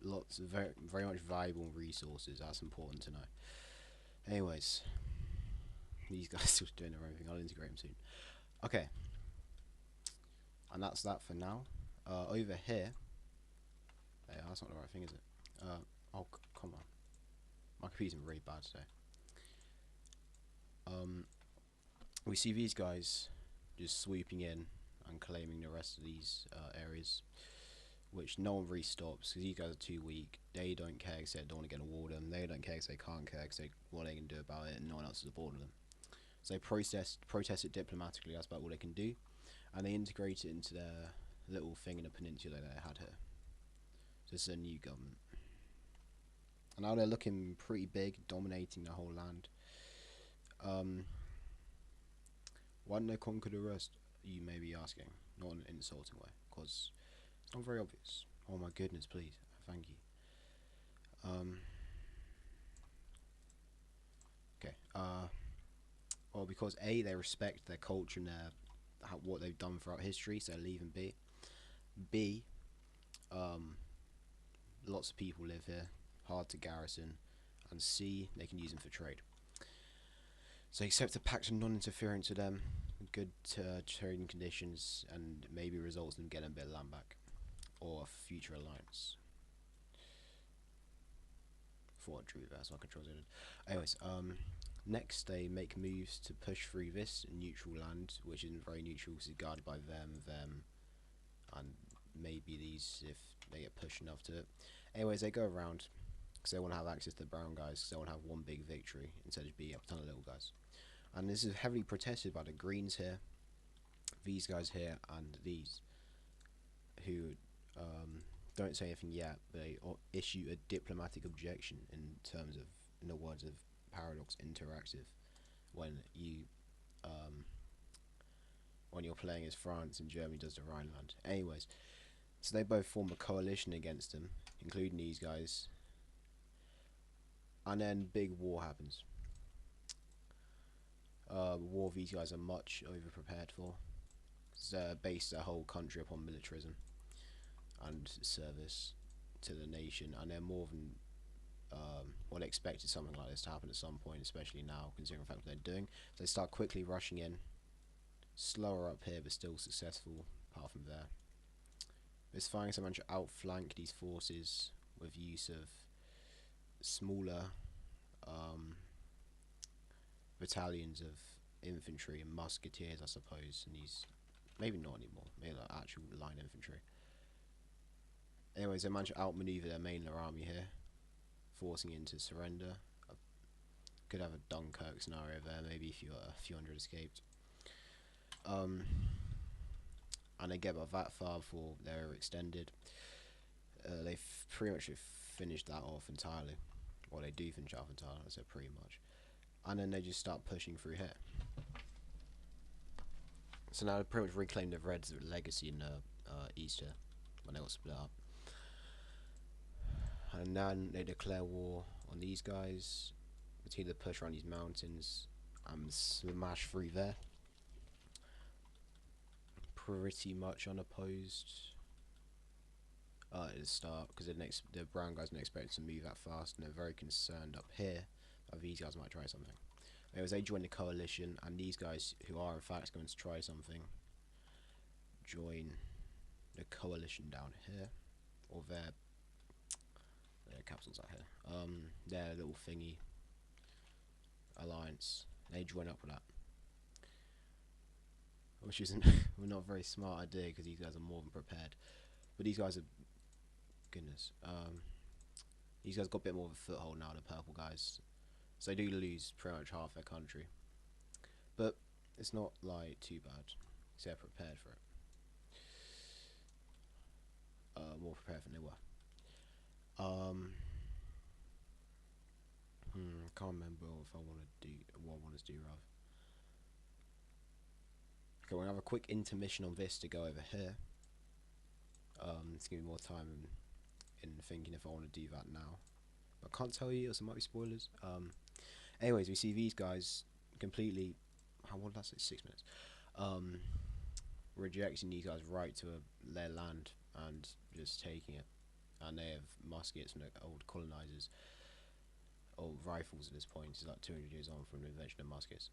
Lots of very much valuable resources. That's important to know. Anyways, these guys still doing their own thing. I'll integrate them soon. Okay, and that's that for now. Over here, yeah, that's not the right thing, is it? Oh, come on, my computer's really bad today. We see these guys just swooping in and claiming the rest of these areas, which no one really stops, because these guys are too weak. They don't care because they don't want to get a war them. They don't care because they can't care because what they can do about it, and no one else is supporting them. So they protest it diplomatically. That's about all they can do, and they integrate it into their little thing in a peninsula they had here. So this is a new government, and now they're looking pretty big, dominating the whole land. Why didn't they conquer the rest? You may be asking, not in an insulting way, because it's not very obvious. Oh my goodness, please. Thank you. Okay. Well, because A, they respect their culture and what they've done throughout history, so leaving B. B, um, lots of people live here, hard to garrison, and C, they can use them for trade. So accept a pact of non-interference with them, good trading conditions, and maybe results in them getting a bit of land back, or a future alliance. For what drew that, so I control it. Anyways, next they make moves to push through this neutral land, which isn't very neutral because it's guarded by them, and maybe these if they get pushed enough to it. Anyways, they go around because they want to have access to the brown guys, because they want to have one big victory instead of being a ton of little guys. And this is heavily protested by the greens here, these guys here, and these, who don't say anything yet, but they issue a diplomatic objection in terms of, in the words of Paradox Interactive, when you're playing as France and Germany does the Rhineland. Anyways, so they both form a coalition against them, including these guys, and then big war happens. War these guys are much over prepared for. They base their whole country upon militarism and service to the nation, and they're more than well, expected something like this to happen at some point, especially now, considering the fact what they're doing. So they start quickly rushing in, slower up here, but still successful, apart from there. It's fine, so managed to outflank these forces with use of smaller battalions of infantry and musketeers, I suppose, and these, maybe not anymore, maybe like actual line infantry. Anyways, they managed to outmaneuver their main army here, forcing it into surrender. Could have a Dunkirk scenario there, maybe if you got a few hundred escaped. And they get about that far before they're extended. They pretty much finished that off entirely. Well, they do finish it off entirely, so pretty much. And then they just start pushing through here. So now they pretty much reclaim the Reds' legacy in East here, when they got split up. And then they declare war on these guys, continue to push around these mountains, and smash through there. Pretty much unopposed at the start, because the brown guys don't expect to move that fast, and they're very concerned up here that these guys might try something. Anyways, they join the coalition, and these guys, who are in fact going to try something, join the coalition down here, or their capitals out here. Their little thingy alliance. They join up with that, which isn't not a very smart idea because these guys are more than prepared. But these guys are, goodness, these guys got a bit more of a foothold now, the purple guys. So they do lose pretty much half their country, but it's not like too bad. So they're prepared for it. More prepared than they were. Can't remember if I want to do what I want to do rather. Okay, we're gonna have a quick intermission on this to go over here. It's gonna be more time in thinking if I want to do that now. But I can't tell you, or there might be spoilers. Anyways, we see these guys completely. What did I say? 6 minutes. Rejecting these guys' right to their land and just taking it. And they have muskets from the old colonizers, or rifles at this point. It's like 200 years on from the invention of muskets.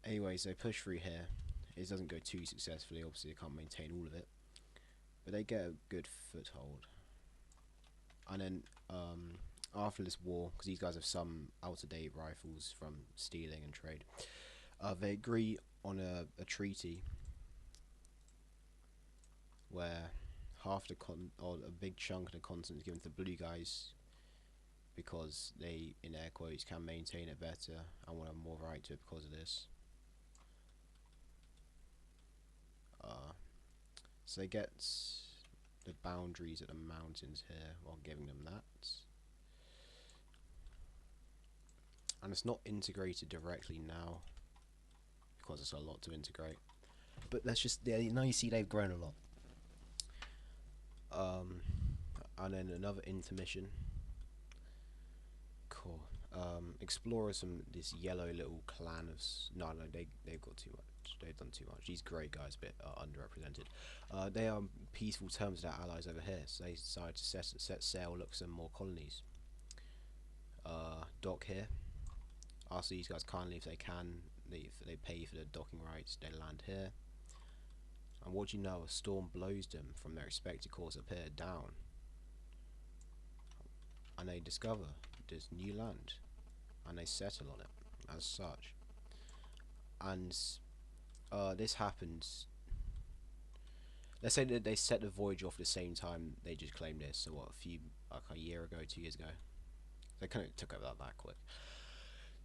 Anyways, they push through here. It doesn't go too successfully. Obviously, they can't maintain all of it, but they get a good foothold. And then after this war, because these guys have some out-of-date rifles from stealing and trade, they agree on a treaty where half the or a big chunk of the continent is given to the blue guys, because they, in air quotes, can maintain it better and will have more right to it because of this. So they get the boundaries of the mountains here while giving them that. And it's not integrated directly now, because it's a lot to integrate. But let's just, yeah, now you see they've grown a lot. And then another intermission. Cool. Explore this yellow little clan of no, they've got too much. They've done too much. These grey guys a bit underrepresented. They are peaceful terms with their allies over here, so they decide to set sail, look for some more colonies. Dock here. Ask these guys kindly if they can. They pay for the docking rights. They land here. And what do you know? A storm blows them from their expected course up here down, and they discover this new land, and they settle on it as such. And this happens. Let's say that they set the voyage off at the same time they just claimed this. So what? A year ago, 2 years ago. They kind of took over that quick.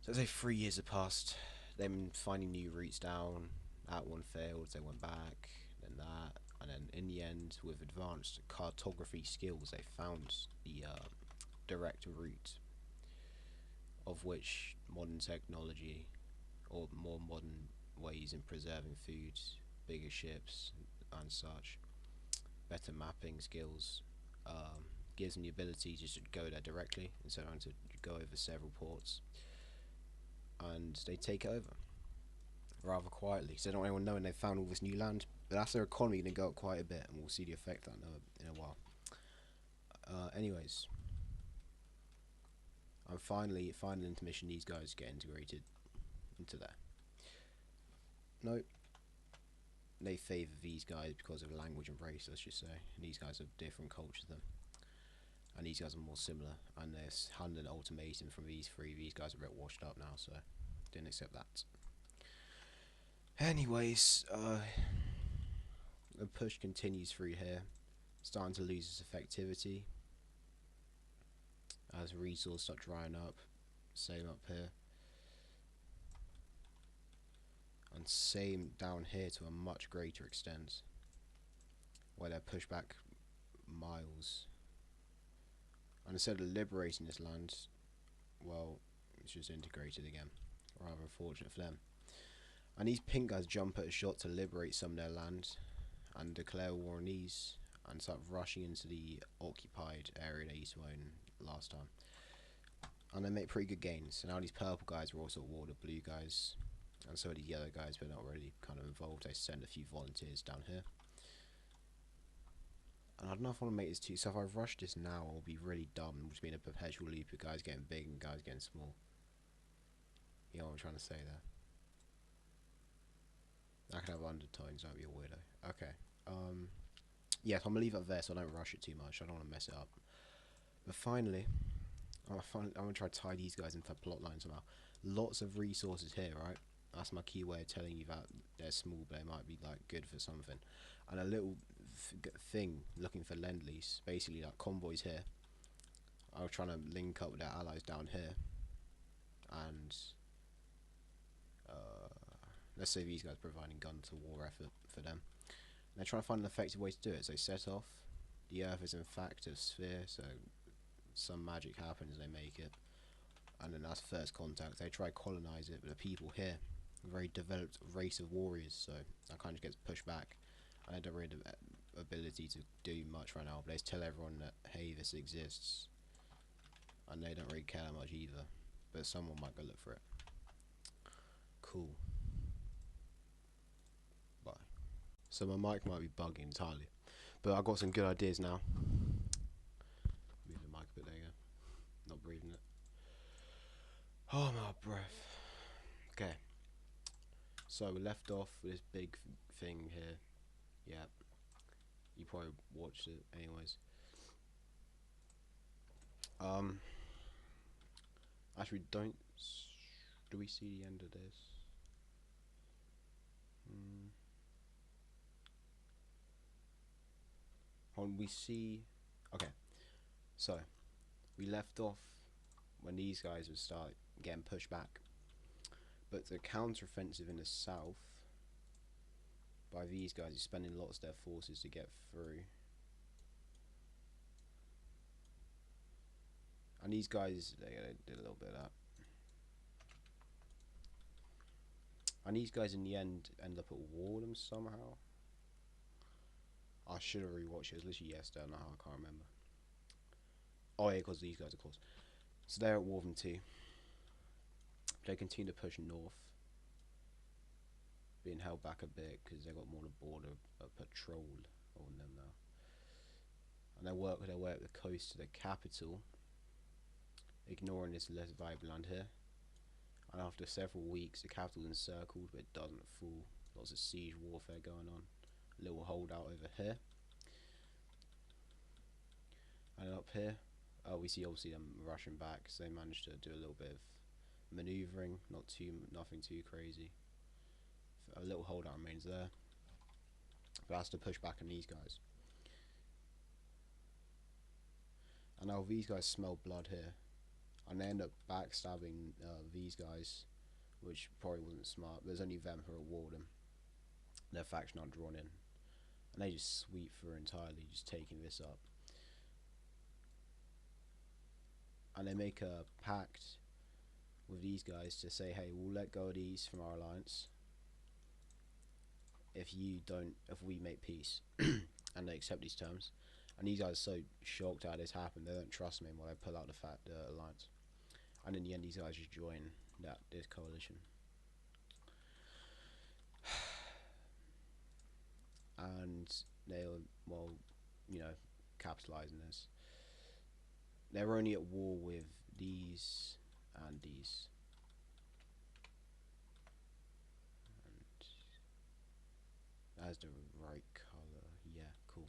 So say 3 years have passed. Them finding new routes down. That one failed. They went back. Then that, and then in the end, with advanced cartography skills, they found the direct route, of which modern technology or more modern ways in preserving food, bigger ships and such, better mapping skills, gives them the ability to just go there directly instead of having to go over several ports, and they take it over rather quietly, so they don't want anyone knowing they've found all this new land. But that's their economy going to go up quite a bit, and we'll see the effect of that in a while. Anyways, and finally, final intermission, these guys get integrated into there. Nope. They favour these guys because of language and race, let's just say. And these guys have different cultures than them. And these guys are more similar. And there's handed an ultimatum from these three. These guys are a bit washed up now, so didn't accept that. Anyways, the push continues through here, starting to lose its effectivity as resources start drying up. Same up here, and same down here to a much greater extent, where they're pushed back miles. And instead of liberating this land, well, it's just integrated again. Rather unfortunate for them. And these pink guys jump at a shot to liberate some of their land and declare war on these and start rushing into the occupied area they used to own last time. And they make pretty good gains. So now these purple guys are also at war with blue guys, and so are these yellow guys, but not really kind of involved. They send a few volunteers down here. And I don't know if I want to make this too, so if I rush this now I'll be really dumb. We'll just be in a perpetual loop of guys getting big and guys getting small. You know what I'm trying to say there? I could have undertones, don't be a weirdo. Okay. Yeah, so I'm gonna leave it there so I don't rush it too much. I don't want to mess it up. But finally, I'm gonna try to tie these guys into a plot line somehow. Lots of resources here, right? That's my key way of telling you that they're small, but they might be like good for something. And a little thing looking for lend-lease, basically like convoys here. I was trying to link up with their allies down here, and let's say these guys providing gun to war effort for them. And they're trying to find an effective way to do it. So they set off. The Earth is in fact a sphere, so some magic happens, they make it, and then that's first contact. They try to colonize it, but the people here, a very developed race of warriors, so that kind of gets pushed back. And I don't really have the ability to do much right now, but they just tell everyone that hey, this exists, and they don't really care that much either, but someone might go look for it. Cool. Bye. So my mic might be bugging entirely, but I've got some good ideas now. Move the mic a bit, there you go. Not breathing it. Oh, my breath. Okay. So we left off with this big thing here. Yeah. You probably watched it anyways. Actually, do we see the end of this? We see. Okay. So we left off when these guys would start getting pushed back, but the counter-offensive in the south by these guys is spending lots of their forces to get through. And these guys, they did a little bit of that. And these guys in the end up at war with them somehow. I should have rewatched it. It was literally yesterday. I don't know how, I can't remember. Oh yeah, because these guys, of course. So they're at war with them too. They continue to push north, being held back a bit because they got more to border patrol on them now. And they work their way up the coast to the capital, ignoring this less vibrant land here. And after several weeks, the capital is encircled, but it doesn't fall. Lots of siege warfare going on. A little holdout over here. And up here, we see obviously them rushing back, so they managed to do a little bit of manoeuvring, nothing too crazy. A little holdout remains there, but that's to push back on these guys. And now these guys smell blood here, and they end up backstabbing these guys, which probably wasn't smart. There's only them who are at war with them. Their faction aren't drawn in, and they just sweep through entirely, just taking this up. And they make a pact with these guys to say, hey, we'll let go of these from our alliance if we make peace. And they accept these terms. And these guys are so shocked how this happened, they don't trust me anymore. They pull out the alliance. And in the end, these guys just join this coalition. And they'll, well, you know, capitalising this. They're only at war with these and these. And that's the right colour. Yeah, cool.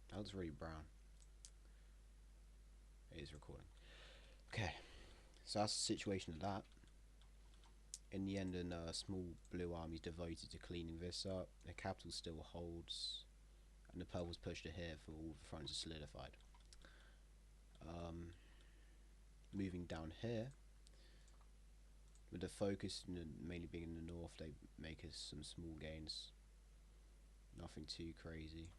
That looks really brown. It is recording. Okay, so that's the situation of that. In the end, a small blue army is devoted to cleaning this up. The capital still holds, and the purple's pushed to here for all the fronts are solidified. Moving down here, with the focus mainly being in the north, they make us some small gains. Nothing too crazy.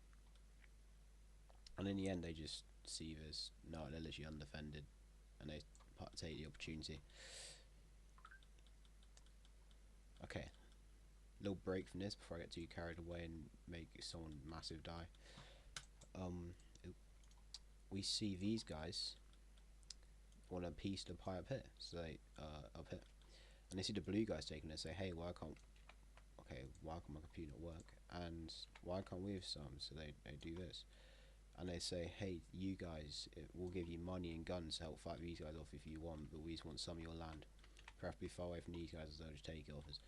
And in the end, they just see this. No, they're literally undefended, and they take the opportunity. Okay, little break from this before I get too carried away and make someone massive die. We see these guys want a piece to pie up here, so they up here, and they see the blue guys taking it. Say, hey, why can't my computer not work? And why can't we have some? So they do this, and they say, hey, you guys, we'll give you money and guns to help fight these guys off if you want, but we just want some of your land, preferably far away from these guys, as they'll just take it off us.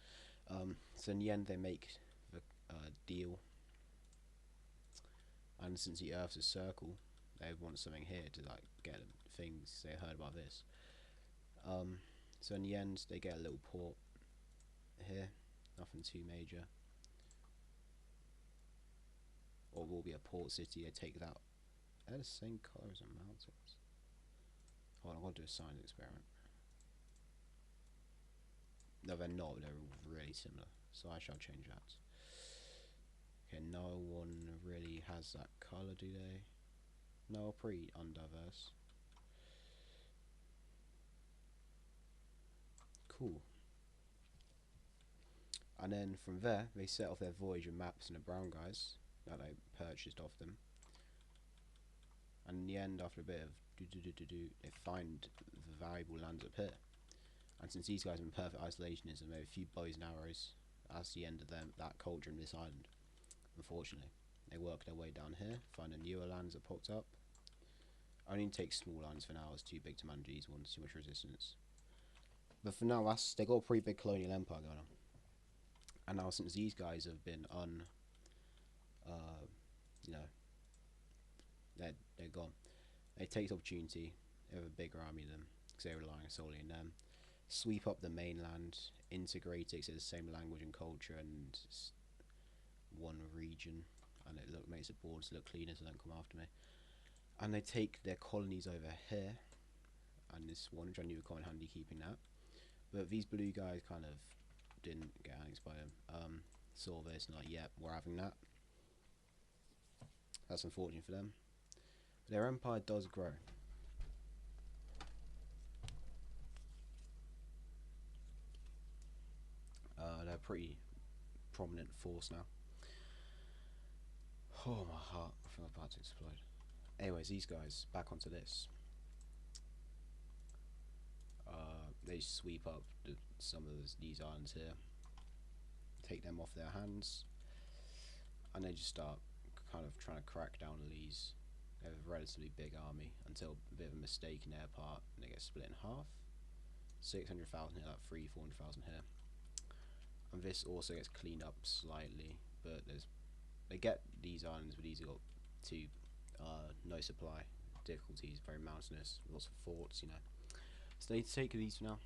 So in the end, they make the deal, and since the Earth's a circle, they want something here to like get them things they heard about this. So in the end, they get a little port here, nothing too major. Or will be a port city. They take that. They're the same colour as the mountains. Hold on, I've got to do a science experiment. No, they're not. They're really similar. So I shall change that. Okay, no one really has that colour, do they? No, pretty undiverse. Cool. And then from there, they set off their voyage with maps and the brown guys that they purchased off them. And in the end, after a bit of they find the valuable lands up here. And since these guys are in perfect isolationism, they have a few bows and arrows. That's the end of that culture in this island. Unfortunately, they work their way down here, find a newer lands that popped up. Only take small lands for now. It's too big to manage these ones. Too much resistance. But for now, they got a pretty big colonial empire going on. And now, since these guys have been they're gone. They take the opportunity. They have a bigger army than them because they're relying solely on them. Sweep up the mainland, integrate it, so the same language and culture and one region, and it makes the borders look cleaner so they don't come after me. And they take their colonies over here, and this one, which I knew would come in handy keeping that. But these blue guys kind of didn't get annexed by them. Saw this and like, yeah, we're having that. That's unfortunate for them. But their empire does grow. They're a pretty prominent force now. Oh, my heart, I feel about to explode. Anyways, these guys, back onto this. They sweep up some of these islands here, take them off their hands, and they just start kind of trying to crack down on these. They have a relatively big army until a bit of a mistake in their part, and they get split in half. 600,000 here, like 400,000 here, and this also gets cleaned up slightly. But they get these islands, but these have got no supply difficulties, very mountainous, lots of forts, you know. So they take these for now.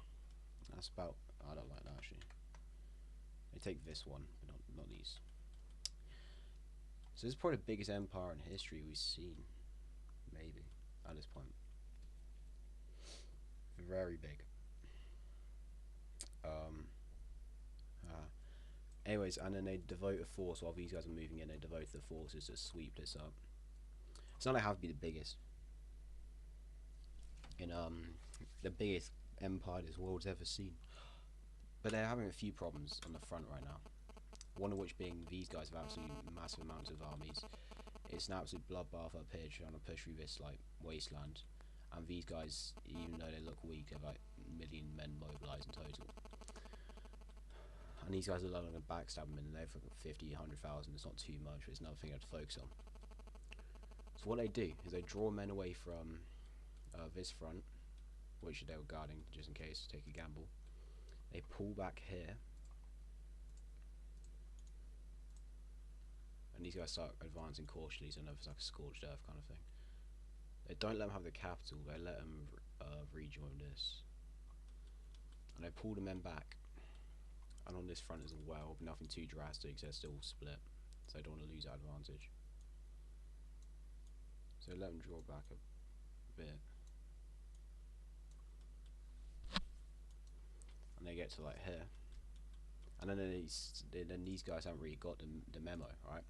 That's about. I don't like that actually. They take this one, but not these. So this is probably the biggest empire in history we've seen, maybe at this point. Very big. Anyways, and then they devote a force while these guys are moving in. They devote the forces to sweep this up. It's not like have to be the biggest. In the biggest empire this world's ever seen. But they're having a few problems on the front right now. One of which being these guys have absolutely massive amounts of armies. It's an absolute bloodbath up here trying to push through this like wasteland. And these guys, even though they look weak, have like a million men mobilised in total. And these guys are not going to backstab them, and they've got 50, 100,000. It's not too much, but it's another thing I have to focus on. So what they do is they draw men away from this front, which they were guarding just in case, take a gamble. They pull back here, and these guys start advancing cautiously, so I know it's like a scorched earth kind of thing. They don't let them have the capital, they let them rejoin this. And they pull the men back, and on this front as well, but nothing too drastic, they're still split, so they don't want to lose that advantage. So let them draw back a bit. And they get to like here. And then these guys haven't really got the memo, right?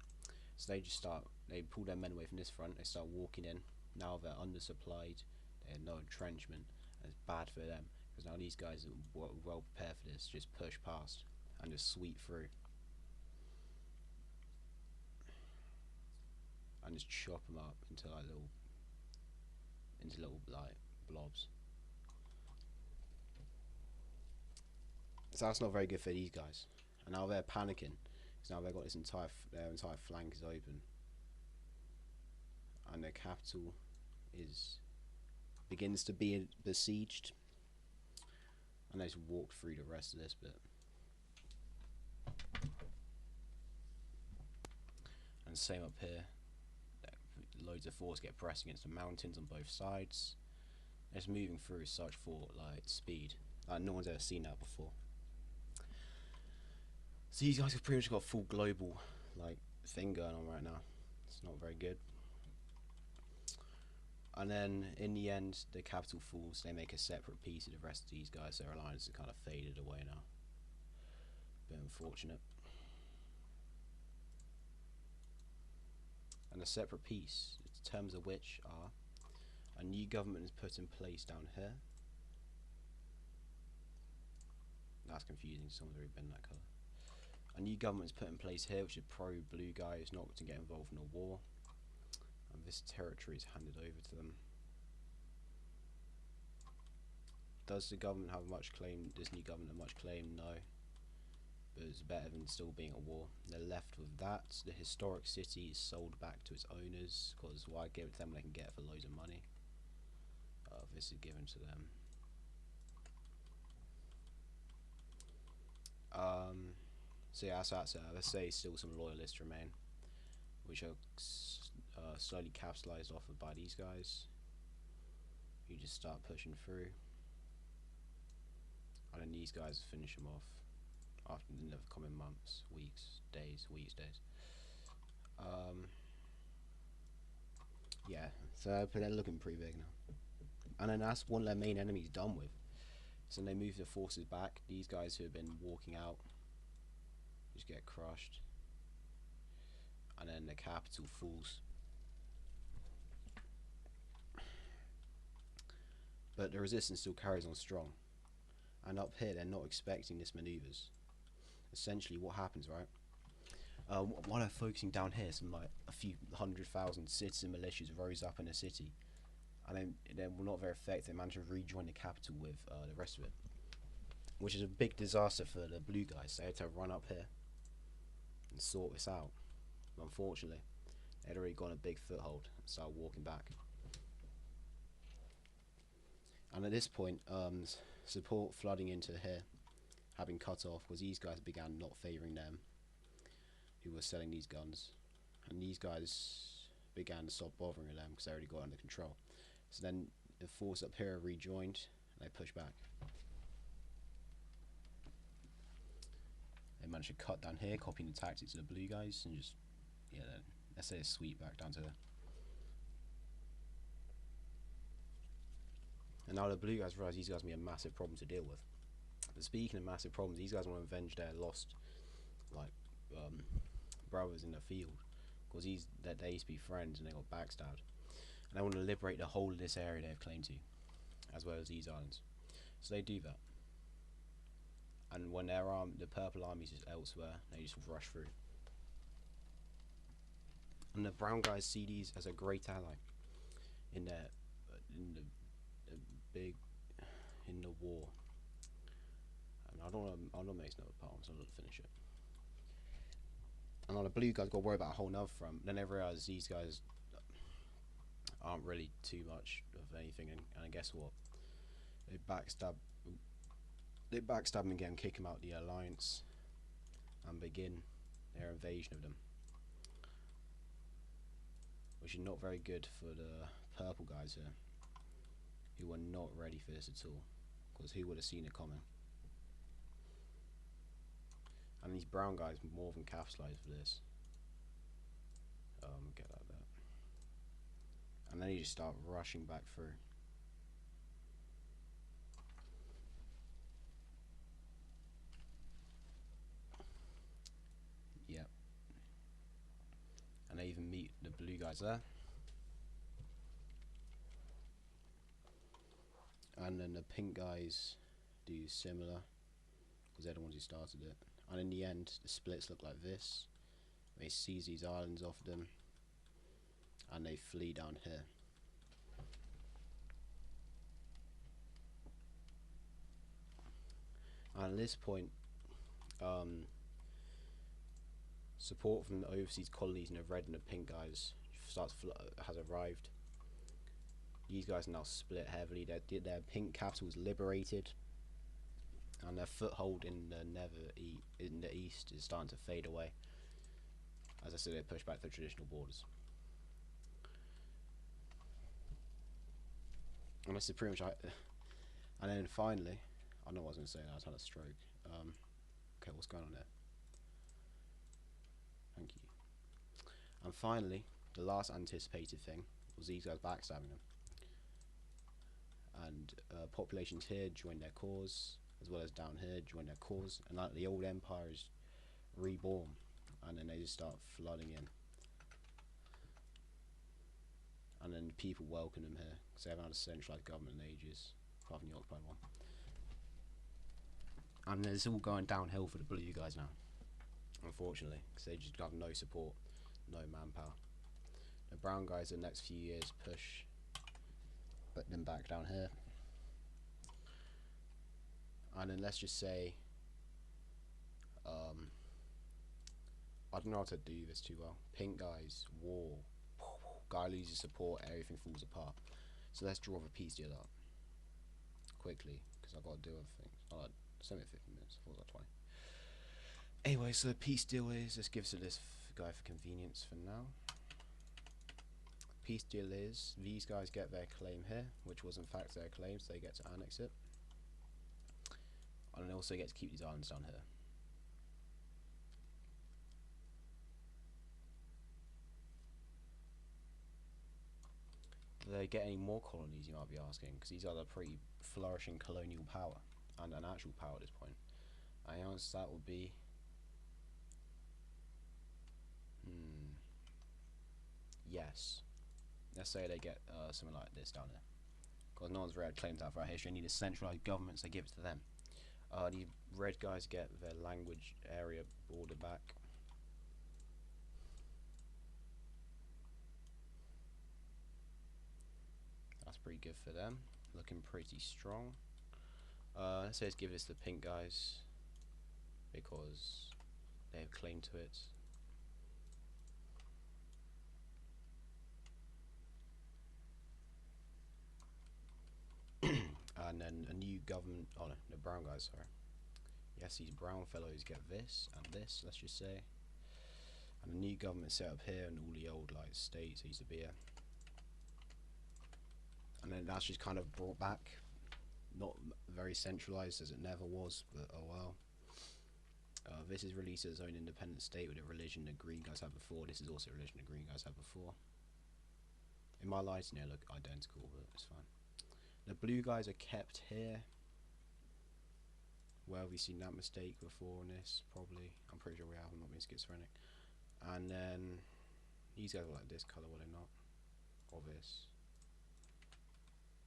So they just they pull their men away from this front, they start walking in. Now they're undersupplied, they have no entrenchment, and it's bad for them, because now these guys are well prepared for this, just push past, and just sweep through. And just chop them up into like little like blobs. So that's not very good for these guys. And now they're panicking, because now they've got this their entire flank is open, and their capital begins to be besieged. And they just walk through the rest of this bit. And same up here. Loads of force get pressed against the mountains on both sides. They're just moving through such like speed. Like no one's ever seen that before. So these guys have pretty much got a full global like thing going on right now. It's not very good. And then in the end, the capital falls. They make a separate peace of the rest of these guys. Their alliance has kind of faded away now. Bit unfortunate. And a separate peace, the terms of which are a new government is put in place down here. That's confusing. Someone's already been that colour. A new government is put in place here, which is pro-blue guy, who's not to get involved in a war. And this territory is handed over to them. Does the government have much claim? Does new government have much claim? No. But it's better than still being at war. They're left with that. The historic city is sold back to its owners, because why give it to them when they can get it for loads of money? This is given to them. So yeah, that's let's say still some loyalists remain, which are slowly capitalized off of by these guys. You just start pushing through, and then these guys finish them off after the coming months, weeks, days. Yeah, so they're looking pretty big now, and then that's one of their main enemies done with. So they move their forces back. These guys who have been walking out just get crushed, and then the capital falls. But the resistance still carries on strong, and up here they're not expecting this maneuvers. Essentially what happens, right? While they're focusing down here, some like a few 100,000 citizen militias rose up in the city, and then they were not very effective. They managed to rejoin the capital with the rest of it, which is a big disaster for the blue guys. They had to run up here and sort this out. Unfortunately, they'd already got a big foothold and started walking back. And at this point, support flooding into here, having cut off, because these guys began not favouring them, who were selling these guns, and these guys began to stop bothering them because they already got under control. So then the force up here rejoined, and they pushed back. They managed to cut down here, copying the tactics of the blue guys, and just, yeah, let's say a sweep back down to there. And now the blue guys realise these guys will be a massive problem to deal with. But speaking of massive problems, these guys want to avenge their lost, like, brothers in the field, because they used to be friends and they got backstabbed, and they want to liberate the whole of this area they've claimed to, as well as these islands. So they do that, and when the purple armies is elsewhere, they just rush through. And the brown guys see these as a great ally in the war. And I don't make another part, so I'll finish it. And on the blue guys got to worry about a whole nother front. Then they realise these guys aren't really too much of anything, and guess what? They backstab them again, kick them out the alliance, and begin their invasion of them, which is not very good for the purple guys here, who were not ready for this at all, because who would have seen it coming? And these brown guys more than capitalised for this. Get out of that. And then you just start rushing back through. Yep. And they even meet the blue guys there. And then the pink guys do similar, because they're the ones who started it. And in the end, the splits look like this. They seize these islands off them, and they flee down here. And at this point, support from the overseas colonies and the red and the pink guys has arrived. These guys are now split heavily. Their pink capital is liberated, and their foothold in the east is starting to fade away. As I said, they push back the traditional borders. And this is pretty much and then finally, I know what I was going to say, I was had a stroke. Okay, what's going on there? Thank you. And finally, the last anticipated thing was these guys backstabbing them. And populations here join their cause, as well as down here join their cause, and like the old empire is reborn, and then they just start flooding in, and then people welcome them here because they haven't had a centralised government in ages, apart from the occupied one. And it's all going downhill for the blue guys now, unfortunately, because they just have no support, no manpower. The brown guys in the next few years push them back down here. And then let's just say, I don't know how to do this too well. Pink guys, war, guy loses support, everything falls apart. So let's draw a peace deal up quickly, because I've got to do other things. Like, it's only 15 minutes, I thought it was like 20. Anyway, so the peace deal is, let's give it to this guy for convenience for now. Peace deal is, these guys get their claim here, which was in fact their claim, so they get to annex it. And they also get to keep these islands down here. Do they get any more colonies, you might be asking, because these are a pretty flourishing colonial power, and an actual power at this point. And the answer to that would be yes. Let's say they get something like this down here, because no one's really had claims out for our history. They need a centralised government, so they give it to them. The red guys get their language area border back, pretty good for them. Looking pretty strong. Let's say let's give this to the pink guys because they have claim to it. And then a new government. Oh no, the brown guys. Sorry. Yes, these brown fellows get this and this. Let's just say. And a new government set up here, and all the old like states used to be here. And then that's just kind of brought back. Not very centralized as it never was, but oh well. This is released as its own independent state with a religion the green guys had before. This is also a religion the green guys had before. In my lighting, they look identical, but it's fine. The blue guys are kept here. Where have we seen that mistake before in this? Probably. I'm pretty sure we have. I'm not being schizophrenic. And then these guys are like this colour, were they not? Or this.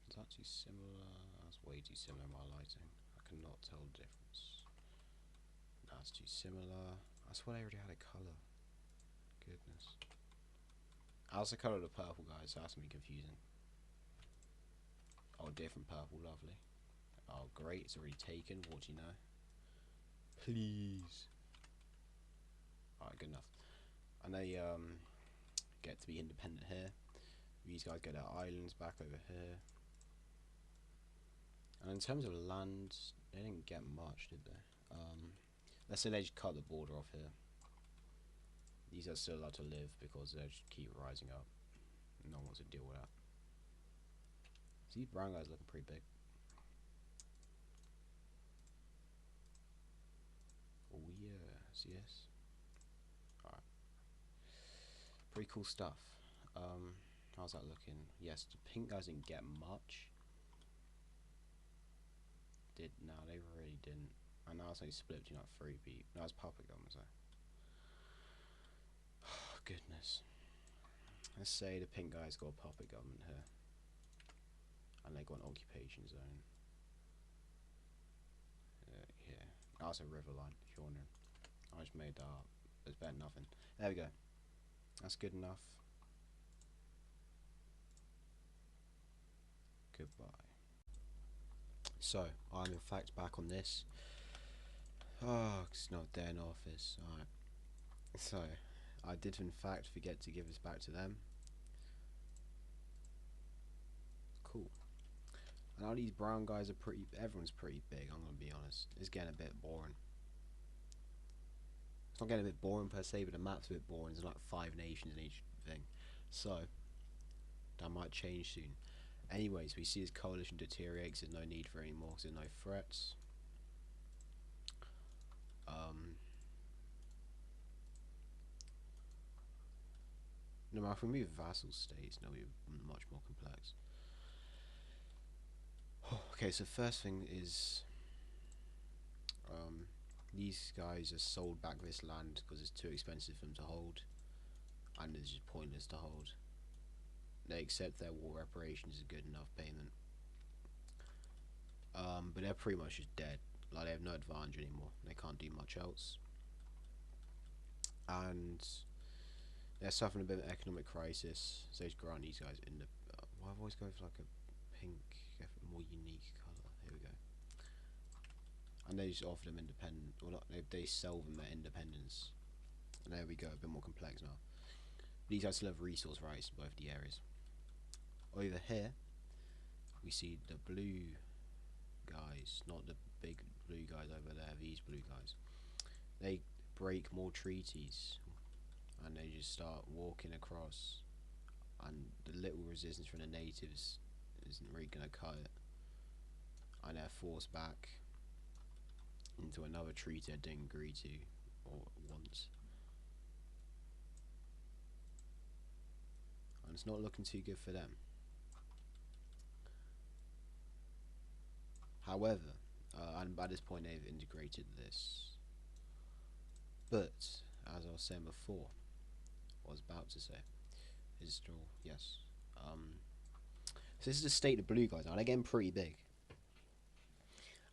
Is that too similar? That's way too similar in my lighting. I cannot tell the difference. That's too similar. I swear they already had a colour. Goodness. That's the colour of the purple guys, so that's gonna be confusing. Oh, different purple, lovely. Oh, great, it's already taken. What do you know? Please. Alright, good enough. And they get to be independent here. These guys get their islands back over here. And in terms of land, they didn't get much, did they? Let's say they just cut the border off here. These are still allowed to live because they just keep rising up. No one wants to deal with that. So these brown guys looking pretty big. Oh yes, yes. Alright. Pretty cool stuff. How's that looking? Yes, the pink guys didn't get much. No, they really didn't. And now it's only split between like 3 people. No, it's puppet government, so. Oh, goodness. Let's say the pink guys got a puppet government here. And they got an occupation zone. Here. That's a river line, if you're wondering. I just made that up. It's better than nothing. There we go. That's good enough. Goodbye. So, I'm in fact back on this. Oh, it's not a day in office. Alright. So, I did in fact forget to give this back to them. Cool. And all these brown guys are everyone's pretty big, I'm gonna be honest. It's getting a bit boring. It's not getting a bit boring per se, but the map's a bit boring. There's like 5 nations in each thing. So, that might change soon. Anyways, we see this coalition deteriorates. There's no need for any more because there's no threats. No matter if we move vassal states, no, we're much more complex. Okay, so first thing is these guys are sold back this land because it's too expensive for them to hold, and it's just pointless to hold. They accept their war reparations as good enough payment, but they're pretty much just dead. Like, they have no advantage anymore. They can't do much else, and they're suffering a bit of an economic crisis. So they just grant these guys in the. Why I've always go for like a pink, more unique colour. Here we go. And they just offer them independent, or not, they sell them their independence. And there we go, a bit more complex now. These guys still have resource rights in both the areas. Over here, we see the blue guys, not the big blue guys over there, these blue guys. They break more treaties, and they just start walking across, and the little resistance from the natives isn't really going to cut it. And they're forced back into another treaty I didn't agree to or want. And it's not looking too good for them. However, and by this point they've integrated this. But, as I was saying before, what I was about to say, is still, yes. So this is the state the blue guys are. They're getting pretty big.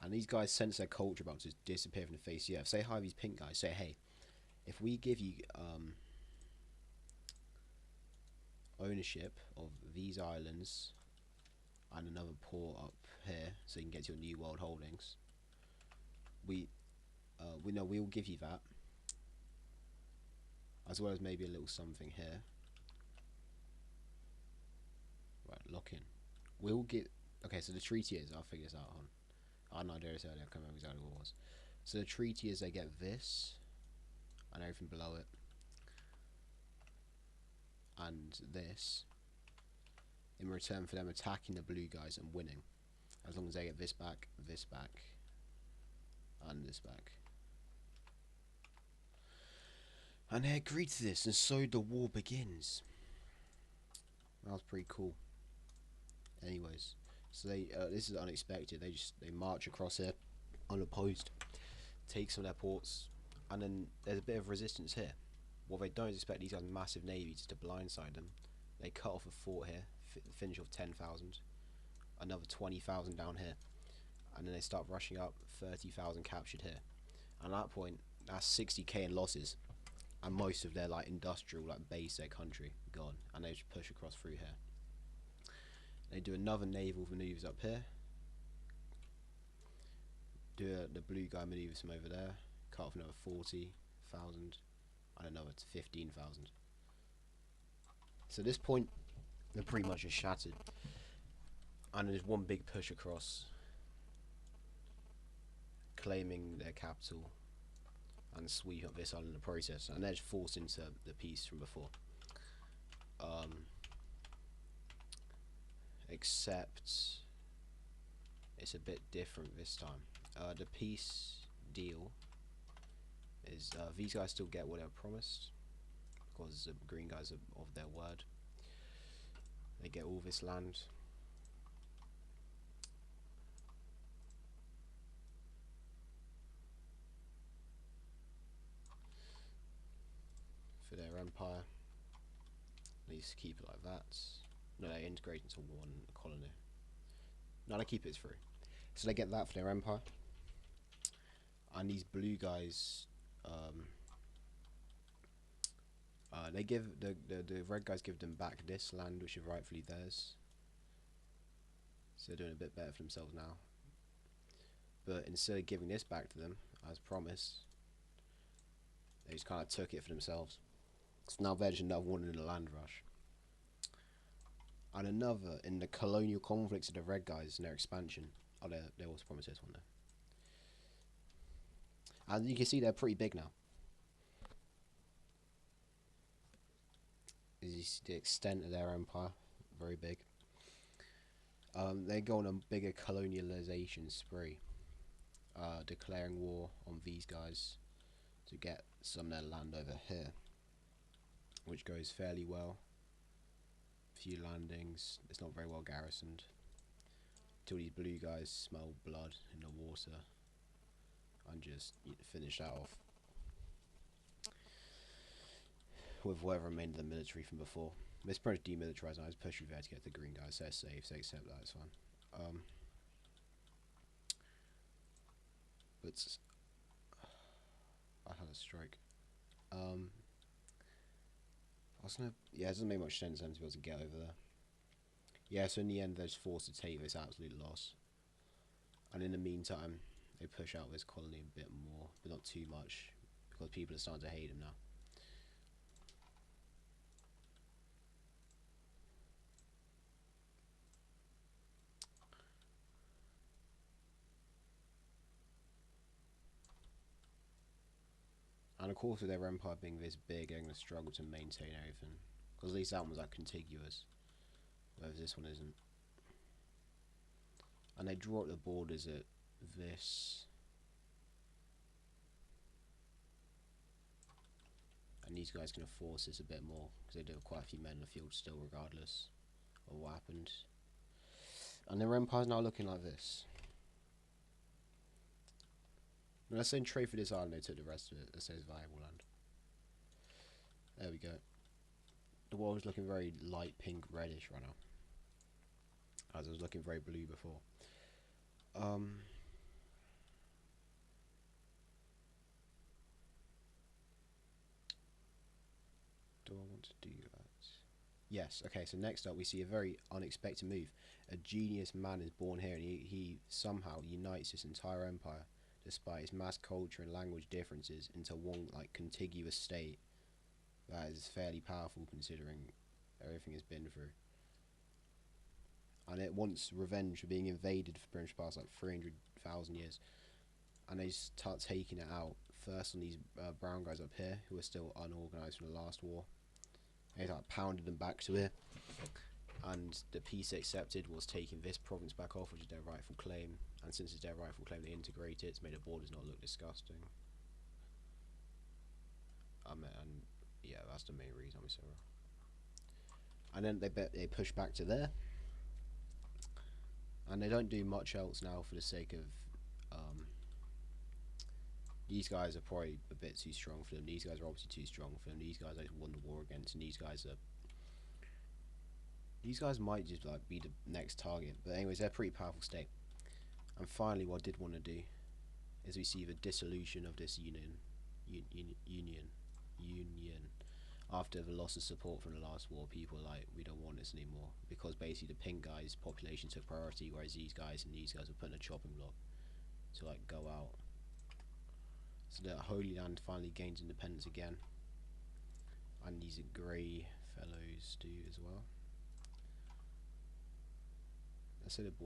And these guys sense their culture about to disappear from the face of the earth. Say hi to these pink guys. Say, hey, if we give you ownership of these islands and another port up here, so you can get to your New World holdings. We know we'll give you that, as well as maybe a little something here. Right, lock in. We'll get. Okay, so the treaty is. I'll figure this out on. I had no idea this earlier. I can't remember exactly what it was. So the treaty is they get this and everything below it, and this in return for them attacking the blue guys and winning, as long as they get this back, and this back. And they agreed to this, and so the war begins. That was pretty cool. Anyways, so they this is unexpected. They march across here unopposed, take some of their ports, and then there's a bit of resistance here. What they don't expect these guys' massive navies to blindside them. They cut off a fort here, finish off 10,000, another 20,000 down here, and then they start rushing up, 30,000 captured here. And at that point, that's 60k in losses, and most of their like industrial like base, their country gone, and they just push across through here. They do another naval maneuvers up here, do the blue guy maneuvers from over there, cut off another 40,000 and another 15,000. So at this point they're pretty much just shattered, and there's one big push across, claiming their capital and sweep up this island in the process, and they're just forced into the peace from before. Except it's a bit different this time. The peace deal is these guys still get what they were promised, because the green guys are of their word. They get all this land. For their empire. They used to keep it like that. No, they integrate into one colony. No, they keep it through. So they get that for their empire. And these blue guys, they give the red guys give them back this land, which is rightfully theirs. So they're doing a bit better for themselves now. But instead of giving this back to them as promised, they just kind of took it for themselves. So now there's another one in the land rush. And another in the colonial conflicts of the red guys and their expansion. Oh, they also promised this one there. And you can see they're pretty big now. As you see the extent of their empire, very big. They go on a bigger colonialization spree, declaring war on these guys to get some of their land over here, which goes fairly well. Few landings. It's not very well garrisoned till these blue guys smell blood in the water and just finish that off with whatever remained of the military from before. It's pretty demilitarized. I was pushing there to get the green guys. They're safe, so accept that. It's fine. But I had a strike. Yeah, it doesn't make much sense then to be able to get over there. Yeah, so in the end they're just forced to take this absolute loss. And in the meantime, they push out this colony a bit more, but not too much, because people are starting to hate them now. And of course, with their empire being this big, they're going to struggle to maintain everything, because at least that one's like contiguous, whereas this one isn't. And they draw up the borders at this, and these guys can enforce this a bit more, because they do have quite a few men in the field still, regardless of what happened. And their empire's now looking like this. Now let's say in trade for this island, they took the rest of it. Let's say it's viable land. There we go. The world is looking very light pink reddish right now, as it was looking very blue before. Do I want to do that? Yes, okay, so next up we see a very unexpected move. A genius man is born here, and he somehow unites this entire empire, despite its mass culture and language differences, into one like contiguous state. That is fairly powerful considering everything it's been through. And it wants revenge for being invaded for pretty much past like 300,000 years. And they start taking it out first on these brown guys up here who are still unorganized from the last war. They like pounded them back to here, and the peace accepted was taking this province back off, which is their rightful claim. And since it's their rightful claim, they integrate it to make the borders not look disgusting. And yeah, that's the main reason I'm so wrong. And then they push back to there, and they don't do much else now for the sake of these guys are probably a bit too strong for them. These guys are obviously too strong for them. These guys I won the war against, and these guys might just like be the next target. But anyways, they're a pretty powerful state. And finally, what I did want to do is we see the dissolution of this union after the loss of support from the last war. People are like, we don't want this anymore, because basically the pink guys' population took priority, whereas these guys were put in a chopping block to like go out. So the Holy Land finally gains independence again, and these grey fellows do as well.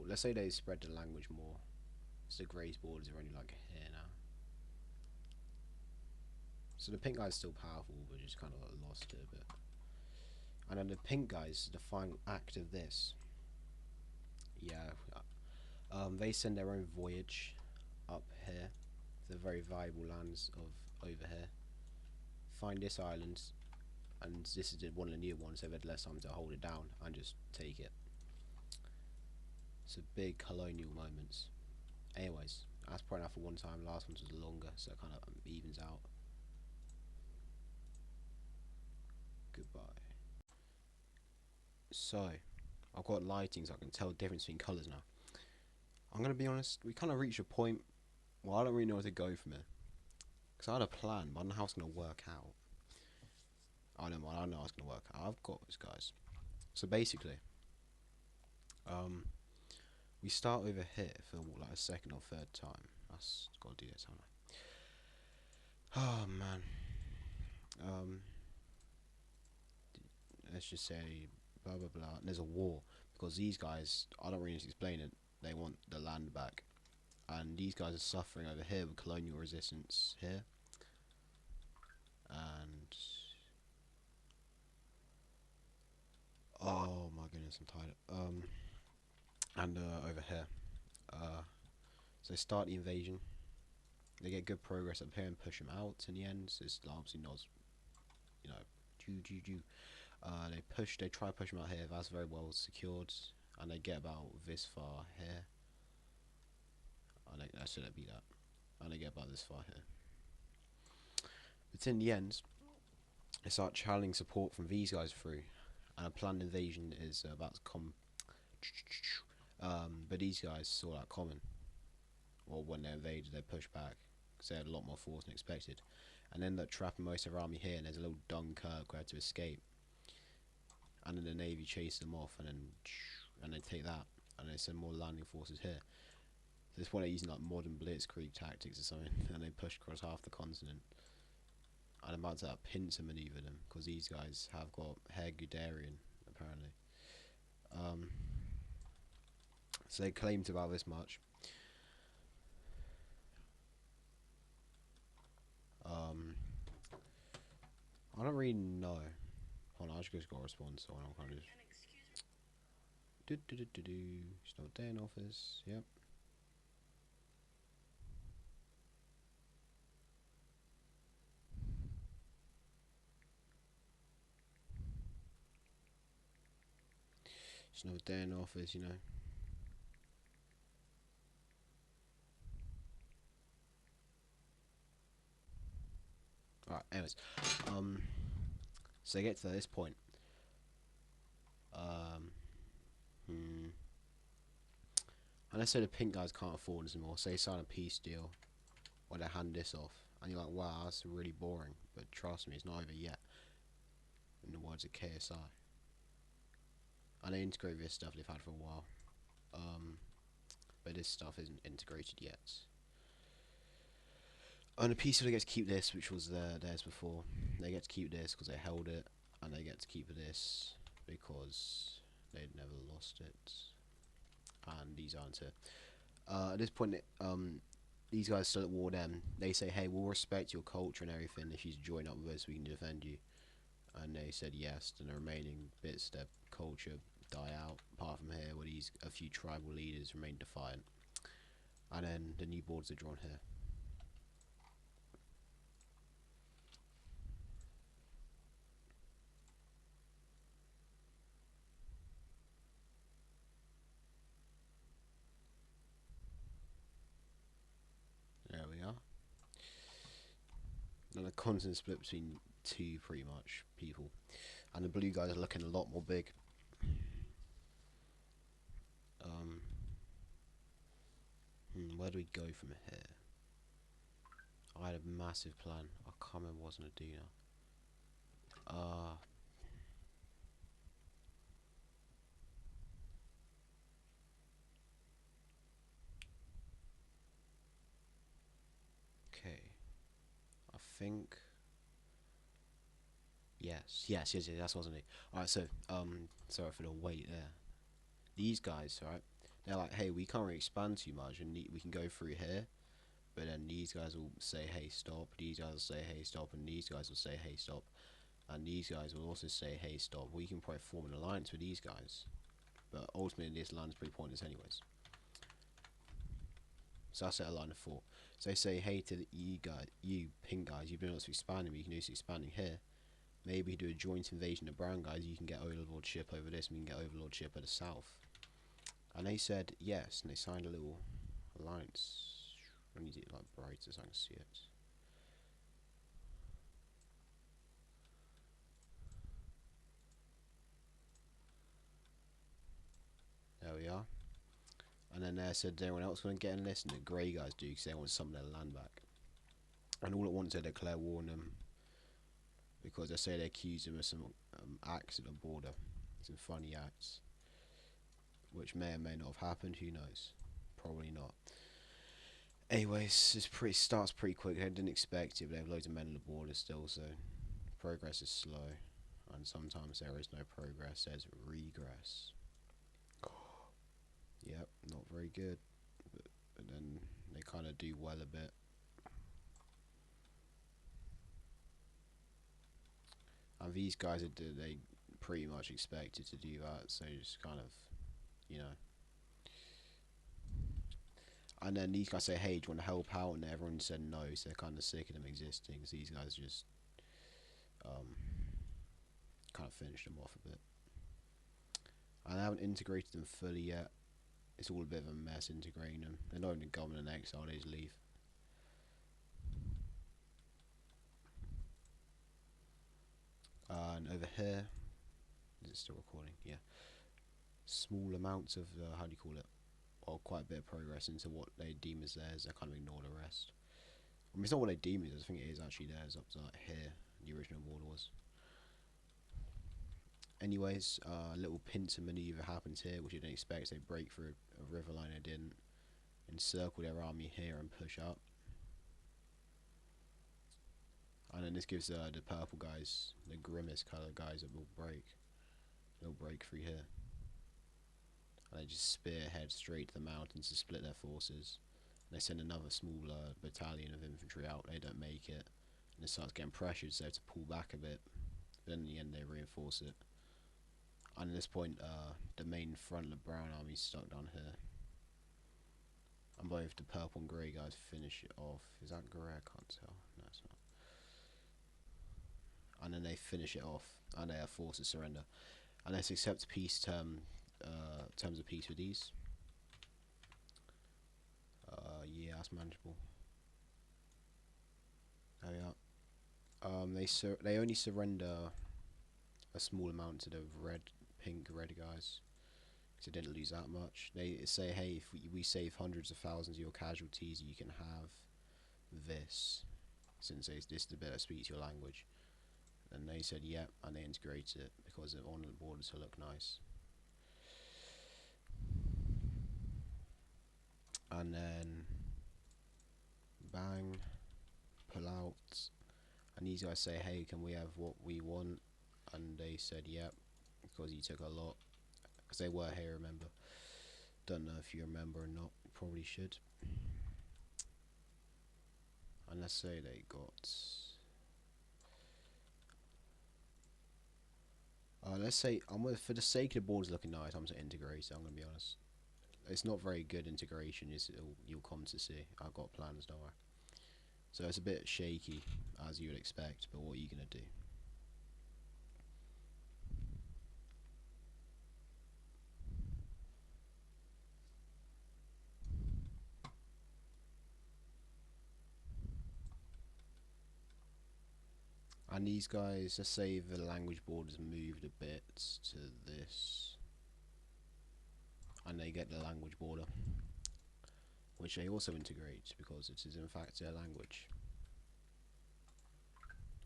Let's say they spread the language more. So the Greys borders are only like here now. So the pink guy's still powerful, but just kind of like lost it a bit. And then the pink guys, the final act of this, yeah, they send their own voyage up here, to the very valuable lands of over here. Find this island, and this is one of the new ones, so they've had less time to hold it down and just take it. So big colonial moments. Anyways, that's probably enough for one time. Last one was longer, so it kind of evens out. Goodbye. So, I've got lighting so I can tell the difference between colours now. I'm going to be honest, we kind of reached a point where I don't really know where to go from here. Because I had a plan, but I don't know how it's going to work out. I don't know how it's going to work out. I've got this, guys. So basically, we start over here for like a second or third time. That's got to do this, haven't I? Oh man. Let's just say blah blah blah. And there's a war because these guys, I don't really need to explain it. They want the land back, and these guys are suffering over here with colonial resistance here, and oh my goodness, I'm tired. And over here, so they start the invasion. They get good progress up here and push them out in the end. So it's obviously not, you know, they try to push them out here. That's very well secured, and they get about this far here. I shouldn't be that. And they get about this far here. But in the end, they start channeling support from these guys through, and a planned invasion is about to come. But these guys saw that coming. Well, when they invaded, they pushed back because they had a lot more force than expected, and ended up trapping most of their army here. And there's a little Dunkirk where to escape, and then the navy chase them off, and they take that, and they send more landing forces here. So this one they're using like modern blitzkrieg tactics or something, and they push across half the continent. And I'm about to pincer maneuver them because these guys have got Herr Guderian apparently. So they claimed about this much. I don't really know. Hold on, I just got a response, so I'm kind of just. It's not day in office. Yep. It's no day in office, you know. Alright, anyways. So they get to this point. And let's say the pink guys can't afford this anymore. Say they sign a peace deal, or they hand this off, and you're like, wow, that's really boring. But trust me, it's not over yet. In the words of KSI. And they integrate this stuff they've had for a while. But this stuff isn't integrated yet. And the PC they get to keep this, which was theirs before. They get to keep this because they held it, and they get to keep this because they'd never lost it. And these aren't here. At this point, these guys still at war. Them, they say, "Hey, we'll respect your culture and everything if you join up with us. We can defend you." And they said yes. And the remaining bits of their culture die out. Apart from here, where a few tribal leaders remain defiant. And then the new borders are drawn here. There we are. And the continent split between two pretty much people, and the blue guys are looking a lot more big. Where do we go from here? I had a massive plan. I can't remember what I was gonna do now. Okay. I think. Yes. That's wasn't it. Alright, so sorry for the wait there. These guys, right? They're like, hey, we can't really expand too much, and we can go through here. But then these guys will say, hey, stop. These guys will say, hey, stop, and these guys will say, hey, stop, and these guys will also say, hey, stop. We can probably form an alliance with these guys, but ultimately this line is pretty pointless anyways. So I set a line of 4. So they say, hey, to you pink guys, you've been able to expanding, but you can do some expanding here. Maybe do a joint invasion of brown guys. You can get overlordship over this, and we can get overlordship at the south. And they said yes, and they signed a little alliance. I need it like brighter so I can see it. There we are. And then they said, anyone else going to get in this? And the grey guys do, because they want some of their land back. And all at once they declare war on them, because they say they accuse them of some acts at the border, some funny acts, which may or may not have happened. Who knows? Probably not. Anyways, starts pretty quick. They didn't expect it, but they have loads of men on the border still, so progress is slow, and sometimes there is no progress. There's regress. Yep, not very good, but then they kind of do well a bit. And these guys they pretty much expected to do that, so just kind of, you know. And then these guys say, hey, do you want to help out? And everyone said no, so they're kind of sick of them existing. So these guys just kind of finished them off a bit. And I haven't integrated them fully yet. It's all a bit of a mess integrating them. They're not even government in exile, they just leave. And over here, is it still recording? Yeah. Small amounts of, how do you call it? Well, quite a bit of progress into what they deem as theirs. They kind of ignore the rest. I mean, it's not what they deem as, I think it is actually theirs up to like here. The original border was. Anyways, a little pincer maneuver happens here, which you didn't expect. They break through a river line, they didn't. Encircle their army here and push up. And then this gives the purple guys, the grimmest colour guys, that will break. They'll break through here. And they just spearhead straight to the mountains to split their forces. And they send another small battalion of infantry out. They don't make it. And it starts getting pressured, so they have to pull back a bit. But then in the end, they reinforce it. And at this point, the main front of the brown army is stuck down here. And both the purple and grey guys finish it off. Is that grey? I can't tell. No, it's not. And then they finish it off, and they are forced to surrender. And let's accept peace terms of peace with these. Yeah, that's manageable. There we are. They only surrender a small amount to the pink red guys, because they didn't lose that much. They say, hey, if we save hundreds of thousands of your casualties, you can have this, since this is the better speak to your language. And they said, yep, and they integrated it because they wanted the border to look nice. and then bang, pull out, and these guys say, hey, can we have what we want? And they said yep, because you took a lot, because they were here, remember. Don't know if you remember or not, probably should. And let's say they got let's say for the sake of the boards looking nice, I'm gonna integrate it. I'm gonna be honest. It's not very good integration, you'll come to see. I've got plans, don't worry. So it's a bit shaky, as you would expect, but what are you gonna do? And these guys, let's say the language board has moved a bit to this, and they get the language border, which they also integrate because it is in fact their language.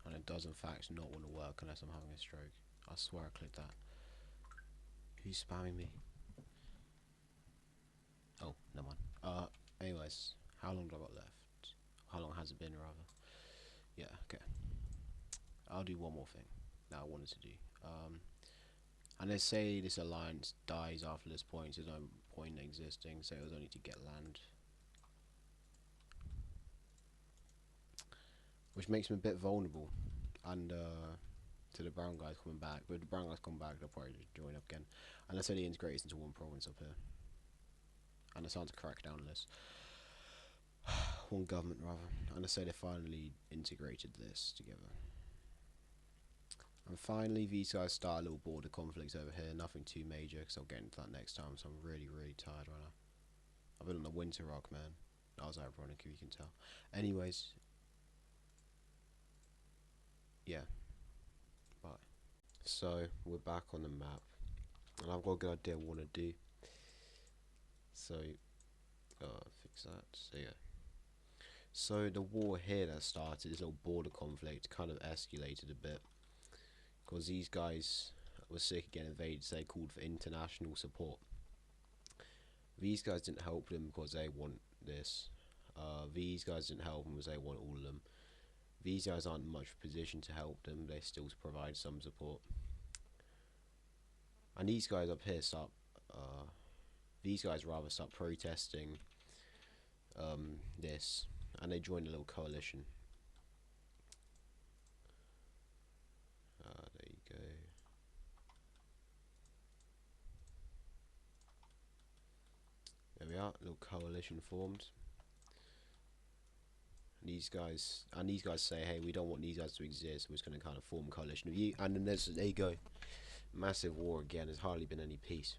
And it does in fact not want to work unless I'm having a stroke. I swear I clicked that. Who's spamming me? Oh, never mind. Anyways, how long do I got left? How long has it been, rather? Yeah, okay. I'll do one more thing that I wanted to do. And let's say this alliance dies after this point, there's no point in existing, so it was only to get land. Which makes them a bit vulnerable, and to the brown guys coming back. But if the brown guys come back, they'll probably just join up again. And let's say they integrate into one province up here. And it's time to crack down on this. One government, rather. And let's say they finally integrated this together. And finally, these guys start a little border conflict over here. Nothing too major, because I'll get into that next time. So I'm really, really tired right now. I've been on the winter rock, man. That was ironic, if you can tell. Anyways, yeah. Bye. So we're back on the map, and I've got a good idea what I want to do. So, fix that. So yeah. So the war here that started, this little border conflict, kind of escalated a bit, because these guys were sick of getting invaded, so they called for international support. These guys didn't help them because they want this. These guys didn't help them because they want all of them. These guys aren't in much position to help them, they still provide some support. And these guys up here start, these guys rather start protesting this, and they join a little coalition. There you go. There we are, little coalition formed. These guys say, hey, we don't want these guys to exist, we're just going to kind of form a coalition of you. And then there you go, massive war again. There's hardly been any peace.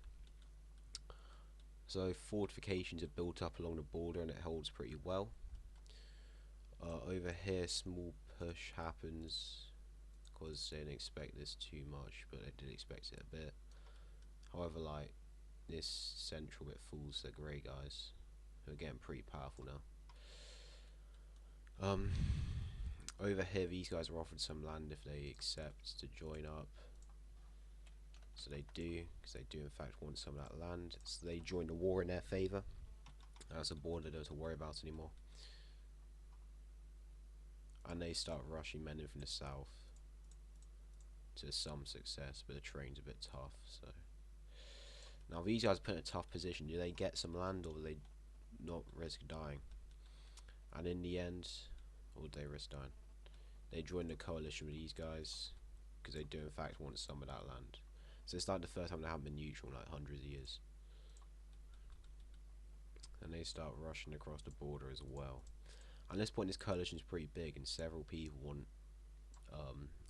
So fortifications are built up along the border, and it holds pretty well. Over here, small push happens because they didn't expect this too much, but they did expect it a bit. However, like, this central bit fools the grey guys, who are getting pretty powerful now. Over here, these guys are offered some land if they accept to join up. So they do, because they do in fact want some of that land. So they join the war in their favour. That's a border they don't have to worry about anymore. And they start rushing men in from the south to some success, but the terrain's a bit tough. So now these guys are put in a tough position. Do they get some land, or do they not risk dying? And in the end, or would they risk dying? They join the coalition with these guys because they do in fact want some of that land. So it's like the first time they haven't been neutral in like hundreds of years. And they start rushing across the border as well. At this point, this coalition is pretty big, and several people want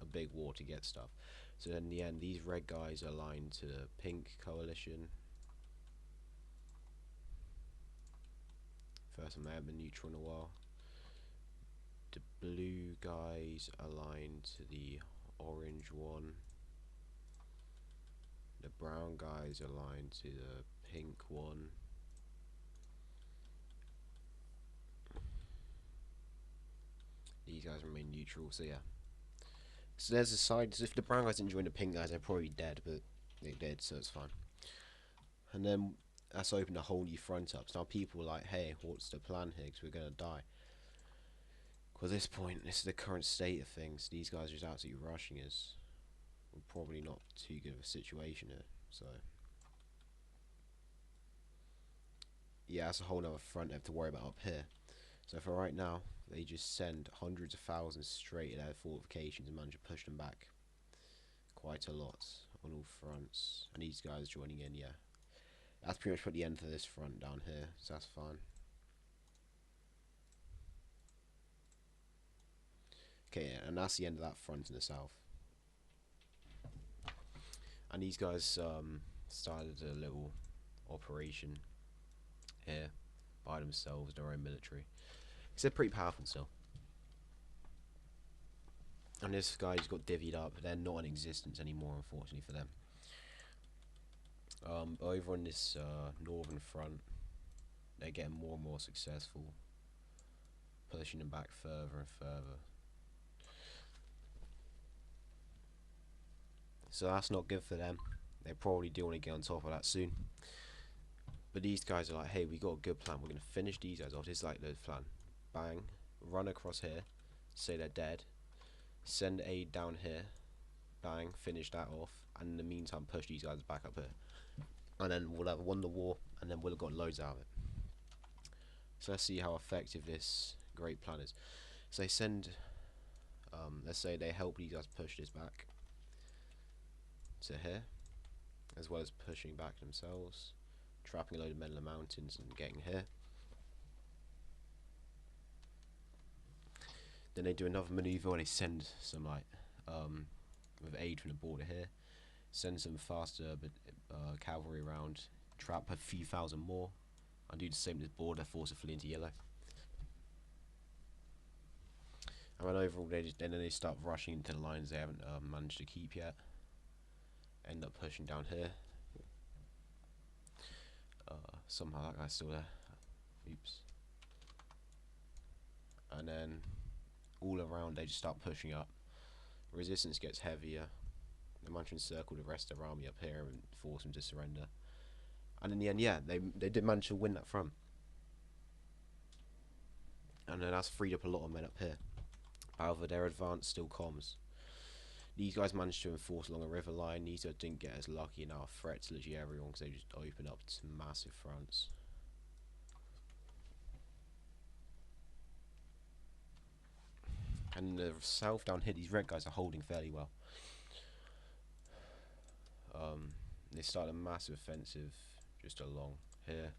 a big war to get stuff. So in the end, these red guys are aligned to the pink coalition. First time they haven't been neutral in a while. The blue guys aligned to the orange one. The brown guys aligned to the pink one. These guys remain neutral, so yeah. So there's a side, so if the brown guys didn't join the pink guys, they're probably dead, but they did, so it's fine. And then that's opened a whole new front up. So now people are like, hey, what's the plan here? Because we're gonna die. Because at this point, this is the current state of things. These guys are just absolutely rushing us. We're probably not too good of a situation here. So yeah, that's a whole other front they have to worry about up here. So for right now, they just send hundreds of thousands straight at their fortifications and manage to push them back quite a lot on all fronts. And these guys joining in, yeah. That's pretty much put the end to this front down here, so that's fine. Okay, yeah, and that's the end of that front in the south. And these guys started a little operation here by themselves, their own military. Because they're pretty powerful still. And this guy just got divvied up. They're not in existence anymore, unfortunately for them. Over on this northern front, they're getting more and more successful, pushing them back further and further. So that's not good for them. They probably do want to get on top of that soon. But these guys are like, hey, we got a good plan. We're going to finish these guys off. This is like the plan. Bang. Run across here. Say they're dead. Send aid down here. Bang. Finish that off. And in the meantime, push these guys back up here. And then we'll have won the war. And then we'll have got loads out of it. So let's see how effective this great plan is. So they send... let's say they help these guys push this back to here. As well as pushing back themselves. Trapping a load of men in the mountains and getting here. Then they do another maneuver where they send some like with aid from the border here, send some faster cavalry around, trap a few thousand more, and do the same with this border, force it fully into yellow. And then overall, then they start rushing into the lines they haven't managed to keep yet. End up pushing down here. Somehow that guy's still there. Oops. And then all around they just start pushing up. Resistance gets heavier. They manage to encircle the rest of their army up here and force them to surrender. And in the end, yeah, they did manage to win that front. And then that's freed up a lot of men up here. However, their advance still comes. These guys managed to enforce along a river line. These guys didn't get as lucky and are a threat to literally everyone because they just open up to massive fronts. And in the south down here, these red guys are holding fairly well. They started a massive offensive just along here.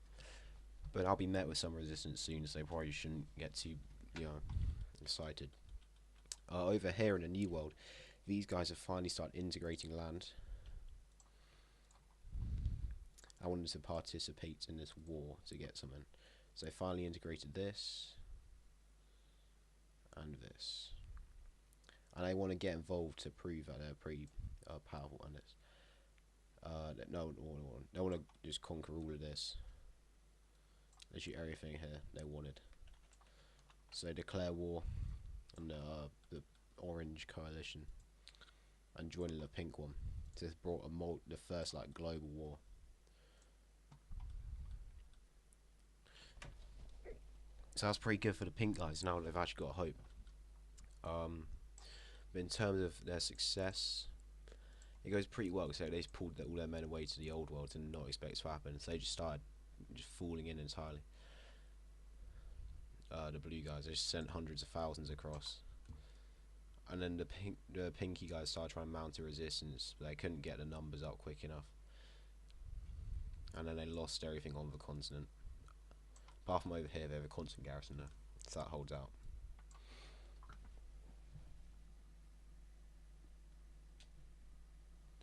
But I'll be met with some resistance soon, so they probably shouldn't get too, excited. Over here in the New World, these guys have finally started integrating land. I wanted to participate in this war to get something. So they finally integrated this and this. And I want to get involved to prove that they're pretty powerful on this. They want to just conquer all of this. Literally everything here they wanted. So they declare war on the Orange Coalition and joining the Pink one. So this brought the first like global war. So that's pretty good for the Pink guys. Now they've actually got hope. But in terms of their success, it goes pretty well. So they just pulled all their men away to the old world and not expect to happen. So they just started just falling in entirely. The blue guys, they just sent hundreds of thousands across. And then the pinky guys started trying to mount a resistance, but they couldn't get the numbers up quick enough. And then they lost everything on the continent. Apart from over here, they have a constant garrison there, so that holds out.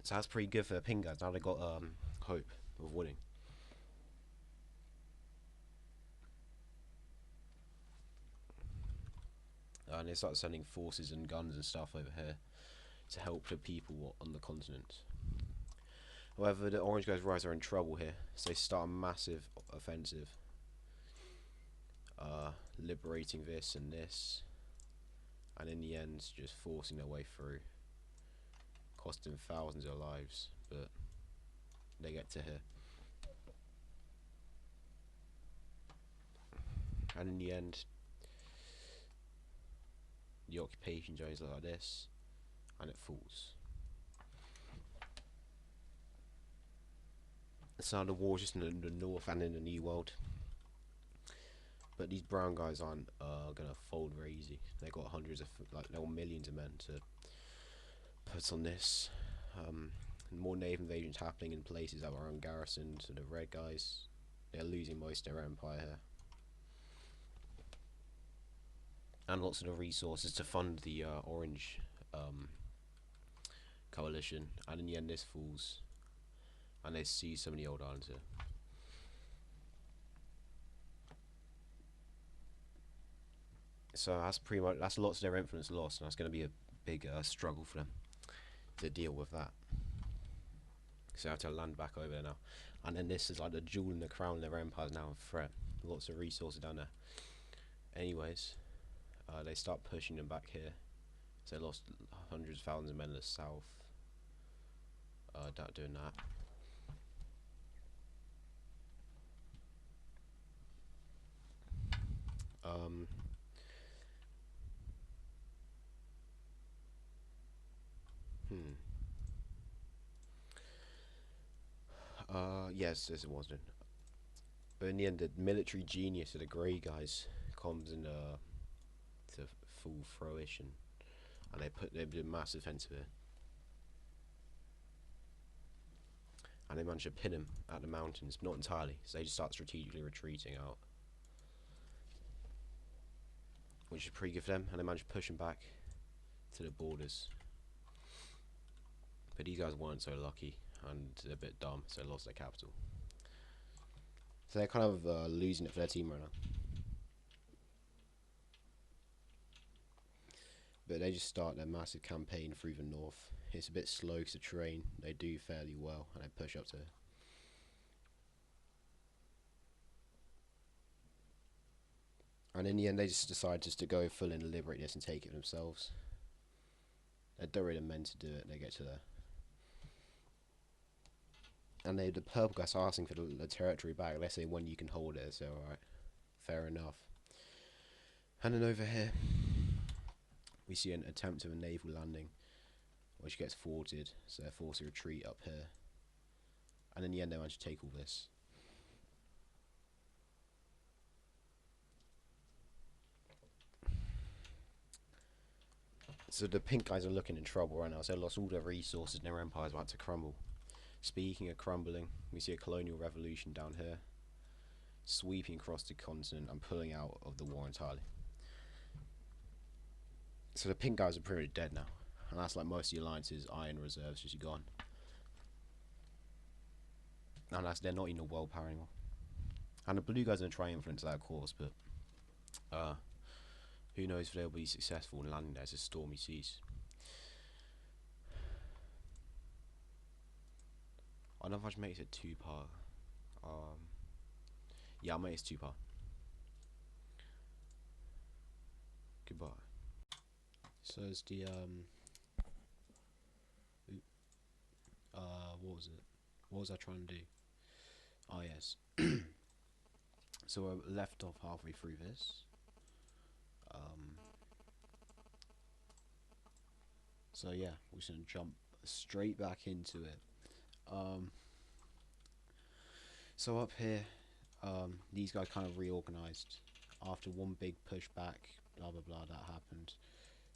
So that's pretty good for the pink guys. Now they got hope of winning. And they start sending forces and guns and stuff over here to help the people on the continent. However, the orange guys rise are in trouble here, so they start a massive offensive, liberating this and this, and in the end just forcing their way through, costing thousands of lives, but they get to here. And in the end, the occupation zones look like this, and it falls. So the war's just in the north and in the New World. But these brown guys aren't gonna fold very easy. They got hundreds of, like, they got millions of men to put on this. More naval invasions happening in places that were ungarrisoned. So the red guys, they're losing most of their empire here, and lots of the resources to fund the orange coalition. And in the end, this falls, and they seize some of the old islands here. So that's pretty much, that's lots of their influence lost, and that's going to be a big struggle for them to deal with that. So I have to land back over there now. And then this is like the jewel in the crown of their empire is now a threat. Lots of resources down there. Anyways, they start pushing them back here. So they lost hundreds of thousands of men in the south. Doing that. Yes, it was done. But in the end, the military genius of the grey guys comes in to full fruition, and they did a massive offensive here, and they managed to pin him at the mountains, not entirely. So they just start strategically retreating out, which is pretty good for them, and they managed to push him back to the borders. But these guys weren't so lucky, and they're a bit dumb, so they lost their capital. So they're kind of losing it for their team right now. But they just start their massive campaign through the north. It's a bit slow because the terrain, they do fairly well, and they push up to. And in the end, they just decide just to go full in and liberate this and take it themselves. They don't really meant to do it. They get to there, and the purple guys are asking for the territory back. Let's say when you can hold it. So alright, fair enough. And then over here, we see an attempt of a naval landing, which gets thwarted. So they're forced to retreat up here. And in the end, they manage to take all this. So the pink guys are looking in trouble right now. So they lost all their resources and their empire is about to crumble. Speaking of crumbling, we see a colonial revolution down here, sweeping across the continent and pulling out of the war entirely. So the pink guys are pretty much dead now, and that's like most of the alliance's iron reserves just gone. And they're not even a world power anymore. And the blue guys are going to try and influence that, of course, but who knows if they'll be successful in landing there. It's a stormy seas. I don't know if I should make it 2-part. Yeah, I'll make it 2-part. Goodbye. So it's the what was it? What was I trying to do? Oh yes. So we're left off halfway through this. So yeah, we're just gonna jump straight back into it. So up here, these guys kind of reorganized after one big pushback. Blah blah blah. That happened.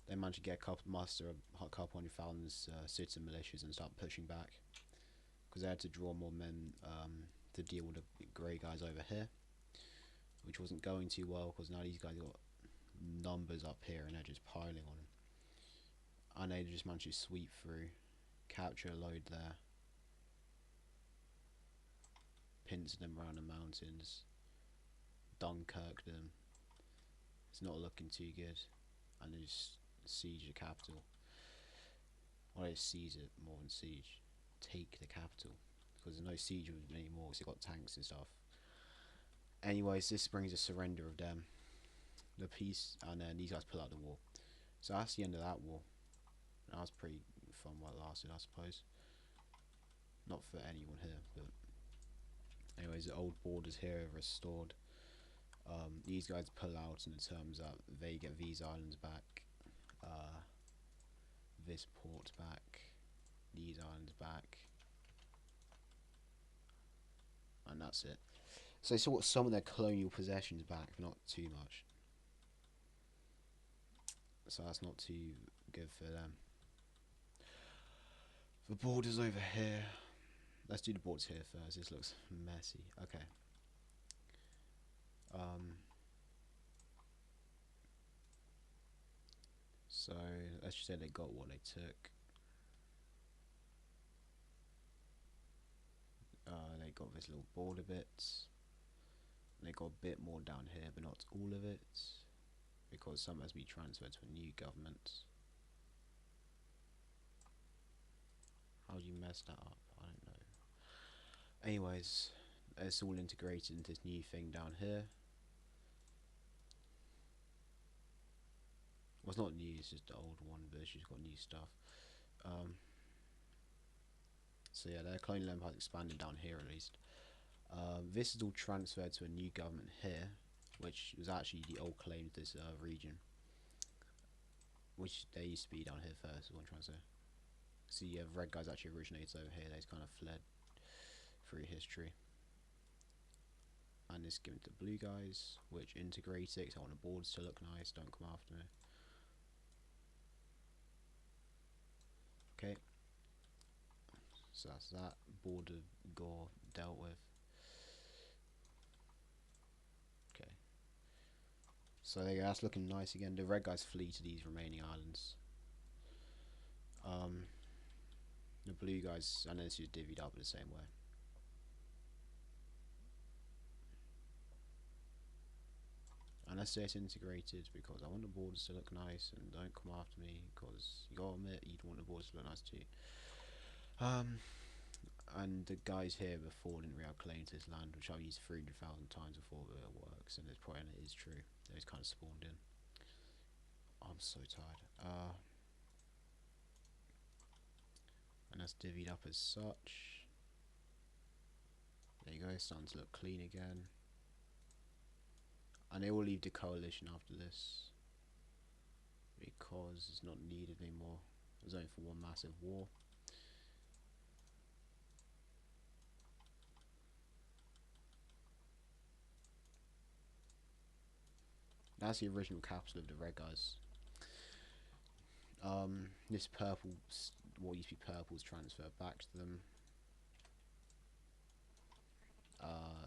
They managed to get muster a couple hundred thousand citizen militias and start pushing back, because they had to draw more men to deal with the grey guys over here, which wasn't going too well because now these guys got numbers up here and they're just piling on them. And they just managed to sweep through, capture a load there, pincer them around the mountains, Dunkirk them. It's not looking too good, and they just siege the capital. Well, they seize it more than siege. Take the capital, because there's no siege anymore because they've got tanks and stuff. Anyways, this brings a surrender of them, the peace, and then these guys pull out the war. So that's the end of that war. That was pretty fun while it lasted, I suppose. Not for anyone here, but anyways, the old borders here are restored. These guys pull out in the terms that they get these islands back, this port back, these islands back, and that's it. So they sort some of their colonial possessions back, but not too much. So that's not too good for them. The borders over here. Let's do the borders here first. This looks messy. Okay. So let's just say they got what they took. They got this little border bit. They got a bit more down here, but not all of it, because some has been transferred to a new government. How do you mess that up? I don't know. Anyways, it's all integrated into this new thing down here. Well, it's not new, it's just the old one, but it's just got new stuff. So yeah, their colonial empire expanded down here at least. This is all transferred to a new government here, which was actually the old claim to this region, which they used to be down here first, is what I'm trying to say. So yeah, the red guys actually originated over here, they kind of fled through history. And this given to the blue guys, which integrate it, because I want the borders to look nice, don't come after me. Okay. So that's that. Border gore dealt with. Okay. So there you go, that's looking nice again. The red guys flee to these remaining islands. The blue guys, and this is divvied up the same way. And let's say it's integrated because I want the borders to look nice, and don't come after me because you gotta admit you'd want the borders to look nice too. And the guys here before didn't really have claim to this land, which I've used 300,000 times before, but it works, and it's probably, and it is true. Those kind of spawned in. I'm so tired. And that's divvied up as such. There you go, starting to look clean again. And they will leave the coalition after this because it's not needed anymore. It was only for one massive war. That's the original capital of the red guys. This purple, what used to be purple, is transferred back to them,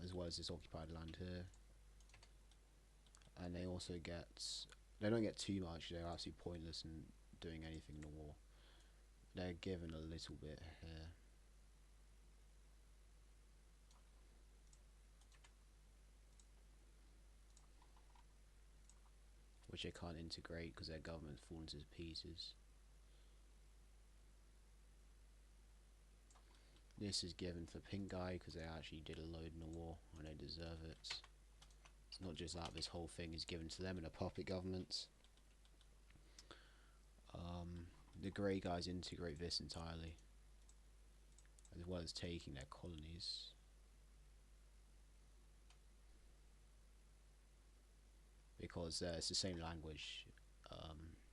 as well as this occupied land here. And they also get, they don't get too much, they're absolutely pointless in doing anything in the war. They're given a little bit here. Which they can't integrate because their government's fallen to pieces. This is given for pink guy because they actually did a load in the war and they deserve it. It's not just that, this whole thing is given to them in a puppet government. The grey guys integrate this entirely, as well as taking their colonies. Because it's the same language,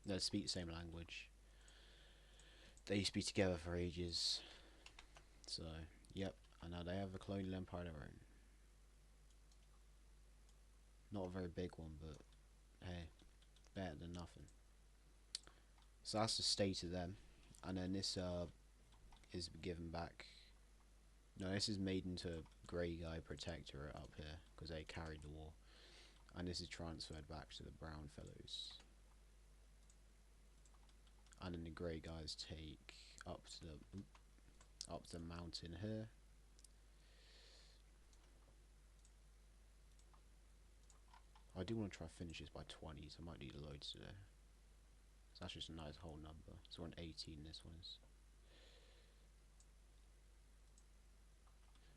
they speak the same language. They used to be together for ages. So, yep, and now they have a colonial empire of their own. Not a very big one, but hey, better than nothing. So that's the state of them. And then this is given back. No, this is made into grey guy protectorate up here because they carried the war. And this is transferred back to the brown fellows. And then the grey guys take up to the mountain here. I do want to try to finish this by 20, so I might need loads today. So that's just a nice whole number. So we're on 18, this one is.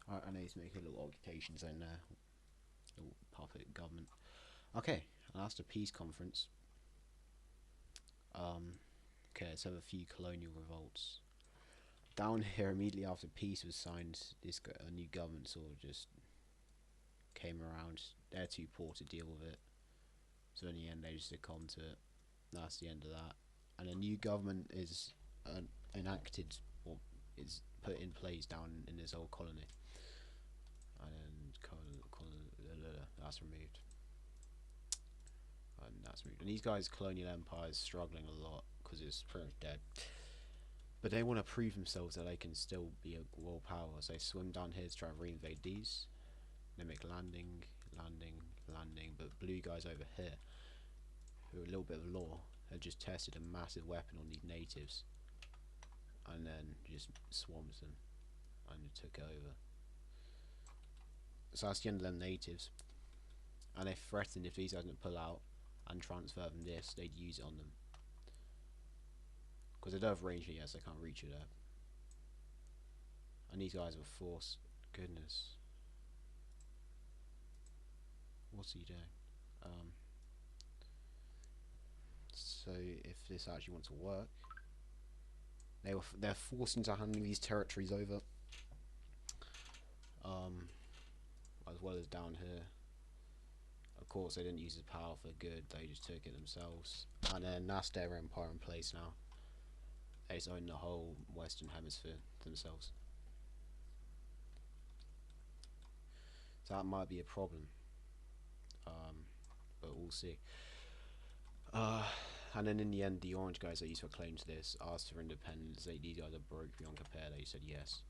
Alright, I need to make a little occupation zone there. Little puppet government. Okay, and that's the peace conference. Okay, let's have a few colonial revolts. Down here, immediately after peace was signed, a new government sort of just came around. They're too poor to deal with it, so in the end they just succumbed to it. That's the end of that. And a new government is enacted, or is put in place down in this old colony, and then that's removed, and that's removed. And these guys, colonial empire, is struggling a lot because it's pretty much dead. But they want to prove themselves that they can still be a world power, so they swim down here to try and reinvade these. They make landing, but blue guys over here, who are a little bit of law, have just tested a massive weapon on these natives, and then just swarms them, and took it over. So that's the end of them natives, and they threatened if these guys didn't pull out and transfer them this, they'd use it on them. Because they don't have range yet, so they can't reach it there. And these guys were forced. Goodness. What's he doing? So if this actually wants to work, they're forced into handing these territories over. As well as down here. Of course, they didn't use the power for good. They just took it themselves. And then that's their empire in place now. They just own the whole Western Hemisphere themselves. So that might be a problem. But we'll see. And then in the end, the orange guys that used to claim to this asked for independence. These guys are broke beyond compare. They said yes.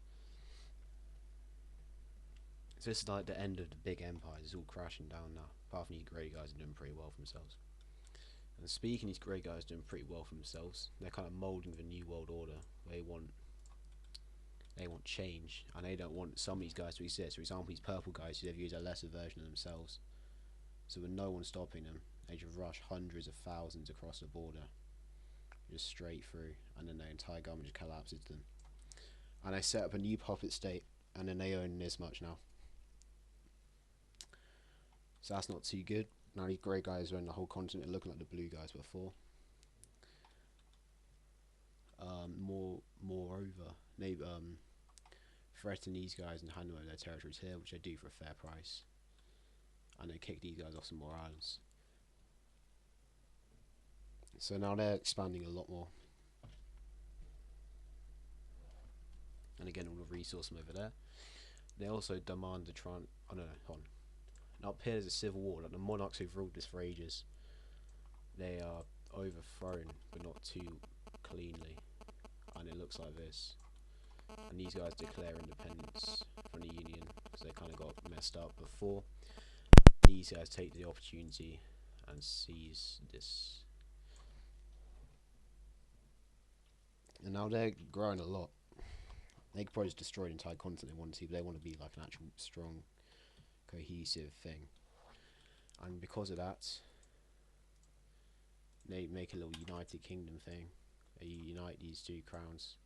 So this is like the end of the big empires. It's all crashing down now. Apart from these grey guys are doing pretty well for themselves. And speaking, these grey guys are doing pretty well for themselves. They're kind of moulding the new world order. They want change, and they don't want some of these guys to exist. For example, these purple guys, they've used a lesser version of themselves. So with no one stopping them, they just rush hundreds of thousands across the border, just straight through, and then their entire government just collapses them. And they set up a new puppet state, and then they own this much now. So that's not too good. Now these grey guys own the whole continent, looking like the blue guys before. Moreover, they threaten these guys and hand them over their territories here, which they do for a fair price. And they kick these guys off some more islands. So now they're expanding a lot more. And again, all the resource from over there. They also demand to try and... Oh no, hold on. Now up here there's a civil war. Like the monarchs who've ruled this for ages, they are overthrown, but not too cleanly. And it looks like this. And these guys declare independence from the Union, so they kind of got messed up before. These guys take the opportunity and seize this. And now they're growing a lot. They could probably just destroy the entire continent they want to, but they want to be like an actual strong, cohesive thing. And because of that, they make a little United Kingdom thing. They unite these two crowns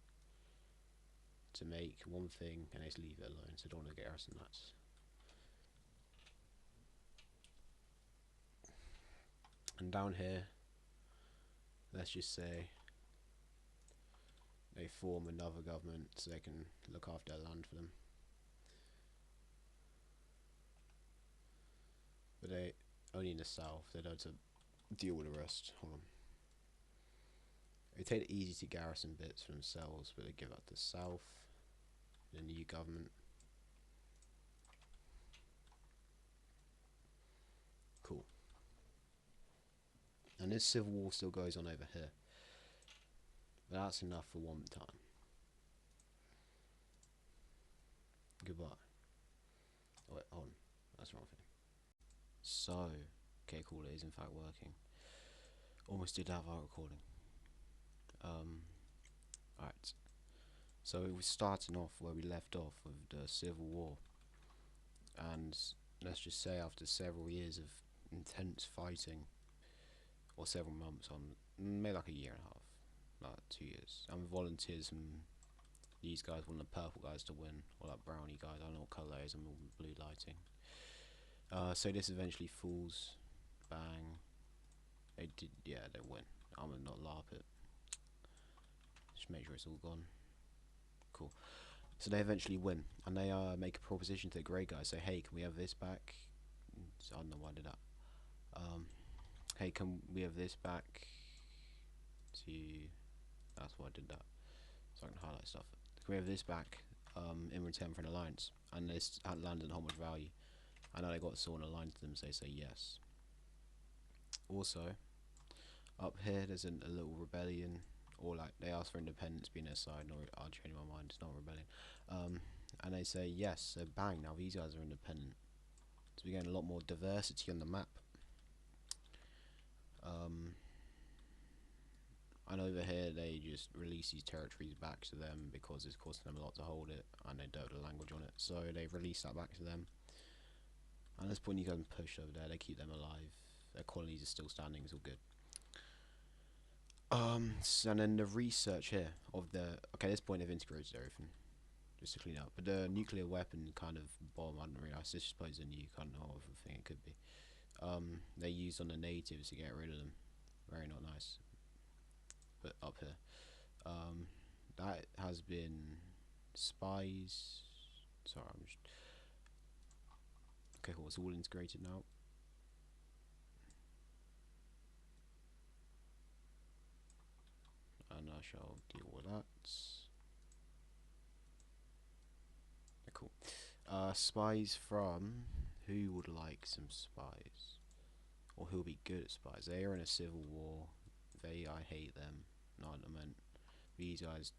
to make one thing, and they just leave it alone, so don't want to get garrison that. And down here, let's just say they form another government so they can look after their land for them. But they only in the south, they don't have to deal with the rest. Hold on. They take the easy to garrison bits for themselves, but they give up the south, the new government. Cool. And this civil war still goes on over here. But that's enough for one time. Goodbye. Oh wait, hold on. That's the wrong thing. So, okay, cool, it is in fact working. Almost did have our recording. Alright. So we're starting off where we left off with the Civil War. And let's just say after several years of intense fighting, or several months on, maybe like a year and a half, like 2 years, and volunteers from these guys want the purple guys to win, or like brownie guys, I don't know what colour it is, I'm all blue lighting. So this eventually falls, bang, they did, yeah, they win. I'm gonna not LARP it, just make sure it's all gone. Cool. So they eventually win, and they make a proposition to the grey guys, say, hey, can we have this back? I don't know why I did that. Hey, can we have this back to... That's why I did that. So I can highlight stuff. Can we have this back in return for an alliance? And this landed on how much value. I know they got someone aligned to them, so they say yes. Also, up here there's a little rebellion, or like they ask for independence being their side. No, I'll change my mind. It's not a rebellion. And they say yes. So bang, now these guys are independent. So we're getting a lot more diversity on the map. And over here they just release these territories back to them because it's costing them a lot to hold it, and they don't have the language on it. So they've released that back to them. And at this point you go and push over there. They keep them alive. Their colonies are still standing. It's all good. And then the research here of the... Okay, at this point they've integrated everything, just to clean up. But the nuclear weapon kind of bomb, I didn't realise. This suppose a new kind of thing it could be. They used on the natives to get rid of them. Very not nice. But up here, that has been spies. Sorry, I'm just... Okay, cool. It's all integrated now. And I shall deal with that. Cool. Spies from... Who would like some spies? Or who will be good at spies? They are in a civil war. I hate them. No, I meant these guys,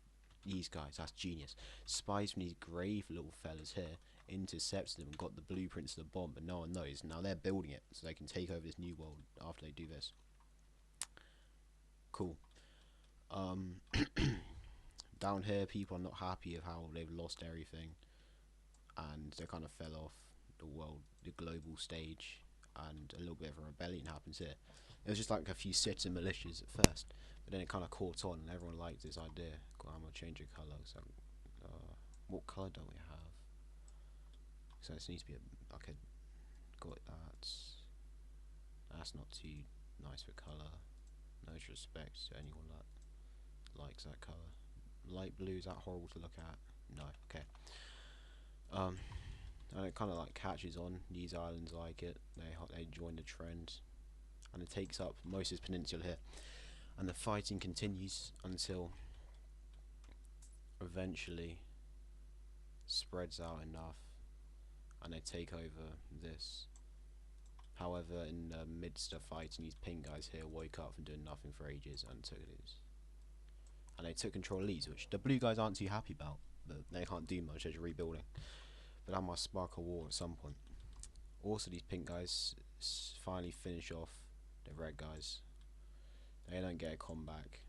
that's genius. Spies from these grave little fellas here intercepted them and got the blueprints of the bomb, but no one knows. Now they're building it so they can take over this new world after they do this. Cool. Down here people are not happy of how they've lost everything, and they kind of fell off the global stage, and a little bit of a rebellion happens here. It was just like a few citizen militias at first, but then it kind of caught on and everyone liked this idea. Cool, I'm going to change the colour. So, what colour don't we have? So this needs to be okay, got that. That's not too nice for colour. No disrespect to anyone that likes that colour. Light blue, is that horrible to look at? No, okay. And it kind of like catches on. These islands like it. They join the trend, and it takes up most of this peninsula here. And the fighting continues until eventually spreads out enough, and they take over this. However, in the midst of fighting, these pink guys here woke up from doing nothing for ages and took these. And they took control of these, which the blue guys aren't too happy about, but they can't do much, they're just rebuilding. But that might spark a war at some point. Also, these pink guys finally finish off the red guys. They don't get a comeback,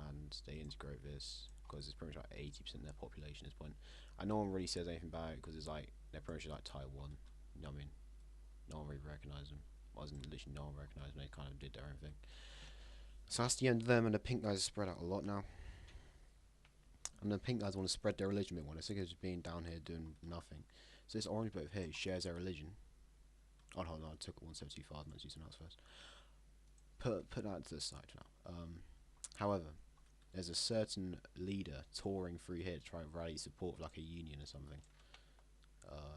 and they integrate this because it's pretty much like 80% of their population at this point. And no one really says anything about it because it's like they're pretty much like Taiwan. You know what I mean? No one really recognised them. Wasn't literally no one recognised them. They kind of did their own thing. So that's the end of them, and the pink guys spread out a lot now. And the pink guys want to spread their religion a bit more. They're sick of just being down here doing nothing. So this orange bit here shares their religion. Oh no, I took 1725. Let's do something else first. Put that to the side for now. However, there's a certain leader touring through here to try and rally support for like a union or something.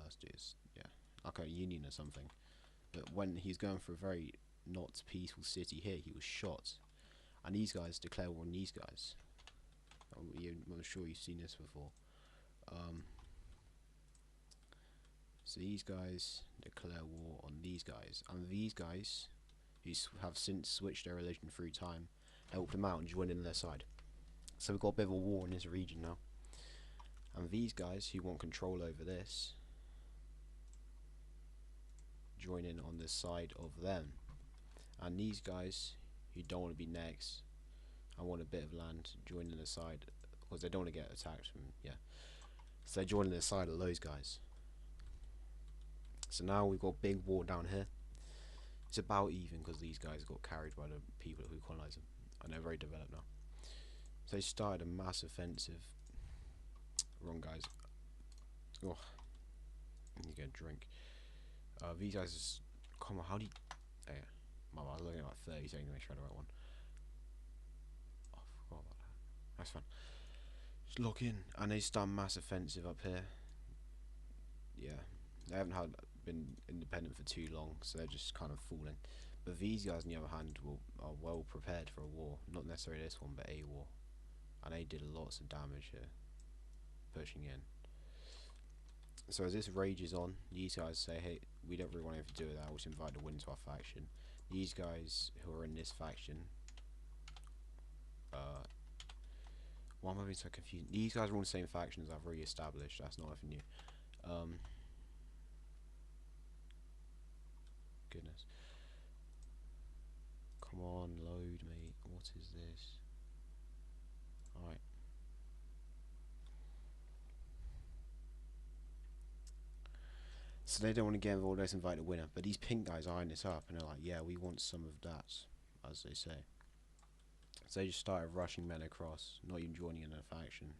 Let's do this. Yeah, like a union or something. But when he's going for a very not peaceful city here, he was shot. And these guys declare war on these guys. I'm sure you've seen this before. So these guys declare war on these guys, and these guys, who have since switched their religion through time, help them out and join in their side. So we've got a bit of a war in this region now. And these guys who want control over this join in on the side of them. And these guys who don't want to be next and want a bit of land join in the side because they don't want to get attacked from, yeah. So they join in the side of those guys. So now we've got a big war down here. It's about even because these guys got carried by the people who colonized them, and they're very developed now. So they started a mass offensive. Wrong guys. Oh, you get a drink. These guys just, come on, how do you... Oh, yeah. I was looking at like 30 seconds to make sure I had the right one. Oh, I forgot about that. That's fine. Just lock in, and they start mass offensive up here. Yeah, they haven't had been independent for too long, so they're just kind of falling. But these guys, on the other hand, are well prepared for a war. Not necessarily this one, but a war. And they did lots of damage here, pushing in. So as this rages on, these guys say, hey, we don't really want anything to do with that, we'll just invite the wind to our faction. These guys who are in this faction, why am I being so confused? These guys are all in the same faction as I've already established, that's not nothing new. Goodness. Come on, load, mate. What is this? Alright. So they don't want to get involved, let's invite a winner. But these pink guys eyeing this up, and they're like, yeah, we want some of that, as they say. So they just started rushing men across, not even joining in a faction,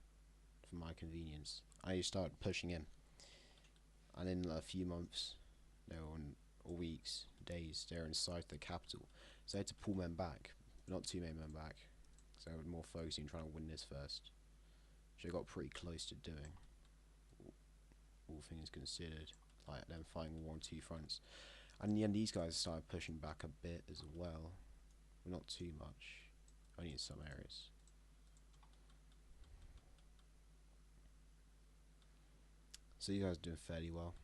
for my convenience. I just started pushing in. And in a few months, or weeks, days, they're inside the capital. So they had to pull men back, not too many men back. So they were more focusing on trying to win this first. Which they got pretty close to doing, all things considered. Like them fighting war on two fronts. And in the end, these guys started pushing back a bit as well. But not too much. Only in some areas. So you guys are doing fairly well.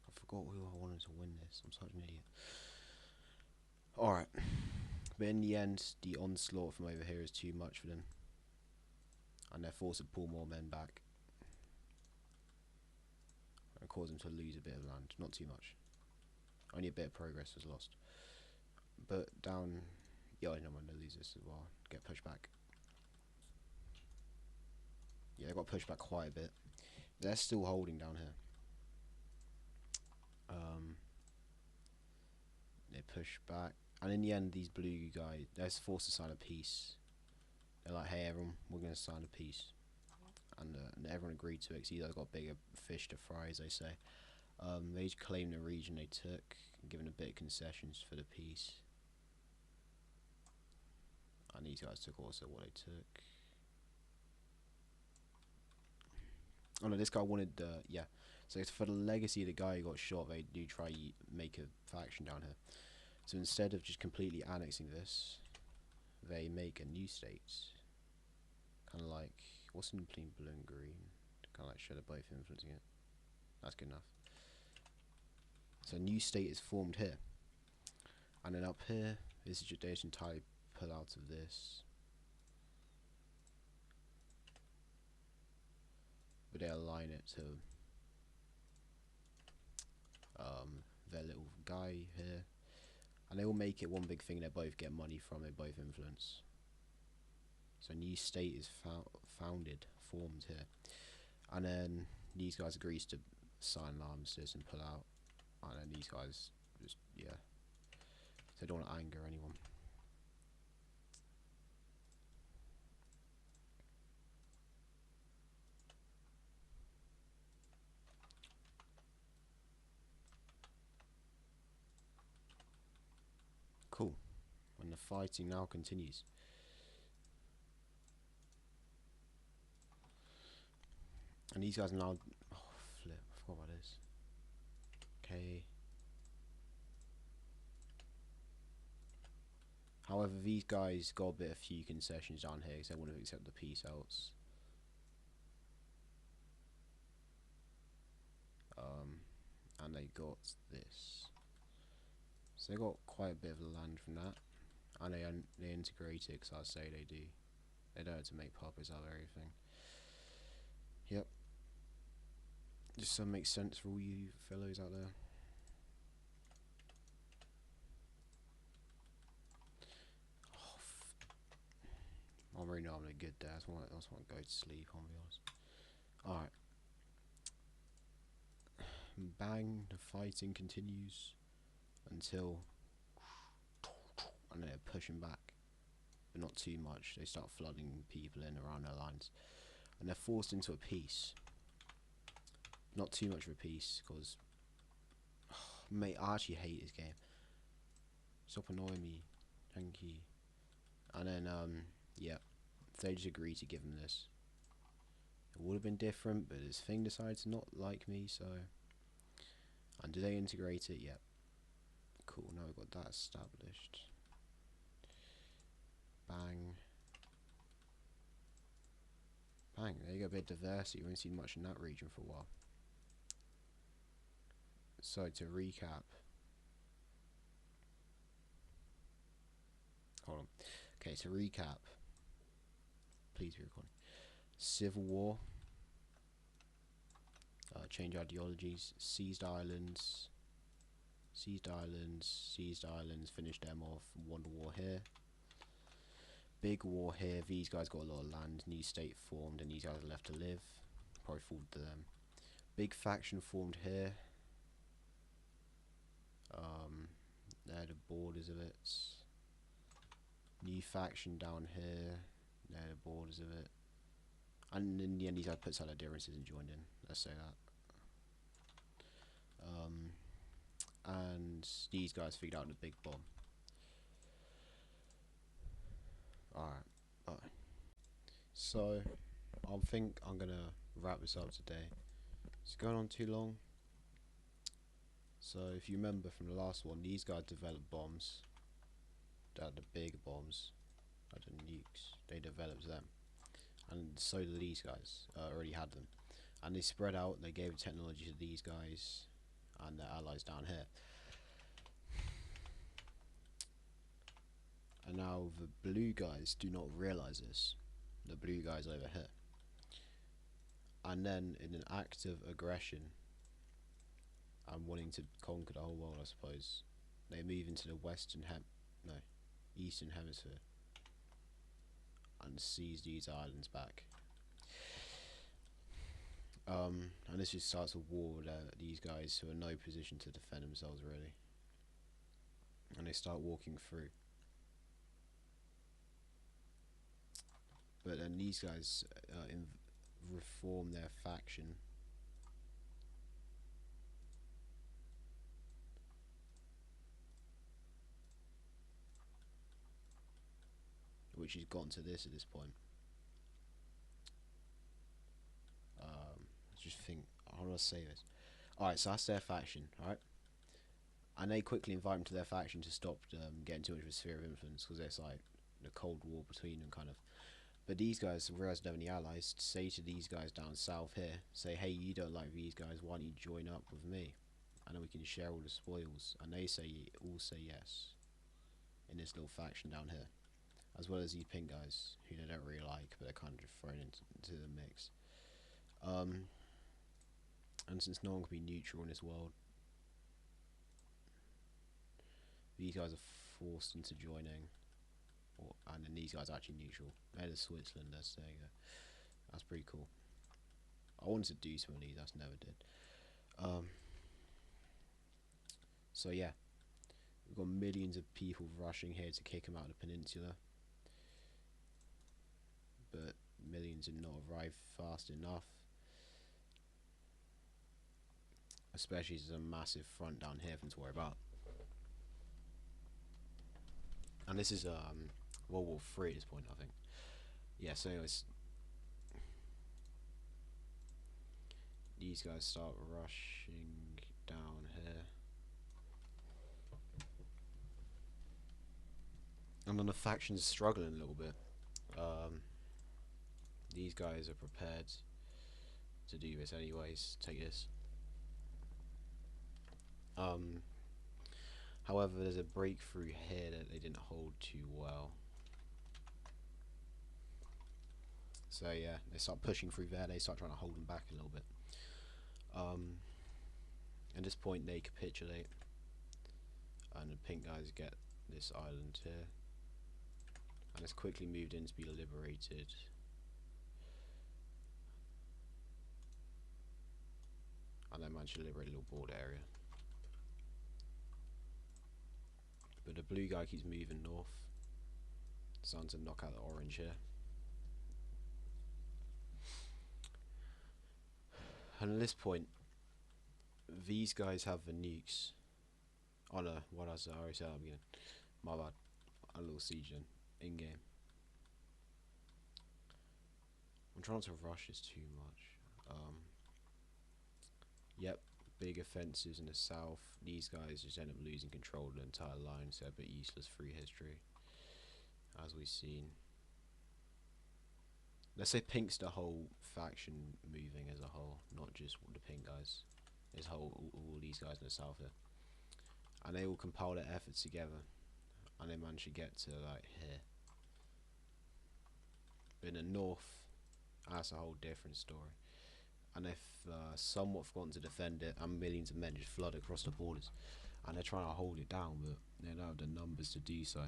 I forgot who I wanted to win this. I'm such an idiot. Alright. But in the end, the onslaught from over here is too much for them. And they're forced to pull more men back. And cause them to lose a bit of land. Not too much. Only a bit of progress was lost. But down... yeah, I know I'm going to lose this as well. Get pushed back. Yeah, they got pushed back quite a bit. They're still holding down here. They push back. And in the end, these blue guys, they're forced to sign a peace. They're like, hey everyone, we're going to sign a peace. And everyone agreed to it, because these guys got bigger fish to fry, as they say. They each claimed the region they took, given a bit of concessions for the peace. And these guys took also what they took. Oh no, this guy wanted, yeah. So for the legacy of the guy who got shot, they do try make a faction down here. So instead of just completely annexing this, they make a new state. Kind of like, what's in between blue and green? Kind of like show they're both influencing it. That's good enough. So a new state is formed here. And then up here, this is they just entirely pull out of this. But they align it to their little guy here. And they will make it one big thing, they both get money from it, both influence. So a new state is formed here. And then these guys agrees to sign an armistice and pull out. And then these guys just, yeah. They don't want to anger anyone. Cool. And the fighting now continues. And these guys now... oh, flip. I forgot about this. Okay. However, these guys got a few concessions down here because they wouldn't have accepted the peace else. And they got this. So they got quite a bit of land from that. And they integrate it, because I say they do. They don't have to make puppets out of everything. Yep. Just so makes sense for all you fellows out there. Oh, I'm really not having a good day. I just want to go to sleep, I'll be honest. Alright. Bang, the fighting continues until, and then they're pushing back, but not too much. They start flooding people in around their lines, and they're forced into a peace. Not too much of a peace, because mate, I actually hate this game. Stop annoying me, thank you. And then Yep. If they just agreed to give him this, it would have been different, but his thing decided to not like me, so... And do they integrate it? Yep. Cool, now we've got that established. Bang. Bang, there you go, a bit of diversity. We haven't seen much in that region for a while. So, to recap... Hold on. Okay, to recap... Please be recording. Civil War. Change ideologies. Seized islands. Seized islands, finished them off. Won the war here. Big war here. These guys got a lot of land. New state formed, and these guys are left to live. Probably fooled to them. Big faction formed here. They're the borders of it. New faction down here. They're the borders of it. And in the end, these guys put aside their differences and joined in. Let's say that. And these guys figured out the big bomb. Alright. So, I think I'm gonna wrap this up today. It's going on too long. So, if you remember from the last one, these guys developed bombs. They're the big bombs. Like the nukes. They developed them. And so did these guys. Already had them. And they spread out, they gave technology to these guys and their allies down here. And now the blue guys do not realise this. The blue guys over here. And then in an act of aggression and wanting to conquer the whole world, I suppose, they move into the eastern hemisphere and seize these islands back. And this just starts a war with these guys who are in no position to defend themselves really. And they start walking through. But then these guys reform their faction. Which has gotten to this at this point. I just think, how do I say this? Alright, so that's their faction, alright? And they quickly invite them to their faction to stop getting too much of a sphere of influence, because there's like the Cold War between them, kind of. But these guys realize they don't have any allies. Say to these guys down south here, say, hey, you don't like these guys, why don't you join up with me? And then we can share all the spoils. And they all say yes. In this little faction down here. As well as these pink guys, who they don't really like, but they're kind of just thrown into the mix. And since no one can be neutral in this world, these guys are forced into joining. And then these guys are actually neutral. They're the Switzerlanders, there you go. That's pretty cool. I wanted to do some of these, I never did. So yeah, we've got millions of people rushing here to kick them out of the peninsula. But millions did not arrive fast enough. Especially as there's a massive front down here for them to worry about. And this is World War III at this point, I think. Yeah, so anyways, these guys start rushing down here. And then the faction's struggling a little bit. These guys are prepared to do this anyways. Take this. However, there's a breakthrough here that they didn't hold too well. So yeah, they start pushing through there. They start trying to hold them back a little bit. At this point, they capitulate, and the pink guys get this island here, and it's quickly moved in to be liberated. And they managed to liberate a little border area. But the blue guy keeps moving north. Starting to knock out the orange here. And at this point, these guys have the nukes. Oh no, what else? I already said at the beginning. My bad. A little siege in game. I'm trying not to rush this too much. Yep, big offensives in the south. These guys just end up losing control of the entire line, so a bit useless through history, as we've seen. Let's say Pink's the whole faction moving as a whole, not just the Pink guys. There's all these guys in the south here, and they all compile their efforts together, and they manage to get to like here. But in the north, that's a whole different story. And they've somewhat forgotten to defend it, and millions of men just flood across the borders, and they're trying to hold it down, but they don't have the numbers to do so.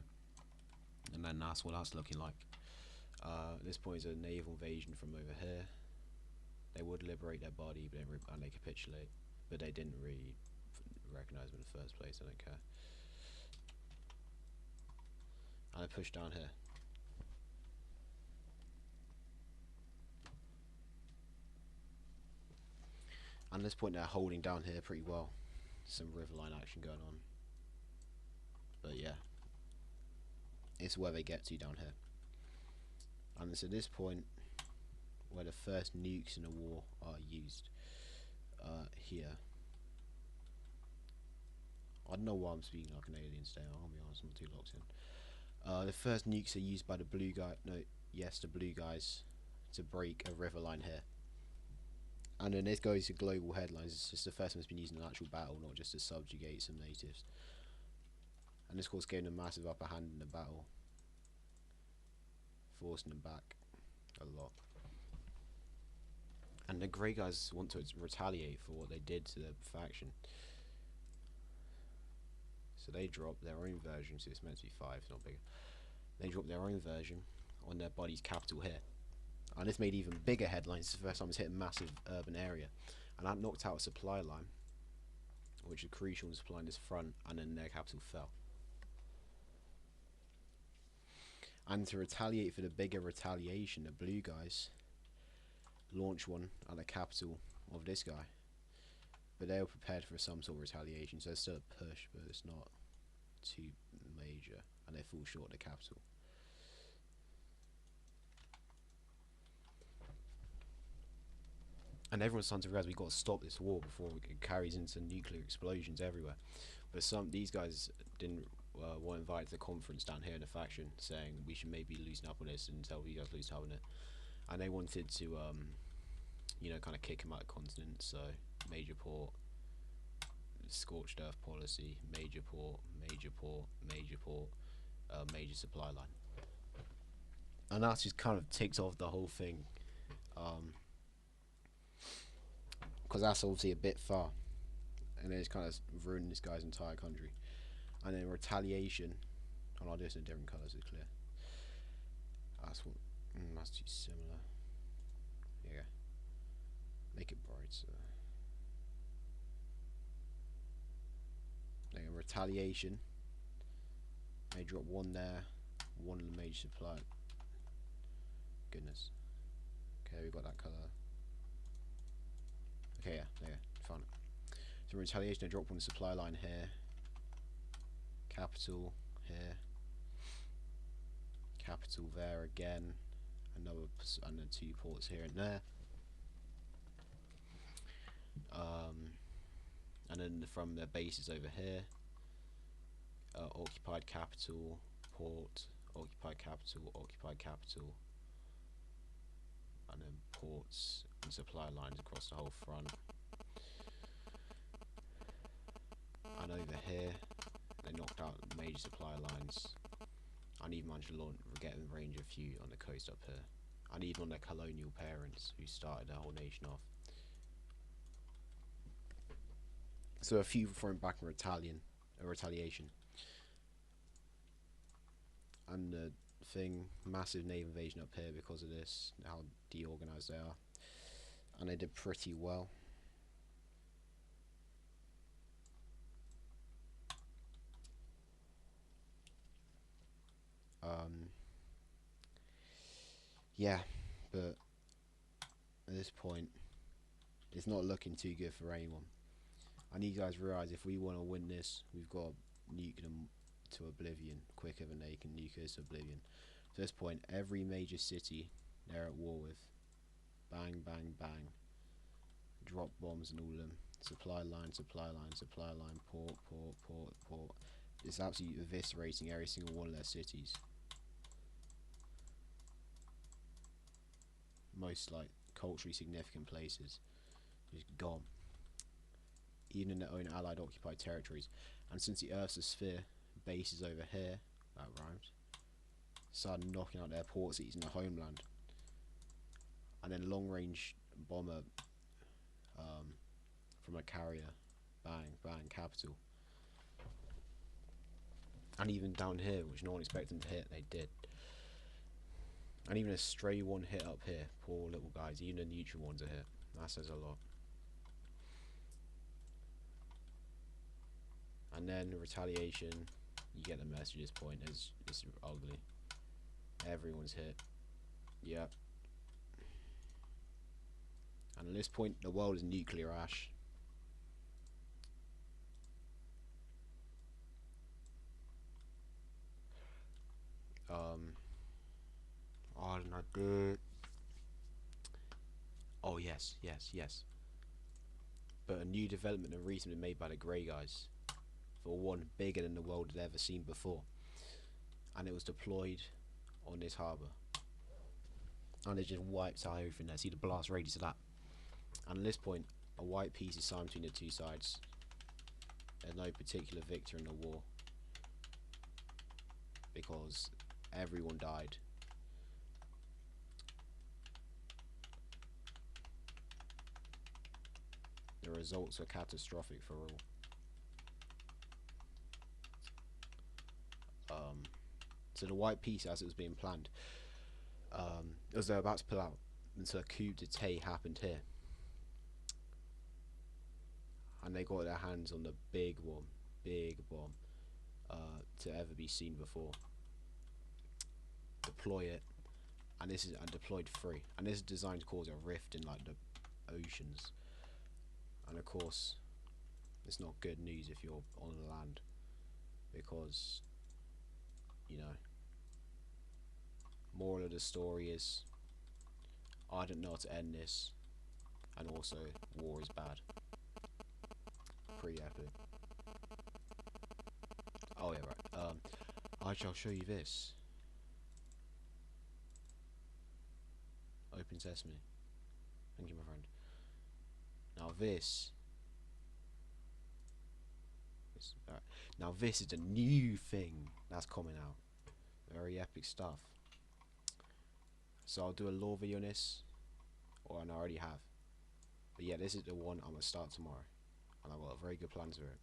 And then that's what that's looking like. At this point is a naval invasion from over here. They would liberate their body, but and they capitulate, but they didn't really recognize them in the first place. I don't care. And I push down here. And at this point they're holding down here pretty well. Some riverline action going on. But yeah, it's where they get to down here. And it's at this point where the first nukes in the war are used. Here. I don't know why I'm speaking like an alien today, I'll be honest, I'm too locked in. The first nukes are used by the blue guy, the blue guys, to break a riverline here. And then this goes to global headlines. It's just the first one that's been used in an actual battle, not just to subjugate some natives. And this course gave them a massive upper hand in the battle, forcing them back a lot. And the grey guys want to retaliate for what they did to the faction. So they drop their own version, so it's meant to be 5, it's not bigger. They drop their own version on their body's capital here. And this made even bigger headlines. It's the first time it's hit a massive urban area. And that knocked out a supply line, which is crucial in supplying this front, and then their capital fell. And to retaliate for the bigger retaliation, the blue guys launch one at the capital of this guy. But they were prepared for some sort of retaliation, so it's still a push, but it's not too major, and they fall short of the capital. And everyone's starting to realize we've got to stop this war before it carries into nuclear explosions everywhere. But these guys didn't were invited to the conference down here in the faction, saying we should maybe loosen up on this until you guys loosen up on it. And they wanted to, you know, kind of kick him out of the continent. So major port, scorched earth policy, major port, major port, major port, major supply line. And that's just kind of ticked off the whole thing. Because that's obviously a bit far, and it's kind of ruined this guy's entire country. And then retaliation, and I'll do this in different colours, it's clear. That's what, that's too similar. Yeah, make it bright. So. Then retaliation, they drop one there, one of the major supply. Goodness. Okay, we got that colour. Okay, yeah, fine. So retaliation, I drop on the supply line here. Capital here. Capital there again. Another, and then 2 ports here and there. And then from their bases over here. Occupied capital, port, occupied capital, occupied capital. And then ports and supply lines across the whole front. And over here, they knocked out major supply lines. And even managed to get in range a few on the coast up here. And even on their colonial parents who started the whole nation off. So a few thrown back in retaliation. And the thing, massive naval invasion up here because of this, how deorganised they are. And they did pretty well. Yeah, but at this point, it's not looking too good for anyone. And you guys realise if we want to win this, we've got to nuke them to oblivion quicker than they can nuke us to oblivion. So at this point, every major city they're at war with Bang, bang, bang. Drop bombs and all of them. Supply line, supply line, supply line, port, port, port, port. It's absolutely eviscerating every single one of their cities. Most like culturally significant places. Just gone. Even in their own allied occupied territories. And since the Earth's a sphere, bases over here, that rhymes, started knocking out their port cities in their homeland. And then long range bomber from a carrier, bang, bang, capital. And even down here, which no one expected them to hit, they did. And even a stray one hit up here, poor little guys, even the neutral ones are hit. That says a lot. And then retaliation, you get the message at this point, it's ugly. Everyone's hit. Yep. And at this point, the world is nuclear ash. Oh, didn't I do it? Oh, yes, yes, yes. But a new development and recently made by the Grey guys. For one, bigger than the world had ever seen before. And it was deployed on this harbour. And it just wipes out everything there. See the blast radius of that. And at this point, a white piece is signed between the two sides. There's no particular victor in the war. Because everyone died. The results were catastrophic for all. So the white piece, as it was being planned, as they were about to pull out, until a coup d'etat happened here. And they got their hands on the big bomb to ever be seen before. Deploy it, and this is deployed free, and this is designed to cause a rift in like the oceans. And of course, it's not good news if you're on the land, because you know. Moral of the story is, I don't know how to end this, and also war is bad. Pretty epic. Oh yeah, right. I shall show you this. Open sesame. Thank you, my friend. Now now this is a new thing that's coming out. Very epic stuff. So I'll do a lore video on this, or I already have. But yeah, this is the one I'm gonna start tomorrow, and I've got very good plans for it.